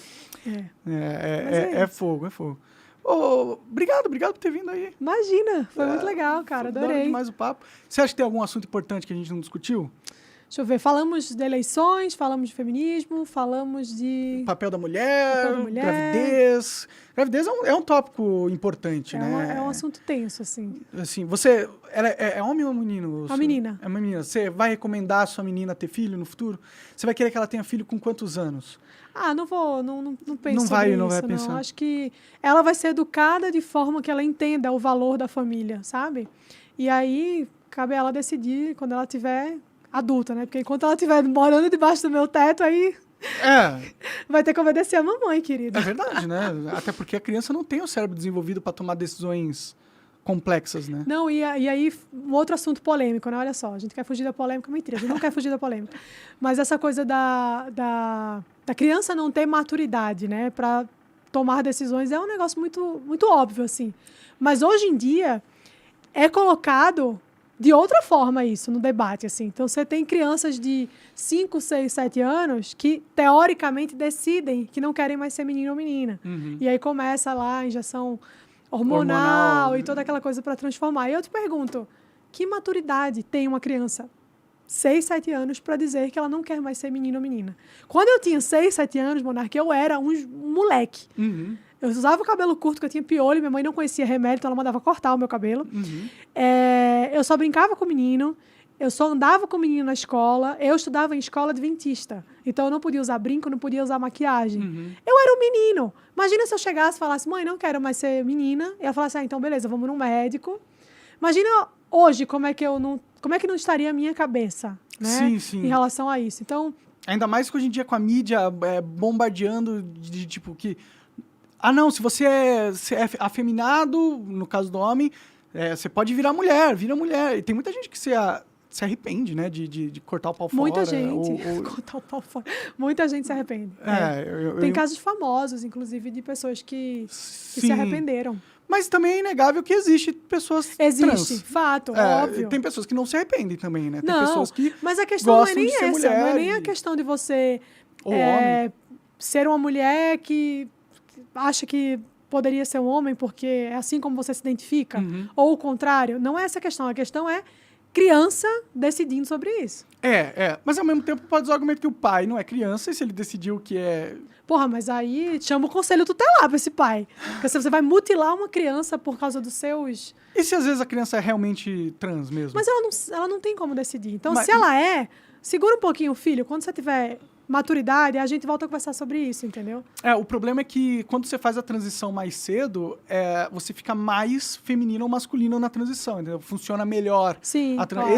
É fogo. Obrigado por ter vindo aí. Imagina, foi muito legal, cara, adorei. Demais o papo. Você acha que tem algum assunto importante que a gente não discutiu? Deixa eu ver, falamos de eleições, falamos de feminismo, falamos de... Papel da mulher, gravidez. Gravidez é um tópico importante, né? É um assunto tenso, assim. Assim, você... É homem ou menino? Uma menina. É uma menina. Você vai recomendar a sua menina ter filho no futuro? Você vai querer que ela tenha filho com quantos anos? Não vou, não penso não vai isso, pensar. Acho que ela vai ser educada de forma que ela entenda o valor da família, sabe? E aí, cabe a ela decidir quando ela tiver adulta, né? Porque enquanto ela estiver morando debaixo do meu teto, aí... vai ter que obedecer a mamãe, querida. É verdade, né? Até porque a criança não tem o cérebro desenvolvido para tomar decisões complexas, né? Não, e aí, um outro assunto polêmico, né? Olha só, a gente quer fugir da polêmica, mentira, a gente não quer fugir da polêmica. Mas essa coisa da criança não ter maturidade, né? Para tomar decisões é um negócio muito, muito óbvio, assim. Mas hoje em dia é colocado de outra forma isso no debate, assim. Então, você tem crianças de 5, 6, 7 anos que, teoricamente, decidem que não querem mais ser menino ou menina. E aí começa lá a injeção hormonal e toda aquela coisa para transformar. E eu te pergunto, que maturidade tem uma criança 6, 7 anos para dizer que ela não quer mais ser menino ou menina? Quando eu tinha 6, 7 anos, Monark, eu era um moleque. Eu usava o cabelo curto, porque eu tinha piolho, minha mãe não conhecia remédio, então ela mandava cortar o meu cabelo. Eu só brincava com o menino, eu só andava com o menino na escola, eu estudava em escola adventista, então eu não podia usar brinco, não podia usar maquiagem. Eu era um menino. Imagina se eu chegasse e falasse, mãe, não quero mais ser menina, e ela falasse, então beleza, vamos num médico. Imagina hoje como é que não estaria a minha cabeça, né? Sim. Em relação a isso. Então, ainda mais que hoje em dia com a mídia bombardeando de tipo que... não, se você é afeminado, no caso do homem, você pode virar mulher, vira mulher. E tem muita gente que se arrepende, né, de cortar o pau fora. Muita gente. Cortar o pau fora. Muita gente se arrepende. Tem casos famosos, inclusive, de pessoas que se arrependeram. Mas também é inegável que existe pessoas trans. Existe, fato, óbvio. Tem pessoas que não se arrependem também, né? Tem não, pessoas que mas a questão não é nem essa. Mulher, não é nem a questão de você ser uma mulher que acha que poderia ser um homem porque é assim como você se identifica, ou o contrário. Não é essa a questão. A questão é criança decidindo sobre isso. Mas ao mesmo tempo pode usar o argumento que o pai não é criança e se ele decidiu que é... Porra, mas aí chama o conselho tutelar pra esse pai. Porque você vai mutilar uma criança por causa dos seus... E se às vezes a criança é realmente trans mesmo? Mas ela não tem como decidir. Então, se ela segura um pouquinho, filho. Quando você tiver maturidade, a gente volta a conversar sobre isso, entendeu? O problema é que quando você faz a transição mais cedo, você fica mais feminino ou masculino na transição, entendeu? Funciona melhor. Sim, claro.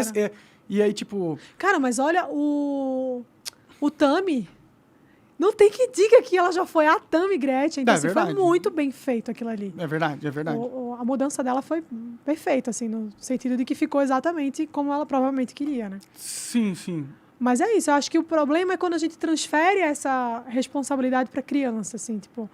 E aí, tipo... Cara, mas olha, o Tami... Não tem que diga que ela já foi a Tami Gretchen. Então, foi muito bem feito aquilo ali. É verdade. A mudança dela foi perfeita, assim, no sentido de que ficou exatamente como ela provavelmente queria, né? Sim. Mas é isso, eu acho que o problema é quando a gente transfere essa responsabilidade para criança, assim, tipo,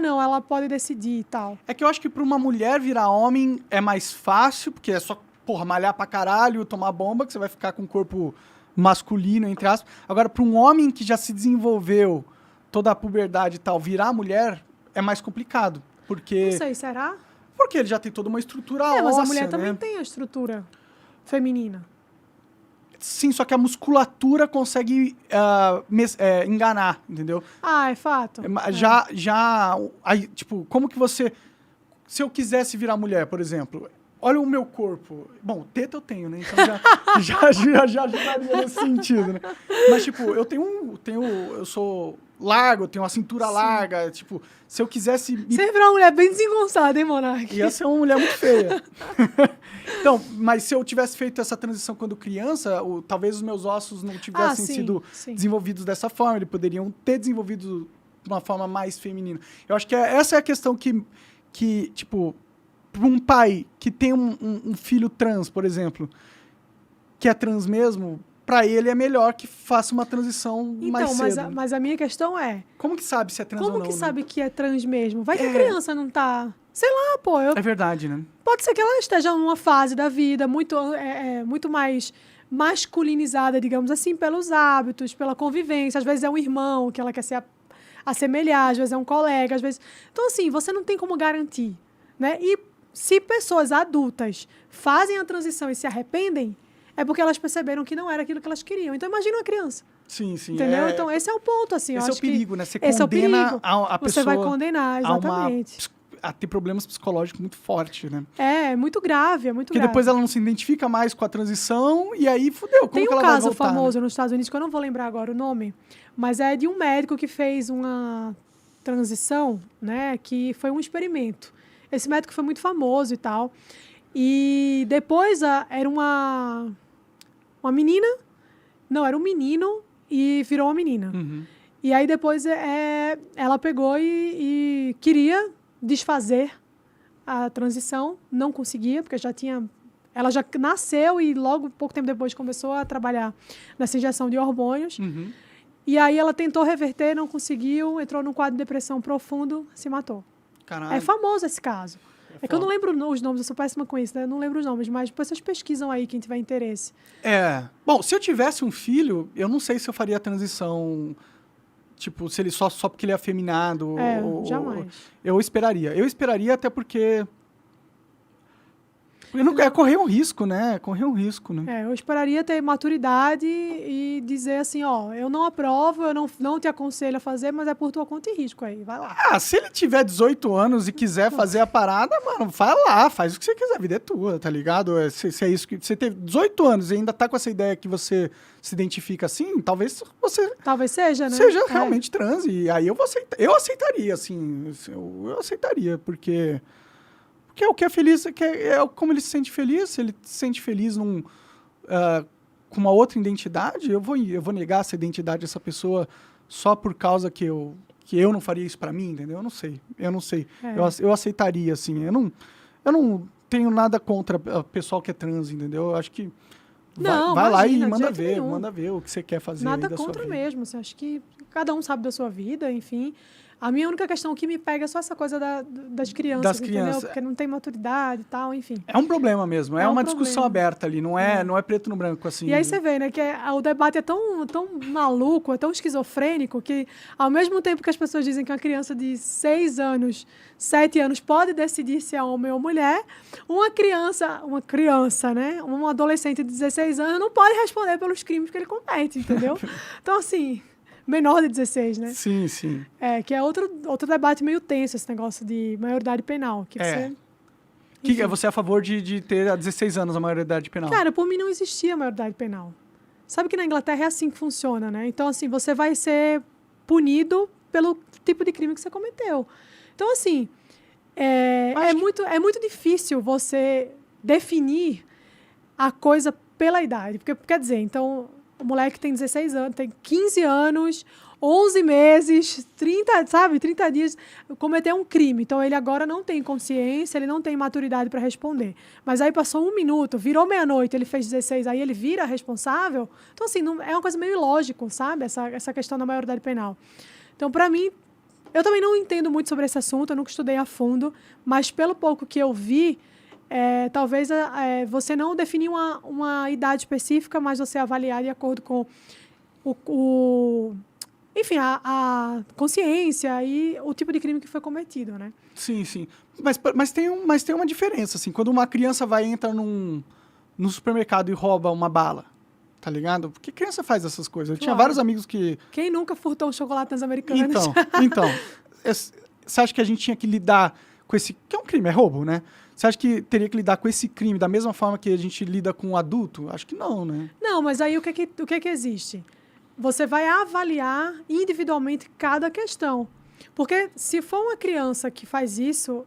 não, ela pode decidir e tal. É que eu acho que para uma mulher virar homem é mais fácil, porque é só, malhar pra caralho, tomar bomba, que você vai ficar com o corpo masculino, entre aspas. Agora, para um homem que já se desenvolveu toda a puberdade e tal, virar mulher é mais complicado, porque... Não sei, será? Porque ele já tem toda uma estrutura óssea, mas a mulher né? também tem a estrutura feminina. Sim, só que a musculatura consegue enganar, entendeu? É fato. Aí, tipo, como que você... Se eu quisesse virar mulher, por exemplo... Olha o meu corpo. Bom, teta eu tenho, né? Então já ajudaria nesse sentido, né? Mas, tipo, eu sou largo, eu tenho uma cintura larga. Tipo, se eu quisesse... Você virar uma mulher bem desengonçada, hein, Monark? Ia ser uma mulher muito feia. Então, mas se eu tivesse feito essa transição quando criança, talvez os meus ossos não tivessem sido desenvolvidos dessa forma. Eles poderiam ter desenvolvido de uma forma mais feminina. Eu acho que essa é a questão que tipo... Para um pai que tem um filho trans, por exemplo, que é trans mesmo, para ele é melhor que faça uma transição mais cedo. Então, mas a minha questão é... Como que sabe se é trans ou não? Como que sabe que é trans mesmo? Vai que a criança não tá... Sei lá, pô. É verdade, né? Pode ser que ela esteja numa fase da vida muito mais masculinizada, digamos assim, pelos hábitos, pela convivência. Às vezes é um irmão que ela quer se assemelhar, às vezes é um colega, às vezes... Então, assim, você não tem como garantir, né? E se pessoas adultas fazem a transição e se arrependem, é porque elas perceberam que não era aquilo que elas queriam. Então, imagina uma criança. Sim. Entendeu? Então, esse é o ponto, assim. Esse eu é o perigo, né? Você condena a pessoa... Você vai condenar, exatamente. A ter problemas psicológicos muito fortes, né? É muito grave, Porque depois ela não se identifica mais com a transição e aí fudeu. Como que ela vai voltar? Tem um caso famoso nos Estados Unidos, que eu não vou lembrar agora o nome, mas é de um médico que fez uma transição, né? Que foi um experimento. Esse médico foi muito famoso e tal. E depois era uma menina... Não, era um menino e virou uma menina. E aí depois ela pegou e queria desfazer a transição. Não conseguia, porque ela já nasceu e logo, pouco tempo depois, começou a trabalhar nessa injeção de hormônios. E aí ela tentou reverter, não conseguiu, entrou num quadro de depressão profundo, se matou. Caralho. É famoso esse caso. É que eu não lembro os nomes, eu sou péssima com isso, né? Eu não lembro os nomes, mas depois vocês pesquisam aí, quem tiver interesse. Bom, se eu tivesse um filho, eu não sei se eu faria a transição, tipo, se ele só porque ele é afeminado. Jamais. Eu esperaria. Eu esperaria até porque... É correr um risco, né? Eu esperaria ter maturidade e dizer assim, ó, eu não aprovo, eu não te aconselho a fazer, mas é por tua conta e risco aí, vai lá. Se ele tiver 18 anos e quiser fazer a parada, mano, vai lá, faz o que você quiser, a vida é tua, tá ligado? Se é isso que você teve 18 anos e ainda tá com essa ideia que você se identifica assim, talvez você... Talvez seja, né? Seja realmente trans, e aí eu aceitaria, assim, eu aceitaria, porque é o que é feliz, como ele se sente feliz. Se ele se sente feliz com uma outra identidade, eu vou negar essa identidade dessa pessoa só por causa que eu não faria isso pra mim, entendeu? Eu não sei. Eu aceitaria, assim. Eu não tenho nada contra o pessoal que é trans, entendeu? Eu acho que vai lá e manda ver o que você quer fazer. Nada contra mesmo. Assim, acho que cada um sabe da sua vida, enfim. A minha única questão que me pega é só essa coisa das crianças, entendeu? Porque não tem maturidade e tal, enfim. É um problema mesmo, é uma discussão aberta ali, não é preto no branco, assim. E aí você vê, né, que o debate é tão maluco, é tão esquizofrênico, que ao mesmo tempo que as pessoas dizem que uma criança de 6 anos, 7 anos pode decidir se é homem ou mulher, uma criança, né, um adolescente de 16 anos não pode responder pelos crimes que ele comete, entendeu? Então, assim... Menor de 16, né? Sim, sim. Que é outro debate meio tenso, esse negócio de maioridade penal. Você é a favor de ter a 16 anos a maioridade penal? Cara, por mim não existia maioridade penal. Sabe que na Inglaterra é assim que funciona, né? Então, assim, você vai ser punido pelo tipo de crime que você cometeu. Então, assim, é muito difícil você definir a coisa pela idade. Porque, quer dizer, então... O moleque tem 16 anos, tem 15 anos, 11 meses, 30 dias, cometeu um crime. Então, ele agora não tem consciência, ele não tem maturidade para responder. Mas aí passou 1 minuto, virou meia-noite, ele fez 16, aí ele vira responsável. Então, assim, é uma coisa meio ilógico, sabe? Essa questão da maioridade penal. Então, para mim, eu também não entendo muito sobre esse assunto, eu nunca estudei a fundo, mas pelo pouco que eu vi, talvez você não definir uma idade específica, mas você avaliar de acordo com enfim, a consciência e o tipo de crime que foi cometido, né? Sim, sim. Mas tem uma diferença, assim. Quando uma criança entra no supermercado e rouba uma bala, tá ligado? Porque criança faz essas coisas. Eu tinha vários amigos que... Quem nunca furtou um chocolate nas Americanas? Então, você acha que a gente tinha que lidar com esse... Que é um crime, é roubo, né? Você acha que teria que lidar com esse crime da mesma forma que a gente lida com um adulto? Acho que não, né? Não, mas aí o que existe? Você vai avaliar individualmente cada questão. Porque se for uma criança que faz isso,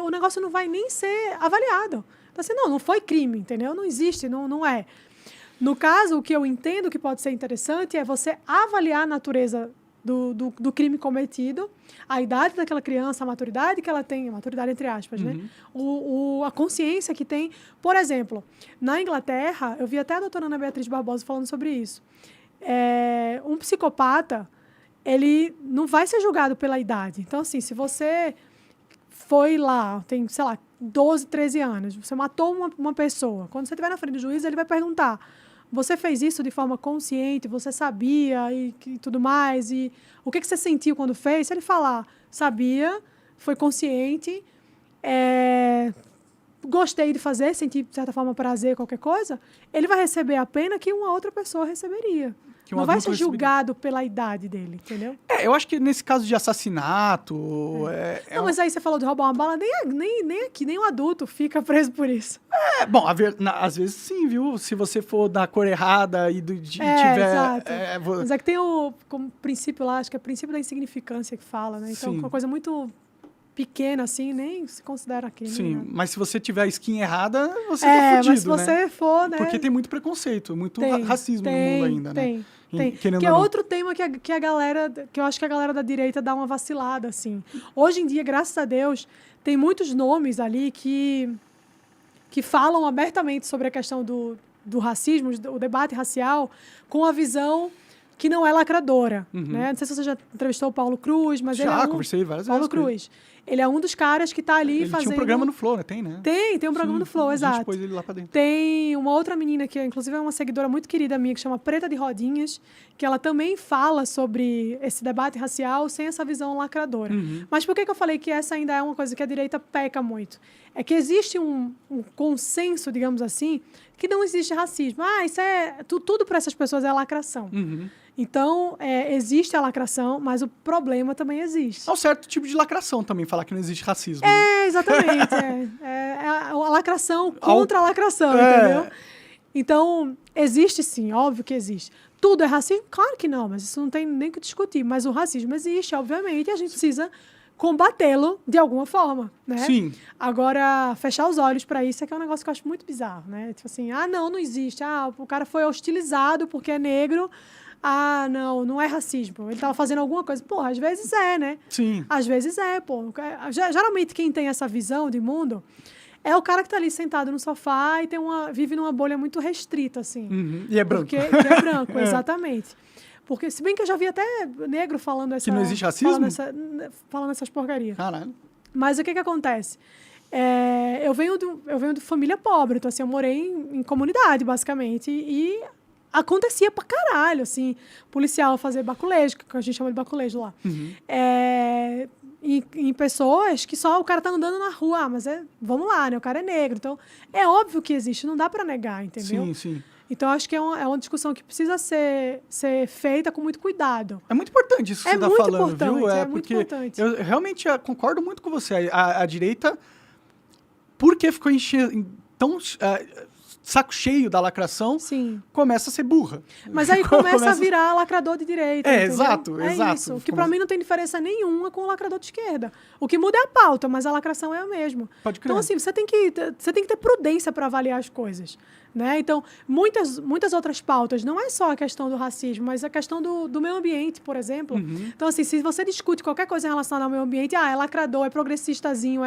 o negócio não vai nem ser avaliado. Então, assim, não foi crime, entendeu? Não existe, não é. No caso, o que eu entendo que pode ser interessante é você avaliar a natureza do crime cometido, a idade daquela criança, a maturidade que ela tem, a maturidade entre aspas, né? A consciência que tem. Por exemplo, na Inglaterra, eu vi até a doutora Ana Beatriz Barbosa falando sobre isso. Um psicopata, ele não vai ser julgado pela idade. Então, assim, se você foi lá, tem, sei lá, 12, 13 anos, você matou uma pessoa, quando você estiver na frente do juiz, ele vai perguntar: você fez isso de forma consciente? Você sabia e tudo mais? E o que você sentiu quando fez? Se ele falar, sabia, foi consciente, gostei de fazer, senti, de certa forma, prazer, qualquer coisa, ele vai receber a pena que uma outra pessoa receberia. Não vai ser julgado pela idade dele, entendeu? Eu acho que nesse caso de assassinato... Não, mas aí você falou de roubar uma bala, nem um adulto fica preso por isso. Bom, às vezes sim, viu? Se você for da cor errada e tiver... Exato. Mas é que tem como princípio lá, acho que é o princípio da insignificância que fala, né? Então, uma coisa muito pequena, assim, nem se considera crime. Sim, né? Mas se você tiver a skin errada, você tá fudido, mas se você for, né? Porque tem muito preconceito, muito racismo no mundo ainda, né? Tem. Que é outro tema que a galera, que eu acho que a galera da direita dá uma vacilada, assim. Hoje em dia, graças a Deus, tem muitos nomes ali que falam abertamente sobre a questão do racismo, o debate racial, com a visão que não é lacradora, né? Não sei se você já entrevistou o Paulo Cruz, mas ele é conversei várias Paulo vezes com Cruz. Ele é um dos caras que está ali fazendo... Ele tinha um programa no Flow, né? Tem, né? Tem um programa no Flow, exato. A gente pôs ele lá pra dentro. Tem uma outra menina que, inclusive, é uma seguidora muito querida minha, que chama Preta de Rodinhas, que ela também fala sobre esse debate racial sem essa visão lacradora. Mas por que eu falei que essa ainda é uma coisa que a direita peca muito? É que existe um consenso, digamos assim, que não existe racismo. Isso é... Tudo para essas pessoas é lacração. Então, existe a lacração, mas o problema também existe. É um certo tipo de lacração também, falar que não existe racismo. Exatamente. A lacração contra a lacração, entendeu? Então, existe sim, óbvio que existe. Tudo é racismo? Claro que não, mas isso não tem nem o que discutir. Mas o racismo existe, obviamente, e a gente precisa combatê-lo de alguma forma, né? Sim. Agora, fechar os olhos para isso é que é um negócio que eu acho muito bizarro, né? Tipo assim, não existe. O cara foi hostilizado porque é negro... não é racismo. Ele estava fazendo alguma coisa. Porra, às vezes é, né? Sim. Às vezes é, pô. Geralmente quem tem essa visão de mundo é o cara que está ali sentado no sofá e vive numa bolha muito restrita, assim. E é branco. Que é branco, exatamente. Porque, se bem que eu já vi até negro falando essa... Que não existe racismo? Falando essas porcarias. Caralho. Mas o que acontece? Eu venho de família pobre, então assim, eu morei em comunidade, basicamente, e acontecia pra caralho, assim, policial fazer baculejo, que a gente chama de baculejo lá. Em pessoas que só o cara tá andando na rua, mas vamos lá, né? O cara é negro. Então, é óbvio que existe, não dá pra negar, entendeu? Sim, sim. Então, acho que é uma discussão que precisa ser feita com muito cuidado. É muito importante isso que você tá falando, viu? É muito importante. Eu realmente concordo muito com você. A direita, porque ficou tão... saco cheio da lacração, Sim. começa a ser burra. Mas aí começa a virar lacrador de direita. Exato. Isso. Que pra mim não tem diferença nenhuma com o lacrador de esquerda. O que muda é a pauta, mas a lacração é a mesma. Pode crer. Então, assim, você tem que ter prudência para avaliar as coisas. Né? Então, muitas outras pautas, não é só a questão do racismo, mas a questão do meio ambiente, por exemplo. Então, assim, se você discute qualquer coisa relacionada ao meio ambiente, é lacrador, é progressistazinho,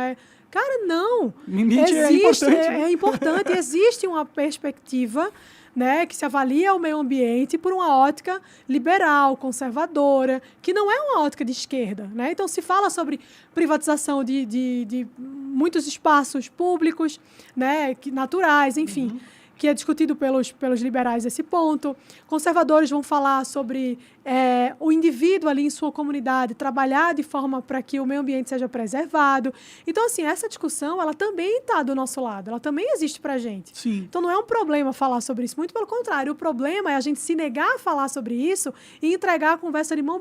Cara, não. É importante. Existe uma perspectiva, né, que se avalia o meio ambiente por uma ótica liberal, conservadora, que não é uma ótica de esquerda. Né? Então, se fala sobre privatização de muitos espaços públicos, né, naturais, enfim, que é discutido pelos liberais esse ponto. Conservadores vão falar sobre o indivíduo ali em sua comunidade, trabalhar de forma para que o meio ambiente seja preservado. Então, assim, essa discussão, ela também está do nosso lado, ela também existe para a gente. Sim. Então, não é um problema falar sobre isso, muito pelo contrário. O problema é a gente se negar a falar sobre isso e entregar a conversa de mão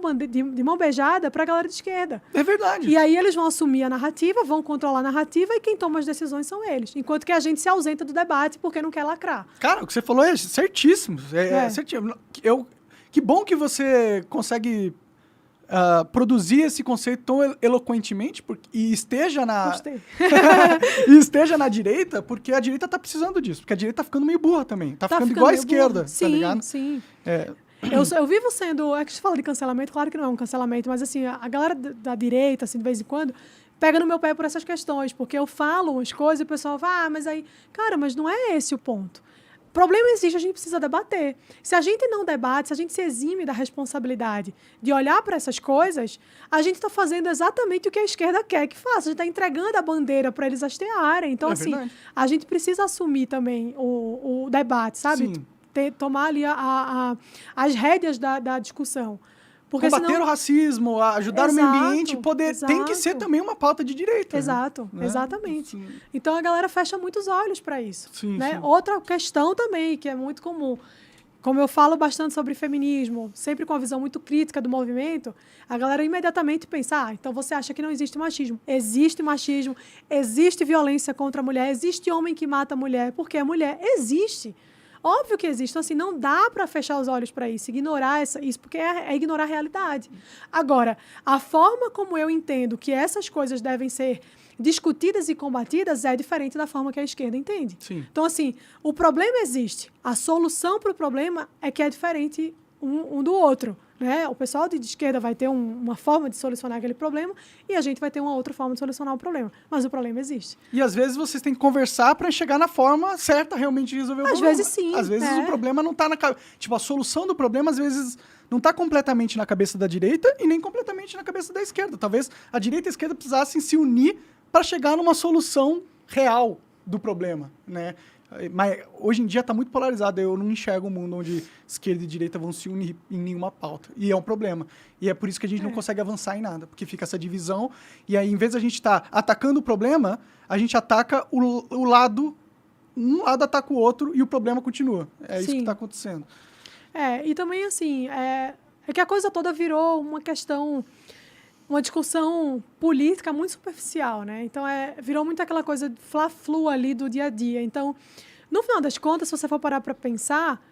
beijada para a galera de esquerda. É verdade. E aí eles vão assumir a narrativa, vão controlar a narrativa e quem toma as decisões são eles. Enquanto que a gente se ausenta do debate porque não quer lacrar. Cara, o que você falou é certíssimo. Certíssimo. Que bom que você consegue produzir esse conceito tão eloquentemente e esteja na... Gostei. e esteja na direita, porque a direita tá precisando disso. Porque a direita tá ficando meio burra também. Tá ficando igual a esquerda, sim, tá ligado? Sim, eu vivo sendo... É que você fala de cancelamento, claro que não é um cancelamento, mas assim, a galera da direita, assim, de vez em quando, pega no meu pé por essas questões, porque eu falo umas coisas e o pessoal vai, mas aí... Cara, mas não é esse o ponto. O problema existe, a gente precisa debater. Se a gente não debate, se a gente se exime da responsabilidade de olhar para essas coisas, a gente está fazendo exatamente o que a esquerda quer que faça. A gente está entregando a bandeira para eles hastearem. Então, assim, verdade. a gente precisa assumir também o debate, sabe? Sim. Tomar ali as rédeas da discussão. Porque combater senão... o racismo, ajudar o meio ambiente, tem que ser também uma pauta de direita. Exato, né? Exatamente. Sim. Então a galera fecha muitos olhos para isso. Sim, né? sim. Outra questão também, que é muito comum, como eu falo bastante sobre feminismo, sempre com a visão muito crítica do movimento, a galera imediatamente pensa, então você acha que não existe machismo. Existe machismo, existe violência contra a mulher, existe homem que mata a mulher, porque a mulher existe. Óbvio que existe. Então, assim, não dá para fechar os olhos para isso, ignorar isso, porque é ignorar a realidade. Agora, a forma como eu entendo que essas coisas devem ser discutidas e combatidas é diferente da forma que a esquerda entende. Sim. Então, assim, o problema existe. A solução para o problema é que é diferente um do outro. né? O pessoal de esquerda vai ter uma forma de solucionar aquele problema e a gente vai ter uma outra forma de solucionar o problema. Mas o problema existe. E às vezes vocês têm que conversar para chegar na forma certa realmente de resolver o problema. Às vezes sim. Às vezes o problema não tá na cabeça. Tipo, a solução do problema às vezes não tá completamente na cabeça da direita e nem completamente na cabeça da esquerda. Talvez a direita e a esquerda precisassem se unir para chegar numa solução real do problema, né? Mas hoje em dia está muito polarizado. Eu não enxergo um mundo onde esquerda e direita vão se unir em nenhuma pauta. E é um problema. E é por isso que a gente não consegue avançar em nada. Porque fica essa divisão. E aí, em vez de a gente estar atacando o problema, a gente ataca o lado... Um lado ataca o outro e o problema continua. É isso que está acontecendo. E também, assim, é que a coisa toda virou uma questão... Uma discussão política muito superficial, né? Então, virou muito aquela coisa fla-flu ali do dia a dia. Então, no final das contas, se você for parar para pensar,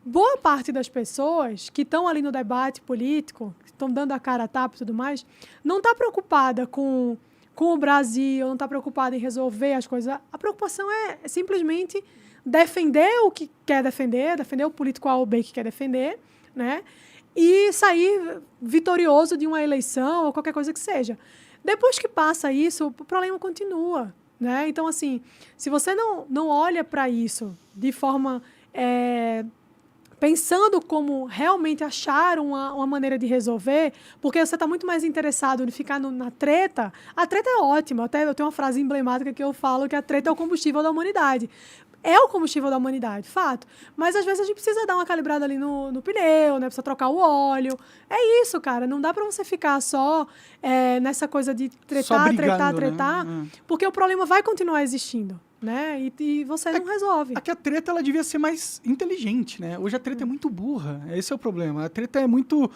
boa parte das pessoas que estão ali no debate político, que estão dando a cara a tapa e tudo mais, não está preocupada com o Brasil, não está preocupada em resolver as coisas. A preocupação é simplesmente defender o que quer defender o político A ou B que quer defender, né? E sair vitorioso de uma eleição ou qualquer coisa que seja. Depois que passa isso, o problema continua, né? Então, assim, se você não olha para isso de forma... pensando como realmente achar uma maneira de resolver, porque você está muito mais interessado em ficar na treta. A treta é ótima. Eu tenho uma frase emblemática que eu falo que a treta é o combustível da humanidade. É o combustível da humanidade, fato. Mas, às vezes, a gente precisa dar uma calibrada ali no pneu, né? Precisa trocar o óleo. É isso, cara. Não dá para você ficar só nessa coisa de tretar, né? Porque o problema vai continuar existindo, né? E você não resolve. Aqui a treta, ela devia ser mais inteligente, né? Hoje a treta é muito burra. Esse é o problema. A treta é muito...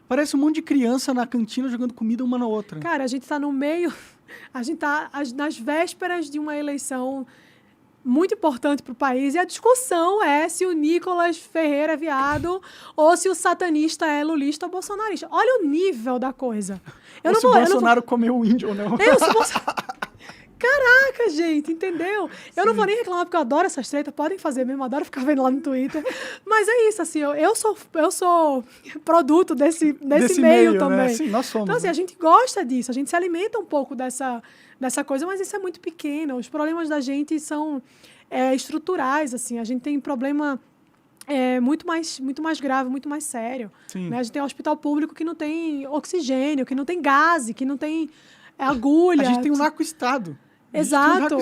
Parece um monte de criança na cantina jogando comida uma na outra. Cara, a gente está no meio... A gente está nas vésperas de uma eleição... muito importante para o país, e a discussão é se o Nicolas Ferreira é viado ou se o satanista é lulista ou bolsonarista. Olha o nível da coisa. Ou se o Bolsonaro comeu o índio ou não. Caraca, gente, entendeu? Eu não vou nem reclamar porque eu adoro essas tretas, podem fazer mesmo, adoro ficar vendo lá no Twitter. Mas é isso, assim, eu sou produto desse meio também. Né? Sim, nós somos. Então, assim, a gente gosta disso, a gente se alimenta um pouco dessa coisa, mas isso é muito pequeno. Os problemas da gente são estruturais, assim, a gente tem problema muito mais grave, muito mais sério. Né? A gente tem um hospital público que não tem oxigênio, que não tem gás, que não tem agulha. A gente tem um narco-estado. Exato.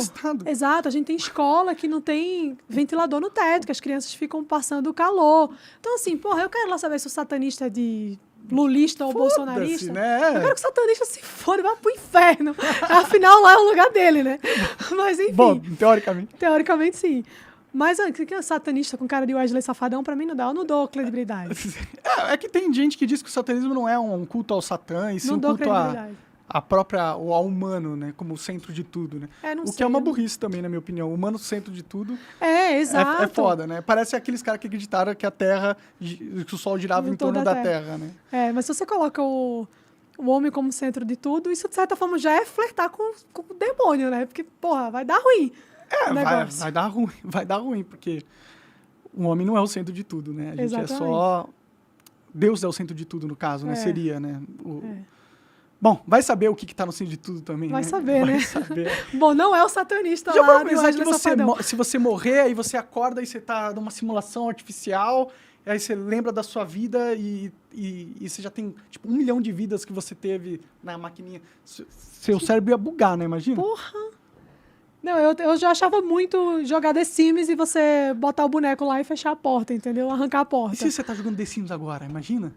A gente tem escola que não tem ventilador no teto, que as crianças ficam passando calor. Então, assim, eu quero lá saber se o satanista é de lulista ou bolsonarista. Né? Eu quero que o satanista se foda, vá pro inferno. Afinal, lá é o lugar dele, né? Mas, enfim. Bom, teoricamente. Teoricamente, sim. Mas que é satanista com cara de Wesley Safadão, pra mim não dá. Eu não dou credibilidade. É que tem gente que diz que o satanismo não é um culto ao Satã, e sim um culto ao humano, né? Como o centro de tudo, né? O que é uma burrice também, na minha opinião. O humano centro de tudo. Exato. É foda, né? Parece aqueles caras que acreditaram que que o sol girava em torno da Terra, né? Mas se você coloca o homem como centro de tudo, isso, de certa forma, já é flertar com o demônio, né? Porque, vai dar ruim. Vai dar ruim, porque o homem não é o centro de tudo, né? A gente Exatamente. é só... Deus é o centro de tudo, no caso, né? Seria, né? Bom, vai saber o que está no centro de tudo também, Vai né? saber, Vai né? saber. Bom, não é o satanista Já lá vou pensar que Safadão. se você morrer, aí você acorda e você está numa simulação artificial, aí você lembra da sua vida e você já tem, tipo, 1 milhão de vidas que você teve na maquininha. Seu cérebro ia bugar, né? Imagina? Porra! Não, eu já achava muito jogar The Sims e você botar o boneco lá e fechar a porta, entendeu? Arrancar a porta. E se você tá jogando The Sims agora? Imagina?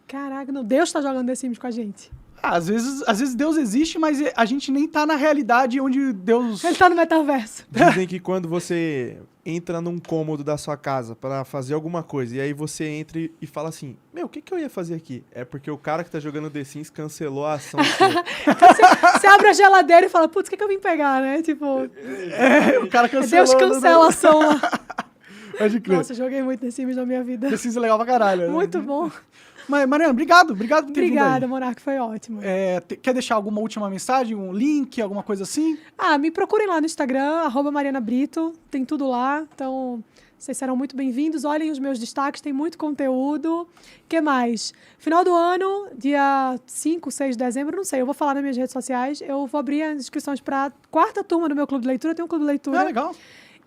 Caraca, não, Deus tá jogando The Sims com a gente. Às vezes Deus existe, mas a gente nem tá na realidade onde Deus... Ele tá no metaverso. Dizem que quando você entra num cômodo da sua casa pra fazer alguma coisa, e aí você entra e fala assim, o que eu ia fazer aqui? É porque o cara que tá jogando The Sims cancelou a ação sua. Você abre a geladeira e fala, putz, o que eu vim pegar, né? Tipo... o cara cancelou. Deus cancela a ação lá. Pode crer. Nossa, eu joguei muito The Sims na minha vida. The Sims é legal pra caralho. Muito bom. Mas, Mariana, obrigado por ter vindo aí. Obrigada, Monark, foi ótimo. Quer deixar alguma última mensagem, um link, alguma coisa assim? Me procurem lá no Instagram, @MarianaBrito, tem tudo lá. Então, Vocês serão muito bem-vindos. Olhem os meus destaques, tem muito conteúdo. O que mais? Final do ano, dia 5, 6 de dezembro, não sei, eu vou falar nas minhas redes sociais. Eu vou abrir as inscrições para a 4ª turma do meu clube de leitura. Eu tenho um clube de leitura. Legal.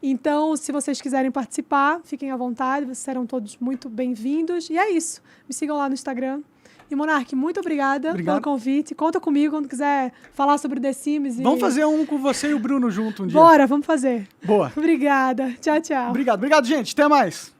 Então, se vocês quiserem participar, fiquem à vontade. Vocês serão todos muito bem-vindos. E é isso. Me sigam lá no Instagram. E, Monark, muito obrigada pelo convite. Conta comigo quando quiser falar sobre The Sims. Vamos fazer um com você e o Bruno junto um dia. Bora, vamos fazer. Boa. Obrigada. Tchau, tchau. Obrigado, gente. Até mais.